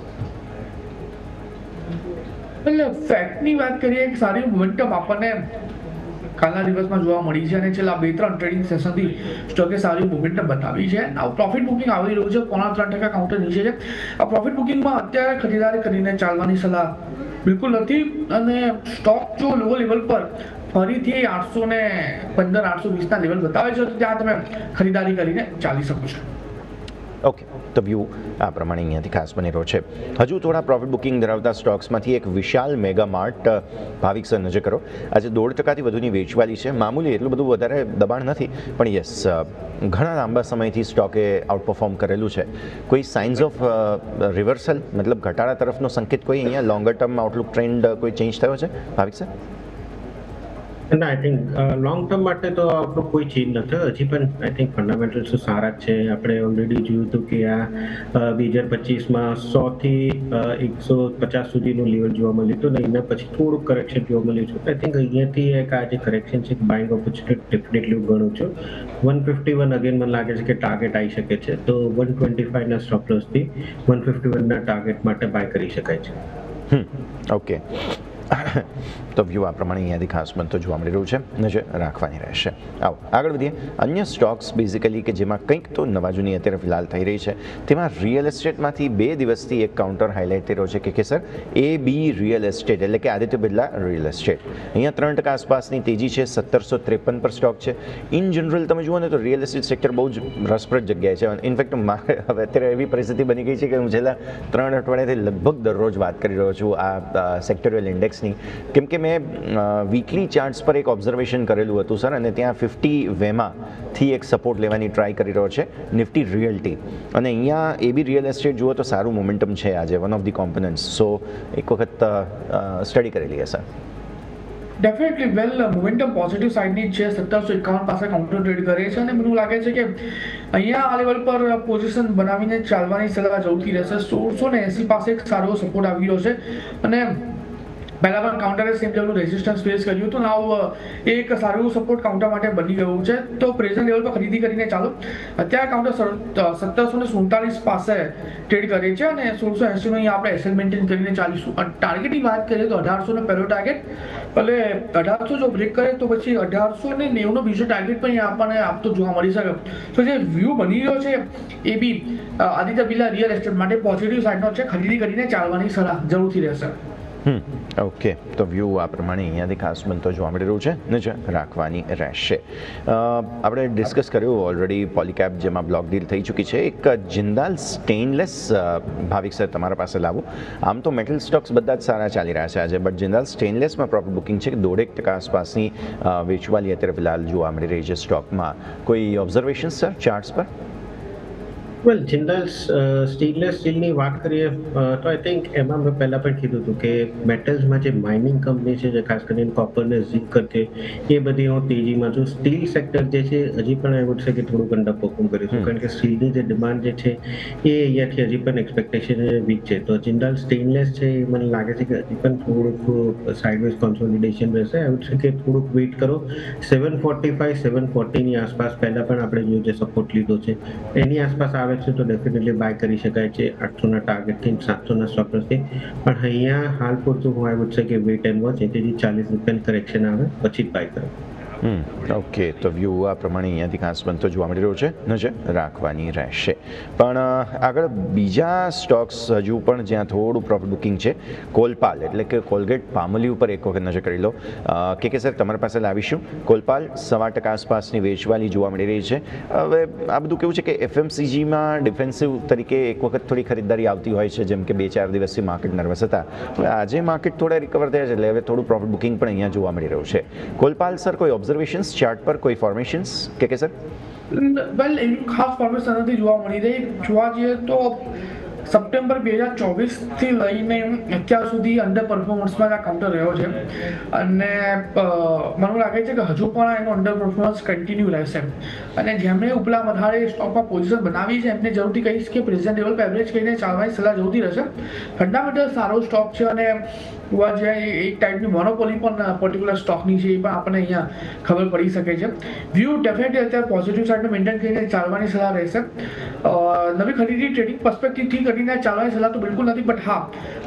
એટલે ફેક્ટની વાત કરીએ, એક સારી મોમેન્ટમ આપણને કાલના દિવસમાં જોવા મળી છે, અને છેલ્લા 2-3 ટ્રેડિંગ સેશનથી સ્ટોકે સારી મોમેન્ટમ બતાવી છે. આ પ્રોફિટ બુકિંગ આવી રહ્યું છે, 3% કાઉન્ટર નીચે છે. આ પ્રોફિટ બુકિંગમાં અત્યારે ખરીદારી કરીને ચાલવાની સલાહ બિલકુલ નથી, અને સ્ટોક જો લો લેવલ પર ફરીથી 815 820 ના લેવલ બતાવે છે તો ત્યાં તમે ખરીદારી કરીને ચાલી શકો છો. ઓકે, તો વ્યૂ આ પ્રમાણે અહીંયાથી ખાસ બની રહ્યો છે. હજુ થોડા પ્રોફિટ બુકિંગ ધરાવતા સ્ટોક્સમાંથી એક વિશાલ મેગા માર્ટ ભાવિક સર નજર કરો. આજે 1.5% વધુની વેચવાલી છે. મામૂલી એટલું બધું વધારે દબાણ નથી, પણ યસ ઘણા લાંબા સમયથી સ્ટોકે આઉટપરફોર્મ કરેલું છે. કોઈ સાઇન્સ ઓફ રિવર્સલ, મતલબ ઘટાડા તરફનો સંકેત કોઈ અહીંયા લોંગર ટર્મ આઉટલુક ટ્રેન્ડ કોઈ ચેન્જ થયો છે ભાવિક સર? ના, આઈ થિંક લોંગ ટર્મ માટે તો આપણો કોઈ ચેન્જ નથી. હજી પણ આઈ થિંક ફંડામેન્ટલ્સ તો સારા જ છે. આપણે ઓલરેડી જોયું હતું કે આ 2025માં 100 થી 150 સુધીનું લેવલ જોવા મળ્યું હતું ને એના પછી થોડુંક કરેક્શન જોવા મળ્યું છે. આઈ થિંક અહીંયાથી એક આ જે કરેક્શન છે બાઇંગ ઓપોર્ચ્યુનિટી ડેફિનેટલી હું ગણું છું. 151 અગેન મને લાગે છે કે ટાર્ગેટ આવી શકે છે, તો 125 ના સ્ટોપ લોસથી 151 ના ટાર્ગેટ માટે બાય કરી શકાય છે. ઓકે, તો વ્યૂ આ પ્રમાણે અહીંયાથી ખાસ બનતો જોવા મળી રહ્યું છે, નજર રાખવાની રહેશે. આવો આગળ વધીએ. અન્ય સ્ટોક્સ બેઝિકલી કે જેમાં કંઈક તો નવા જૂની અત્યારે ફિલહાલ થઈ રહી છે, તેમાં રિયલ એસ્ટેટમાંથી 2 દિવસથી એક કાઉન્ટર હાઇલાઇટ થઈ રહ્યો છે કે સર AB રિયલ એસ્ટેટ એટલે કે આદિત્ય બિરલા રિયલ એસ્ટેટ. અહીંયા 3% આસપાસની તેજી છે, 1753 પર સ્ટોક છે. ઇન જનરલ તમે જુઓ ને તો રિયલ એસ્ટેટ સેક્ટર બહુ જ રસપ્રદ જગ્યાએ છે. ઇનફેક્ટ મારે હવે અત્યારે એવી પરિસ્થિતિ બની ગઈ છે કે હું છેલ્લા 3 અઠવાડિયાથી લગભગ દરરોજ વાત કરી રહ્યો છું આ સેક્ટોરિયલ ઇન્ડેક્સની, કેમ કે મેં વીકલી ચાર્ટ્સ પર એક ઓબ્ઝર્વેશન કરેલું હતું સર, અને ત્યાં 50 વેમાંથી એક સપોર્ટ લેવાની ટ્રાય કરી રહ્યો છે નિફ્ટી રિયલ્ટી, અને અહીંયા AB રિયલ એસ્ટેટ જુઓ તો સારું મોમેન્ટમ છે આજે, વન ઓફ ધી કોમ્પોનન્ટ્સ. સો એક વખત સ્ટડી કરી લઈએ સર. ડેફિનેટલી વેલ મોમેન્ટમ પોઝિટિવ સાઇડની જ છે. 1751 પાસે કાઉન્ટર ટ્રેડ કરે છે અને મને લાગે છે કે અહીંયા આ લેવલ પર પોઝિશન બનાવીને ચાલવાની સલાહ જરૂરથી રહેશે. 1680 પાસે એક સારો સપોર્ટ આવી રહ્યો છે અને પહેલા પણ કાઉન્ટરે સેમ લેવલનું રેઝિસ્ટન્સ ફેસ કર્યું હતું. નાવ એક સારું સપોર્ટ કાઉન્ટર માટે બની ગયું છે, તો પ્રેઝન્ટ લેવલ પર ખરીદી કરીને ચાલો. અત્યારે કાઉન્ટર 1747 પાસે ટ્રેડ કરે છે અને 1680 નો અહીંયા આપણે એસએલ મેન્ટેન કરીને ચાલીશું. ટાર્ગેટની વાત કરીએ તો 1800 નો પહેલો ટાર્ગેટ, ભલે 1800 જો બ્રેક કરે તો પછી 1890 નો બીજો ટાર્ગેટ પણ અહીંયા આપણને આપતો જોવા મળી શકે. તો જે વ્યૂ બની રહ્યો છે એ બી આદિત્ય બિરલા રિયલ એસ્ટેટ માટે પોઝિટિવ સાઇડનો છે, ખરીદી કરીને ચાલવાની સલાહ જરૂરથી રહેશે. ઓકે, તો વ્યૂ આ પ્રમાણે અહીંયાથી ખાસ બનતો જોવા મળી રહ્યું છે, નજર રાખવાની રહેશે. આપણે ડિસ્કસ કર્યું ઓલરેડી પોલીકેપ જેમાં બ્લોક ડીલ થઈ ચૂકી છે. એક જિંદાલ સ્ટેનલેસ ભાવિક સર તમારા પાસે લાવું. આમ તો મેટલ સ્ટોક્સ બધા જ સારા ચાલી રહ્યા છે આજે, બટ જિંદાલ સ્ટેનલેસમાં પ્રોફિટ બુકિંગ છે કે 1.5% આસપાસની વેચવાલી અત્યારે ફિલહાલ જોવા મળી રહી છે સ્ટોકમાં. કોઈ ઓબ્ઝર્વેશન સર ચાર્ટ્સ પર? વેલ, જિંદાલ સ્ટેનલેસ સ્ટીલની વાત કરીએ તો આઈ થિંક એમાં મેં પહેલાં પણ કીધું હતું કે મેટલ્સમાં જે માઇનિંગ કંપની છે, જે ખાસ કરીને કોપર ને ઝિંક કરકે એ બધી હું તેજીમાં છું. સ્ટીલ સેક્ટર જે છે હજી પણ એવું છે કે થોડુંક અંડર પરફોર્મ કરીશું, કારણ કે સ્ટીલની જે ડિમાન્ડ જે છે એ અહીંયાથી હજી પણ એક્સપેક્ટેશન વીક છે. તો જિંદાલ સ્ટેનલેસ છે એ મને લાગે છે કે હજી પણ થોડુંક સાઇડવેઝ કોન્સોલિડેશન રહેશે. એવું છે કે થોડુંક વેઇટ કરો. 745 740ની આસપાસ પહેલાં પણ આપણે જો જે સપોર્ટ લીધો છે એની આસપાસ આવે છે તો ડેફિનેટલી બાય કરી શકાય છે. 800 ના ટાર્ગેટથી 700 ના સ્ટોપ લોસથી. પણ અહીંયા હાલ પૂરતું હું એવું છે કે વેઇટ એન્ડ વોચ, એથી 40 રૂપિયાની કરેક્શન આવે પછી જ બાય કરો. ઓકે, તો વ્યૂ આ પ્રમાણે અહીંયાથી ખાસ બનતો જોવા મળી રહ્યો છે, નજર રાખવાની રહેશે. પણ આગળ બીજા સ્ટોક્સ હજુ પણ જ્યાં થોડું પ્રોફિટ બુકિંગ છે, કોલપાલ એટલે કે કોલગેટ પામોલી ઉપર એક વખત નજર કરી લો. કે સર તમારી પાસે લાવીશું. કોલપાલ 1.25% આસપાસની વેચવાલી જોવા મળી રહી છે. હવે આ બધું કેવું છે કે FMCGમાં ડિફેન્સિવ તરીકે એક વખત થોડી ખરીદદારી આવતી હોય છે, જેમ કે 2-4 દિવસથી માર્કેટ નર્વસ હતા. હવે આજે માર્કેટ થોડા રિકવર થયા છે એટલે હવે થોડું પ્રોફિટ બુકિંગ પણ અહીંયા જોવા મળી રહ્યું છે. કોલપાલ સર કોઈ ઓબ્ઝર્વેશન્સ ચાર્ટ પર, કોઈ ફોર્મેશન્સ કે સર? વેલ, એવી ખાસ ફોર્મેશન નથી જોવા મળી રહી. જોવા જઈએ તો સપ્ટેમ્બર 2024થી લઈને અત્યાર સુધી અંડર પરફોર્મન્સમાં આ કાઉન્ટર રહ્યો છે અને મને લાગે છે કે હજુ પણ એનો અંડર પરફોર્મન્સ કન્ટિન્યુ રહેશે. અને જેમણે ઉપલા વધારે સ્ટોકમાં પોઝિશન બનાવી છે એમને જરૂરથી કહીશ કે પ્રેઝન્ટ લેવલ પર એવરેજ કરીને ચાલવાની સલાહ જરૂરથી રહેશે. ફંડામેન્ટલ સારો સ્ટોક છે અને જોવા જઈએ એક ટાઈપની મોનોપોલી પણ પર્ટિક્યુલર સ્ટોકની છે, એ પણ આપણને અહીંયા ખબર પડી શકે છે. વ્યૂ ડેફિનેટલી અત્યારે પોઝિટિવ સાઇડને મેન્ટેન કરીને ચાલવાની સલાહ રહેશે. નવી ખરીદી ટ્રેડિંગ પર્સપેક્ટિવથી કરીને ચાલવાની સલાહ તો બિલકુલ નથી, બટ હા,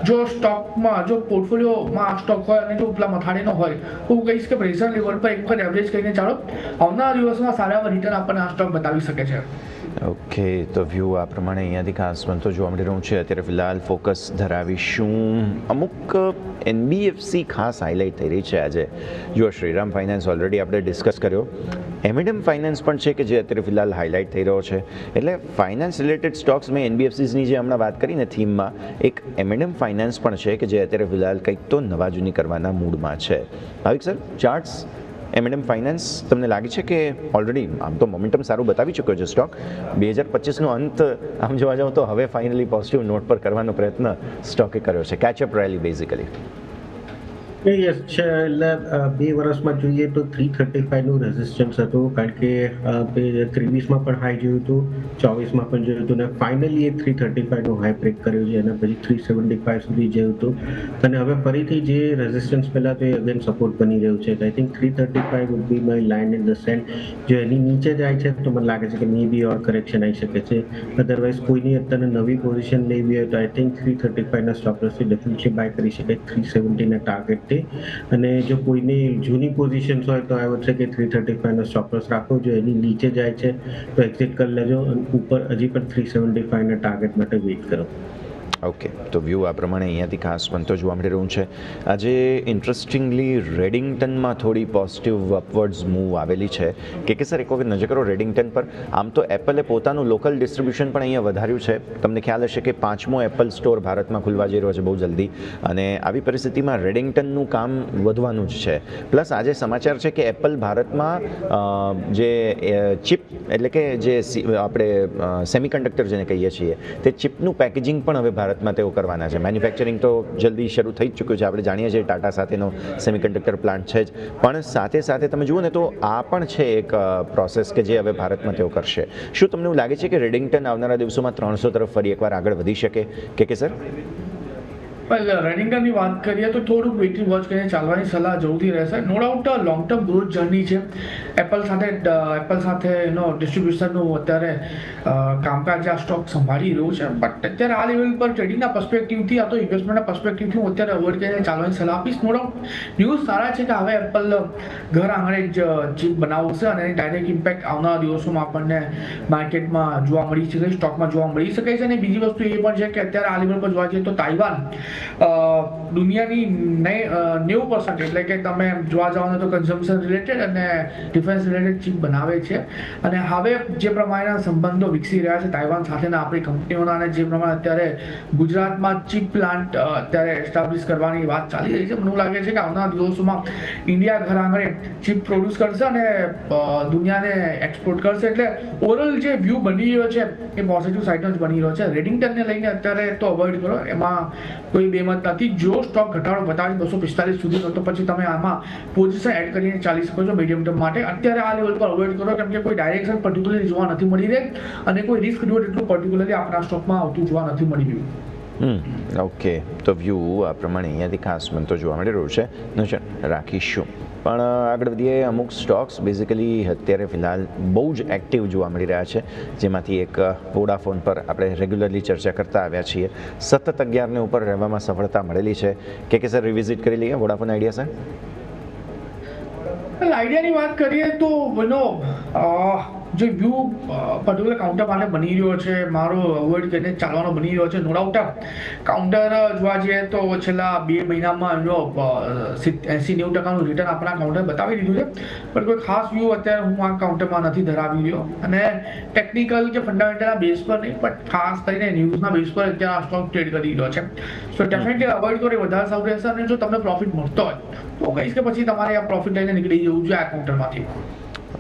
જો સ્ટોકમાં જો પોર્ટફોલિયોમાં સ્ટોક હોય અને જો ઉપલા મથાળીનો હોય તો હું કહીશ કે પ્રેઝન્ટ લેવલ પર એક વખત એવરેજ કરીને ચાલો. આવનારા દિવસમાં સારા રિટર્ન આપણને આ સ્ટોક બતાવી શકે છે. ઓકે, તો વ્યૂ આ પ્રમાણે અહીંયાથી ખાસ બનતો જોવા મળી રહ્યું છે. અત્યારે ફિલહાલ ફોકસ ધરાવીશું અમુક NBFC ખાસ હાઇલાઇટ થઈ રહી છે આજે. જો શ્રીરામ ફાઇનાન્સ ઓલરેડી આપણે ડિસ્કસ કર્યો, M&M ફાઇનાન્સ પણ છે કે જે અત્યારે ફિલહાલ હાઇલાઇટ થઈ રહ્યો છે. એટલે ફાઇનાન્સ રિલેટેડ સ્ટોક્સ મેં NBFCની જે હમણાં વાત કરીને થીમમાં, એક M&M ફાઇનાન્સ પણ છે કે જે અત્યારે ફિલહાલ કંઈક તો નવા જૂની કરવાના મૂડમાં છે. Bhavik sir, charts M&M finance તમને લાગે છે કે ઓલરેડી આમ તો મોમેન્ટમ સારું બતાવી ચૂક્યો છે સ્ટોક? 2025નો અંત આમ જોવા જાઉં તો હવે ફાઇનલી પોઝિટિવ નોટ પર કરવાનો પ્રયત્ન સ્ટોકે કર્યો છે. Ketchup rally basically. યસ છે એટલે 2 વર્ષમાં જોઈએ તો 335નું રેઝિસ્ટન્સ હતું, કારણ કે 23માં પણ હાઈ જોયું હતું, 24માં પણ જોયું હતું, અને ફાઇનલી એ 335નું હાઈ બ્રેક કર્યું છે અને પછી 375 સુધી જયું હતું અને હવે ફરીથી જે રેઝિસ્ટન્સ પહેલા તો એ અગેન સપોર્ટ બની રહ્યું છે. I think 335 would be my line in the sand. જો એની નીચે જાય છે તો મને લાગે છે કે મે બી ઓર કરેક્શન આવી શકે છે. અધરવાઇઝ કોઈની અત્યારે નવી પોઝિશન લેવી હોય તો આઈ થિંક 335ના સ્ટોપ લોસથી ડેફિનેટલી બાય કરી શકાય 370ના ટાર્ગેટ. અને જો કોઈની જૂની પોઝિશન્સ હોય તો આઈ વુડ સે કે 335નો સ્ટોપ લોસ રાખો. જો એની નીચે જાય છે તો એક્ઝિટ કરી લેજો અને ઉપર હજી પણ 375ના ટાર્ગેટ માટે વેઇટ કરો. ઓકે, તો વ્યૂ આ પ્રમાણે અહીંયાથી ખાસ બનતો જોવા મળી રહ્યું છે. આજે ઇન્ટરેસ્ટિંગલી રેડિંગ્ટનમાં થોડી પોઝિટિવ અપવર્ડ્સ મૂવ આવેલી છે. કે સર એક વખત નજર કરો રેડિંગ્ટન પર. આમ તો એપલે પોતાનું લોકલ ડિસ્ટ્રીબ્યુશન પણ અહીંયા વધાર્યું છે. તમને ખ્યાલ હશે કે 5મો એપલ સ્ટોર ભારતમાં ખુલવા જઈ રહ્યો છે બહુ જલ્દી, અને આવી પરિસ્થિતિમાં રેડિંગ્ટનનું કામ વધવાનું જ છે. પ્લસ આજે સમાચાર છે કે એપલ ભારતમાં જે ચિપ એટલે કે જે આપણે સેમિકન્ડક્ટર જેને કહીએ છીએ તે ચિપનું પેકેજિંગ પણ હવે ભારતમાં તેઓ કરવાના છે. મેન્યુફેક્ચરિંગ તો જલ્દી શરૂ થઈ જ ચૂક્યું છે. આપણે જાણીએ છીએ ટાટા સાથેનો સેમિકન્ડક્ટર પ્લાન્ટ છે જ, પણ સાથે સાથે તમે જુઓ ને તો આ પણ છે એક પ્રોસેસ કે જે હવે ભારતમાં તેઓ કરશે. શું તમને એવું લાગે છે કે રેડિંગ્ટન આવનારા દિવસોમાં 300 તરફ ફરી એકવાર આગળ વધી શકે કે સર? વેલ, રેડિંગ્ટનની વાત કરીએ તો થોડુંક વેઇટિંગ વોચ કરીને ચાલવાની સલાહ જરૂરી રહેશે. No doubt long term growth journey છે. એપલ સાથે એનો ડિસ્ટ્રીબ્યુશનનું અત્યારે કામકાજ આ સ્ટોક સંભાળી રહ્યું છે, બટ અત્યારે આ લેવલ પર ટ્રેડિંગના પર્સપેક્ટિવથી, આ તો ઇન્વેસ્ટમેન્ટના પર્સપેક્ટિવથી હું અત્યારે અવોઇડ કરીને ચાલવાની સલાહ આપીશ. નો ડાઉટ ન્યૂઝ સારા છે કે હવે એપલ ઘર આંગણે જ ચીપ બનાવશે અને એની ડાયરેક્ટ ઇમ્પેક્ટ આવનારા દિવસોમાં આપણને માર્કેટમાં જોવા મળી શકે, સ્ટોકમાં જોવા મળી શકે છે. અને બીજી વસ્તુ એ પણ છે કે અત્યારે આ લેવલ પર જોવા જઈએ તો તાઇવાન દુનિયાની 90% એટલે કે તમે જોવા જાઓ તો કન્ઝમ્પશન રિલેટેડ અને ડિફેન્સ રિલેટેડ ચીપ બનાવે છે. અને હવે જે પ્રમાણેના સંબંધો વિકસી રહ્યા છે તાઇવાન સાથેના આપણી કંપનીઓના, અને જે પ્રમાણે અત્યારે ગુજરાતમાં ચીપ પ્લાન્ટ અત્યારે એસ્ટાબ્લિશ કરવાની વાત ચાલી રહી છે, મને લાગે છે કે આવનારા દિવસોમાં ઇન્ડિયા ઘર આંગણે ચીપ પ્રોડ્યુસ કરશે અને દુનિયાને એક્સપોર્ટ કરશે. એટલે ઓવરઓલ જે વ્યૂ બની રહ્યો છે એ પોઝિટિવ સાઇડનો જ બની રહ્યો છે. રેડિંગ્ટનને લઈને અત્યારે તો અવોઇડ કરો, એમાં કોઈ બેમત નથી. જો સ્ટોક ઘટાડો બતાવે 245 સુધીનો તો પછી તમે આમાં પોઝિશન એડ કરીને ચાલી શકો છો મીડિયમ ટર્મ માટે. અત્યારે આ લેવલ પર અવોઇડ કરો, કેમ કે કોઈ ડાયરેક્શન પર્ટિક્યુલરલી જોવા નથી મળી રહી અને કોઈ રિસ્ક રિવોર્ડ એટલું પર્ટિક્યુલરલી આપણા સ્ટોકમાં આવતું જોવા નથી મળી રહ્યું. ઓકે, તો વ્યૂ આ પ્રમાણે અહીંયાથી ખાસ બનતો જોવા મળી રહ્યું છે. નજર રાખીશું. પણ આગળ વધીએ. અમુક સ્ટોક્સ બેઝિકલી અત્યારે ફિલહાલ બહુ જ એક્ટિવ જોવા મળી રહ્યા છે, જેમાંથી એક વોડાફોન પર આપણે રેગ્યુલરલી ચર્ચા કરતા આવ્યા છીએ. સતત 11ને ઉપર રહેવામાં સફળતા મળેલી છે. કે સર રિવિઝિટ કરી લઈએ વોડાફોન આઈડિયા સર? આઈડિયાની વાત કરીએ તો જે વ્યૂ પર્ટિક્યુલર કાઉન્ટર માટે બની રહ્યો છે, મારો અવોઇડ કરીને ચાલવાનો બની રહ્યો છે. નો ડાઉટ કાઉન્ટર જોવા જઈએ તો છેલ્લા 2 મહિનામાં 80-90% રિટર્ન આપણા કાઉન્ટર બતાવી દીધું છે, પણ કોઈ ખાસ વ્યૂ અત્યારે હું આ કાઉન્ટરમાં નથી ધરાવી રહ્યો. અને ટેકનિકલ કે ફંડામેન્ટલના બેઝ પર નહીં, પણ ખાસ કરીને ન્યૂઝના બેઝ પર અત્યારે આ સ્ટોક ટ્રેડ કરી રહ્યો છે. સો ડેફિનેટલી અવોઇડ કરી વધારે સારું રહેશે. અને જો તમને પ્રોફિટ મળતો હોય તો કહીશ કે પછી તમારે આ પ્રોફિટ લઈને નીકળી જવું જોઈએ આ કાઉન્ટરમાંથી.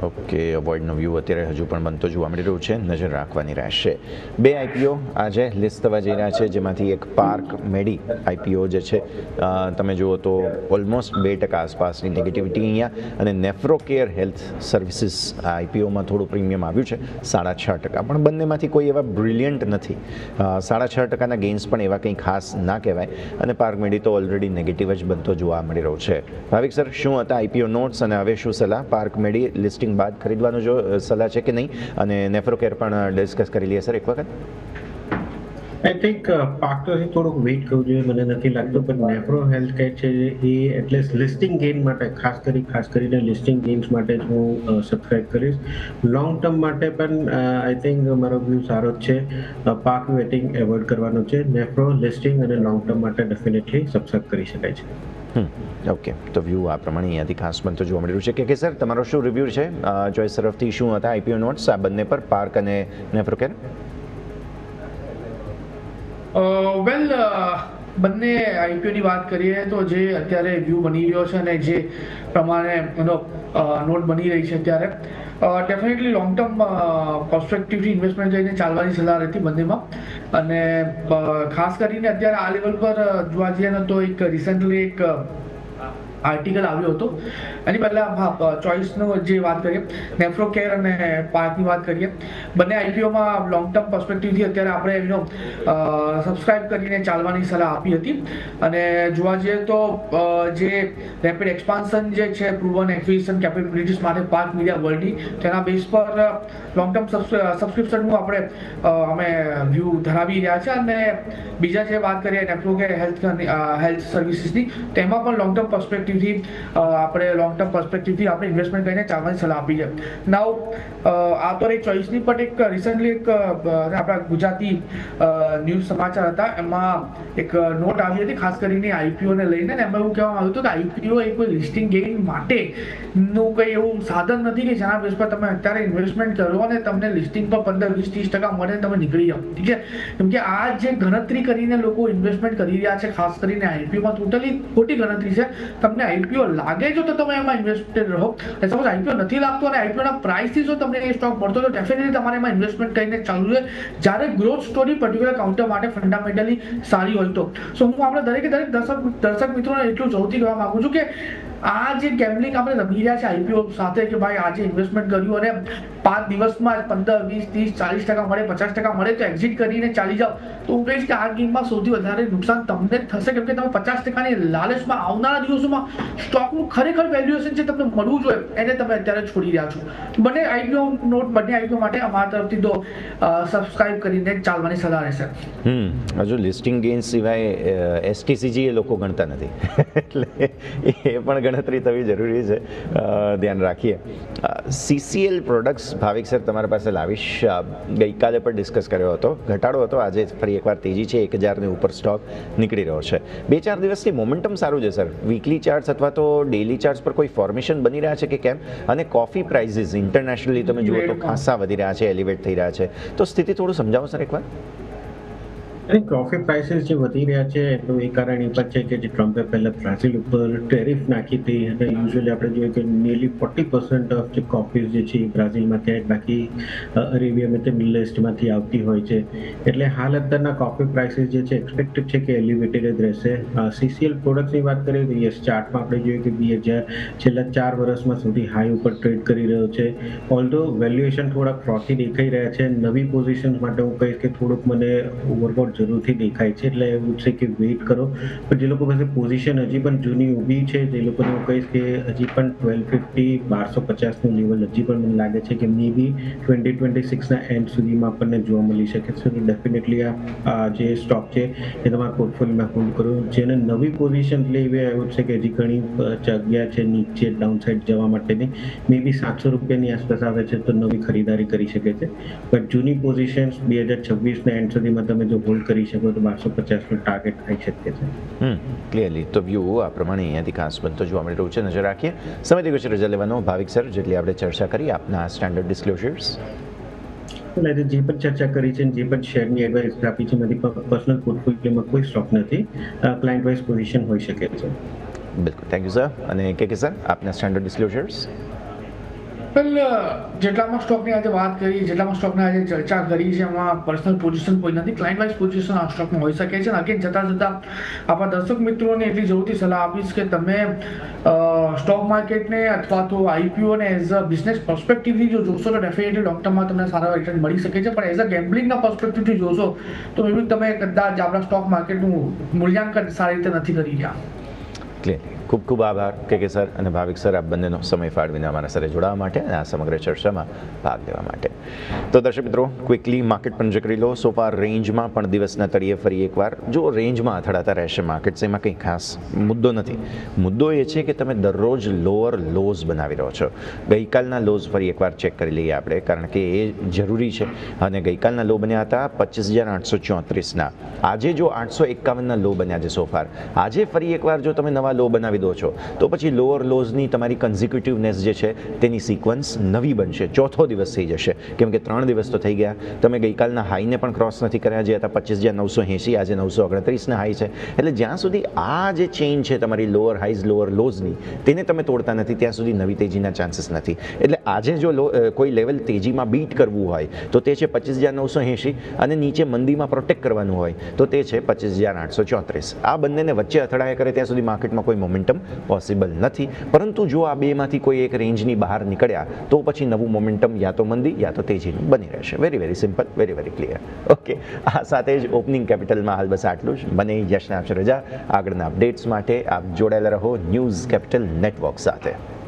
ઓકે, અવોઇડનો વ્યૂ અત્યારે હજુ પણ બનતો જોવા મળી રહ્યું છે. નજર રાખવાની રહેશે. 2 આઈપીઓ આજે લિસ્ટ થવા જઈ રહ્યા છે, જેમાંથી એક પાર્ક મેડી આઈપીઓ જે છે તમે જુઓ તો ઓલમોસ્ટ 2% આસપાસની નેગેટિવિટી અહીંયા, અને નેફ્રોકેર હેલ્થ સર્વિસીસ આઈપીઓમાં થોડું પ્રીમિયમ આવ્યું છે 6.5%. પણ બંનેમાંથી કોઈ એવા બ્રિલિયન્ટ નથી. 6.5%ના ગેઇન્સ પણ એવા કંઈ ખાસ ના કહેવાય, અને પાર્ક મેડી તો ઓલરેડી નેગેટિવ જ બનતો જોવા મળી રહ્યો છે. ભાવિક સર, શું હતા આઈપીઓ નોટ્સ અને હવે શું સલાહ? પાર્ક મેડી લિસ્ટિંગ બાદ ખરીદવાનો જો સલાહ છે કે નહીં, અને નેફ્રોકેર પણ ડિસ્કસ કરી લઈએ સર એક વખત? આઈ થિંક પાર્કરથી થોડુંક વેઇટ કરવું જોઈએ, મને નથી લાગતું. પણ નેફ્રો હેલ્થ કેર છે એ એટલીસ્ટ લિસ્ટિંગ ગેઇન માટે ખાસ કરીને લિસ્ટિંગ ગેઇન્સ માટે જ હું સબસ્ક્રાઇબ કરીશ. લોંગ ટર્મ માટે પણ આઈ થિંક મારો વ્યૂ સારો જ છે. પાર્ક વેટિંગ એવોઇડ કરવાનો છે. નેફ્રો લિસ્ટિંગ અને લોંગ ટર્મ માટે ડેફિનેટલી સબસ્ક્રાઇબ કરી શકાય છે. ઓકે, તો વ્યૂ આ પ્રમાણે અહીંયાથી ખાસ બનતો જોવા મળી રહ્યું છે. કે સર તમારો શું રિવ્યૂ છે ચોઈસ તરફથી? શું હતા આઈપીઓ નોટ્સ આ બંને પર, પાર્ક અને નેફ્રોકેર? વેલ, બંને આઈપીઓની વાત કરીએ તો જે અત્યારે વ્યૂ બની રહ્યો છે અને જે પ્રમાણે નોટ બની રહી છે અત્યારે, ડેફિનેટલી લોંગ ટર્મ પર્સપેક્ટિવથી ઇન્વેસ્ટમેન્ટ લઈને ચાલવાની સલાહ રહેતી બંનેમાં. અને ખાસ કરીને અત્યારે આ લેવલ પર જોવા જઈએ ને તો એક રિસેન્ટલી એક આર્ટિકલ આવ્યો હતો. એની પહેલાં ચોઇસનો જે વાત કરીએ, નેફ્રોકેર અને પાર્કની વાત કરીએ, બંને આઈપીઓમાં લોંગ ટર્મ પર્સપેક્ટિવથી અત્યારે આપણે એમનો સબસ્ક્રાઇબ કરીને ચાલવાની સલાહ આપી હતી. અને જોવા જઈએ તો જે રેપિડ એક્સપાન્શન જે છે પ્રૂવન એક્વિઝિશન કેપેબિલિટીઝ માટે પાર્ક મીડિયા વર્લ્ડની, તેના બેઝ પર લોંગ ટર્મ સબસ્ક્રિપ્શનનું આપણે અમે વ્યૂ ધરાવી રહ્યા છે. અને બીજા જે વાત કરીએ નેફ્રોકેર હેલ્થ સર્વિસીસની, તેમાં પણ લોંગ ટર્મ પર્સપેક્ટિવ આપણે લોંગ ટર્મ પર્સપેક્ટિવથી આપણે ઇન્વેસ્ટમેન્ટ કરીને ચાલવાની સલાહ આપી છે. નાઉ આ તો એક ચોઇસની, પણ એક રિસન્ટલી એક આપણા ગુજરાતી ન્યૂઝ સમાચાર હતા, એમાં એક નોટ આવી હતી ખાસ કરીને આઈપીઓને લઈને. એમાં એવું કહેવામાં આવ્યું હતું કે આઈપીઓ એ કોઈ લિસ્ટિંગ ગેઇન માટેનું કંઈ એવું સાધન નથી કે જેના બેઝ પર તમે અત્યારે ઇન્વેસ્ટમેન્ટ કરો અને તમને લિસ્ટિંગ પર 15-20-30% મળે તમે નીકળી જાઓ. ઠીક છે, કેમ કે આ જે ગણતરી કરીને લોકો ઇન્વેસ્ટમેન્ટ કરી રહ્યા છે ખાસ કરીને આઈપીઓમાં, ટોટલી ખોટી ગણતરી છે. તમને આઈપીઓ લાગે જો તો તમે એમાં ઇન્વેસ્ટેડ રહો, અને સપોઝ આઈપીઓ નથી લાગતો અને આઈપીઓના પ્રાઇસથી જો તમને એ સ્ટોક મળતો તો ડેફિનેટલી તમારે એમાં ઇન્વેસ્ટમેન્ટ કરીને ચાલુ છે, જ્યારે ગ્રોથ સ્ટોરી પર્ટિક્યુલર કાઉન્ટર માટે ફંડામેન્ટલી સારી હોય તો. સો હું આપણે દરેક દર્શક મિત્રોને એટલું સૌથી કહેવા માંગુ છું કે આ જે ગેમ્બલિંગ આપણે રમી રહ્યા છે આઈપીઓ સાથે, કે ભાઈ આજે ઇન્વેસ્ટમેન્ટ કર્યું અને 5 દિવસમાં 15-20-30-40% મળે, 50% મળે તો એક્ઝિટ કરીને ચાલી જાઓ, તો હું કહીશ કે આ ગેમમાં સૌથી વધારે નુકસાન તમને જ થશે. કેમ કે તમે 50%ની લાલચમાં આવનારા દિવસોમાં સ્ટોકનું ખરેખર વેલ્યુએશન છે તમને મળવું જોઈએ, એને તમે અત્યારે છોડી રહ્યા છો. બંને આઈપીઓ માટે અમારા તરફથી તો સબસ્ક્રાઇબ કરીને ચાલવાની સલાહ રહેશે. હજુ લિસ્ટિંગ ગેઇન સિવાય એસટીસીજી એ લોકો ગણતા નથી એટલે એ પણ ગણતરી થવી જરૂરી છે, ધ્યાન રાખીએ. સીસીએલ પ્રોડક્ટ્સ ભાવિક સર તમારા પાસે લાવીશ. ગઈકાલે પણ ડિસ્કસ કર્યો હતો, ઘટાડો હતો, આજે ફરી એકવાર તેજી છે, 1000ની ઉપર સ્ટોક નીકળી રહ્યો છે. 2-4 દિવસથી મોમેન્ટમ સારું છે સર. વીકલી ચાર્ટ્સ અથવા તો ડેલી ચાર્ટ્સ પર કોઈ ફોર્મેશન બની રહ્યા છે કે કેમ? અને કોફી પ્રાઇઝીસ ઇન્ટરનેશનલી તમે જુઓ તો ખાસા વધી રહ્યા છે, એલિવેટ થઈ રહ્યા છે, તો સ્થિતિ થોડું સમજાવો સર એકવાર. અને કોફી પ્રાઇસીસ જે વધી રહ્યા છે એનું એક કારણ એ પણ છે કે જે ટ્રમ્પે પહેલા બ્રાઝિલ ઉપર ટેરિફ નાખી હતી, અને યુઝ્યુઅલી આપણે જોઈએ કે નિયરલી 40% ઓફ જે કોફીઝ જે છે એ બ્રાઝિલમાંથી આવે, બાકી અરેબિયા તે મિડલ ઇસ્ટમાંથી આવતી હોય છે. એટલે હાલ અત્યારના કોફી પ્રાઇસીસ જે છે એક્સપેક્ટેડ છે કે એલિવેટેડ જ રહેશે. સીસીએલ પ્રોડક્ટ્સની વાત કરીએ તો યસ, ચાર્ટમાં આપણે જોઈએ કે 2000 છેલ્લા 4 વર્ષમાં સૌથી હાઈ ઉપર ટ્રેડ કરી રહ્યો છે. ઓલ્ધો વેલ્યુએશન થોડાક ફ્રોથી દેખાઈ રહ્યા છે. નવી પોઝિશન માટે હું કહીશ કે થોડુંક મને ઓવરબોટ જરૂરથી દેખાય છે, એટલે એવું છે કે વેઇટ કરો. પણ જે લોકો પાસે પોઝિશન હજી પણ જૂની ઊભી છે તે લોકોને હું કહીશ કે હજી પણ 1250-1250નું લેવલ હજી પણ મને લાગે છે કે મે બી 2026ના એન્ડ સુધીમાં આપણને જોવા મળી શકે છે. તો ડેફિનેટલી આ જે સ્ટોક છે એ તમારા પોર્ટફોલિયોમાં હોલ્ડ કરો. જેને નવી પોઝિશન લેવી એવું છે કે હજી ઘણી જગ્યા છે નીચે ડાઉનસાઇડ જવા માટેની, મે બી 700 રૂપિયાની આસપાસ આવે છે તો નવી ખરીદારી કરી શકે છે. પણ જૂની પોઝિશન્સ 2026ના એન્ડ સુધીમાં તમે જો હોલ્ડ કરી શકો તો 1250નું ટાર્ગેટ થઈ શકે છે. ક્લિયરલી તો વ્યૂ આ પ્રમાણે અહીંયાથી ખાસ બનતો જોવા મળી રહ્યું છે. નજર રાખીએ. સમય દિવસે રજા લેવાનો ભાવિક સર, જેટલી આપણે ચર્ચા કરી આપના સ્ટેન્ડર્ડ ડિસ્ક્લોઝર્સ. એટલે જે પણ ચર્ચા કરી છે, જે પણ શેરની એડવાઇસ આપી છે, મારી પર્સનલ પોર્ટફોલિયોમાં કોઈ સ્ટોક નથી, ક્લાયન્ટ વાઇઝ પોઝિશન હોઈ શકે છે. બિલકુલ, થેન્ક યુ સર. અને કે સર આપના સ્ટેન્ડર્ડ ડિસ્ક્લોઝર્સ. વેલ, જેટલામાં સ્ટોકની આજે વાત કરી, જેટલામાં સ્ટોકની આજે ચર્ચા કરી છે, એમાં પર્સનલ પોઝિશન કોઈ નથી, ક્લાયન્ટ વાઇઝ પોઝિશન આ સ્ટોકમાં હોઈ શકે છે. અગેન જતાં આપણા દર્શક મિત્રોને એટલી જરૂરથી સલાહ આપીશ કે તમે સ્ટોક માર્કેટને અથવા તો આઈપીઓને એઝ અ બિઝનેસ પર્સપેક્ટિવથી જો જોશો તો ડેફિનેટલી લોંગ ટર્મમાં તમને સારા રિટર્ન મળી શકે છે. પણ એઝ અ ગેમ્બલિંગના પર્સપેક્ટિવથી જોશો તો મે બી તમે કદાચ આપણા સ્ટોક માર્કેટનું મૂલ્યાંકન સારી રીતે નથી કરી રહ્યા. ક્લિયરલી ખૂબ ખૂબ આભાર કે સર અને ભાવિક સર, આપ બંનેનો સમય ફાળવીને અમારા સાથે જોડાવા માટે અને આ સમગ્ર ચર્ચામાં ભાગ લેવા માટે. તો દર્શક મિત્રો, ક્વિકલી માર્કેટ પણ કરી લો. સોફાર રેન્જમાં પણ દિવસના તળિયે ફરી એકવાર જો રેન્જમાં અથડાતા રહેશે માર્કેટ્સ, એમાં કંઈ ખાસ મુદ્દો નથી. મુદ્દો એ છે કે તમે દરરોજ લોઅર લોઝ બનાવી રહ્યો છો. ગઈકાલના લોઝ ફરી એકવાર ચેક કરી લઈએ આપણે, કારણ કે એ જરૂરી છે. અને ગઈકાલના લો બન્યા હતા 25,834ના. આજે જો 851ના લો બન્યા છે સોફાર. આજે ફરી એકવાર જો તમે નવા લો બનાવી દો છો તો પછી લોઅર લોઝની તમારી કન્ઝિક્યુટિવનેસ જે છે તેની સિક્વન્સ નવી બનશે, ચોથો દિવસ થઈ જશે. કેમ કે 3 દિવસ તો થઈ ગયા, તમે ગઈકાલના હાઈને પણ ક્રોસ નથી કર્યા, જે હતા 25,980, આજે 938ના હાઈ છે. એટલે જ્યાં સુધી આ જે ચેઇન છે તમારી લોઅર હાઈઝ લોઅર લોઝની, તેને તમે તોડતા નથી ત્યાં સુધી નવી તેજીના ચાન્સીસ નથી. એટલે આજે જો કોઈ લેવલ તેજીમાં બીટ કરવું હોય તો તે છે 25,980, અને નીચે મંદીમાં પ્રોટેક્ટ કરવાનું હોય તો તે છે 25,834. આ બંનેને વચ્ચે અથડાયા કરે ત્યાં સુધી માર્કેટમાં કોઈ મોમેન્ટમ મોમેન્ટમ પોસિબલ નથી. પરંતુ જો આ બેમાંથી કોઈ એક રેન્જની બહાર નીકળ્યા તો પછી નવું મોમેન્ટમ યા તો મંદી યા તો તેજીનું બની રહેશે. Very very simple, very very clear. Okay, આ સાથે જ ઓપનિંગ કેપિટલમાં હાલ બસ આટલું જ. મને યશને આપશે રજા. આગળના અપડેટ્સ માટે આપ જોડાયેલા રહો ન્યૂઝ કેપિટલ નેટવર્ક સાથે.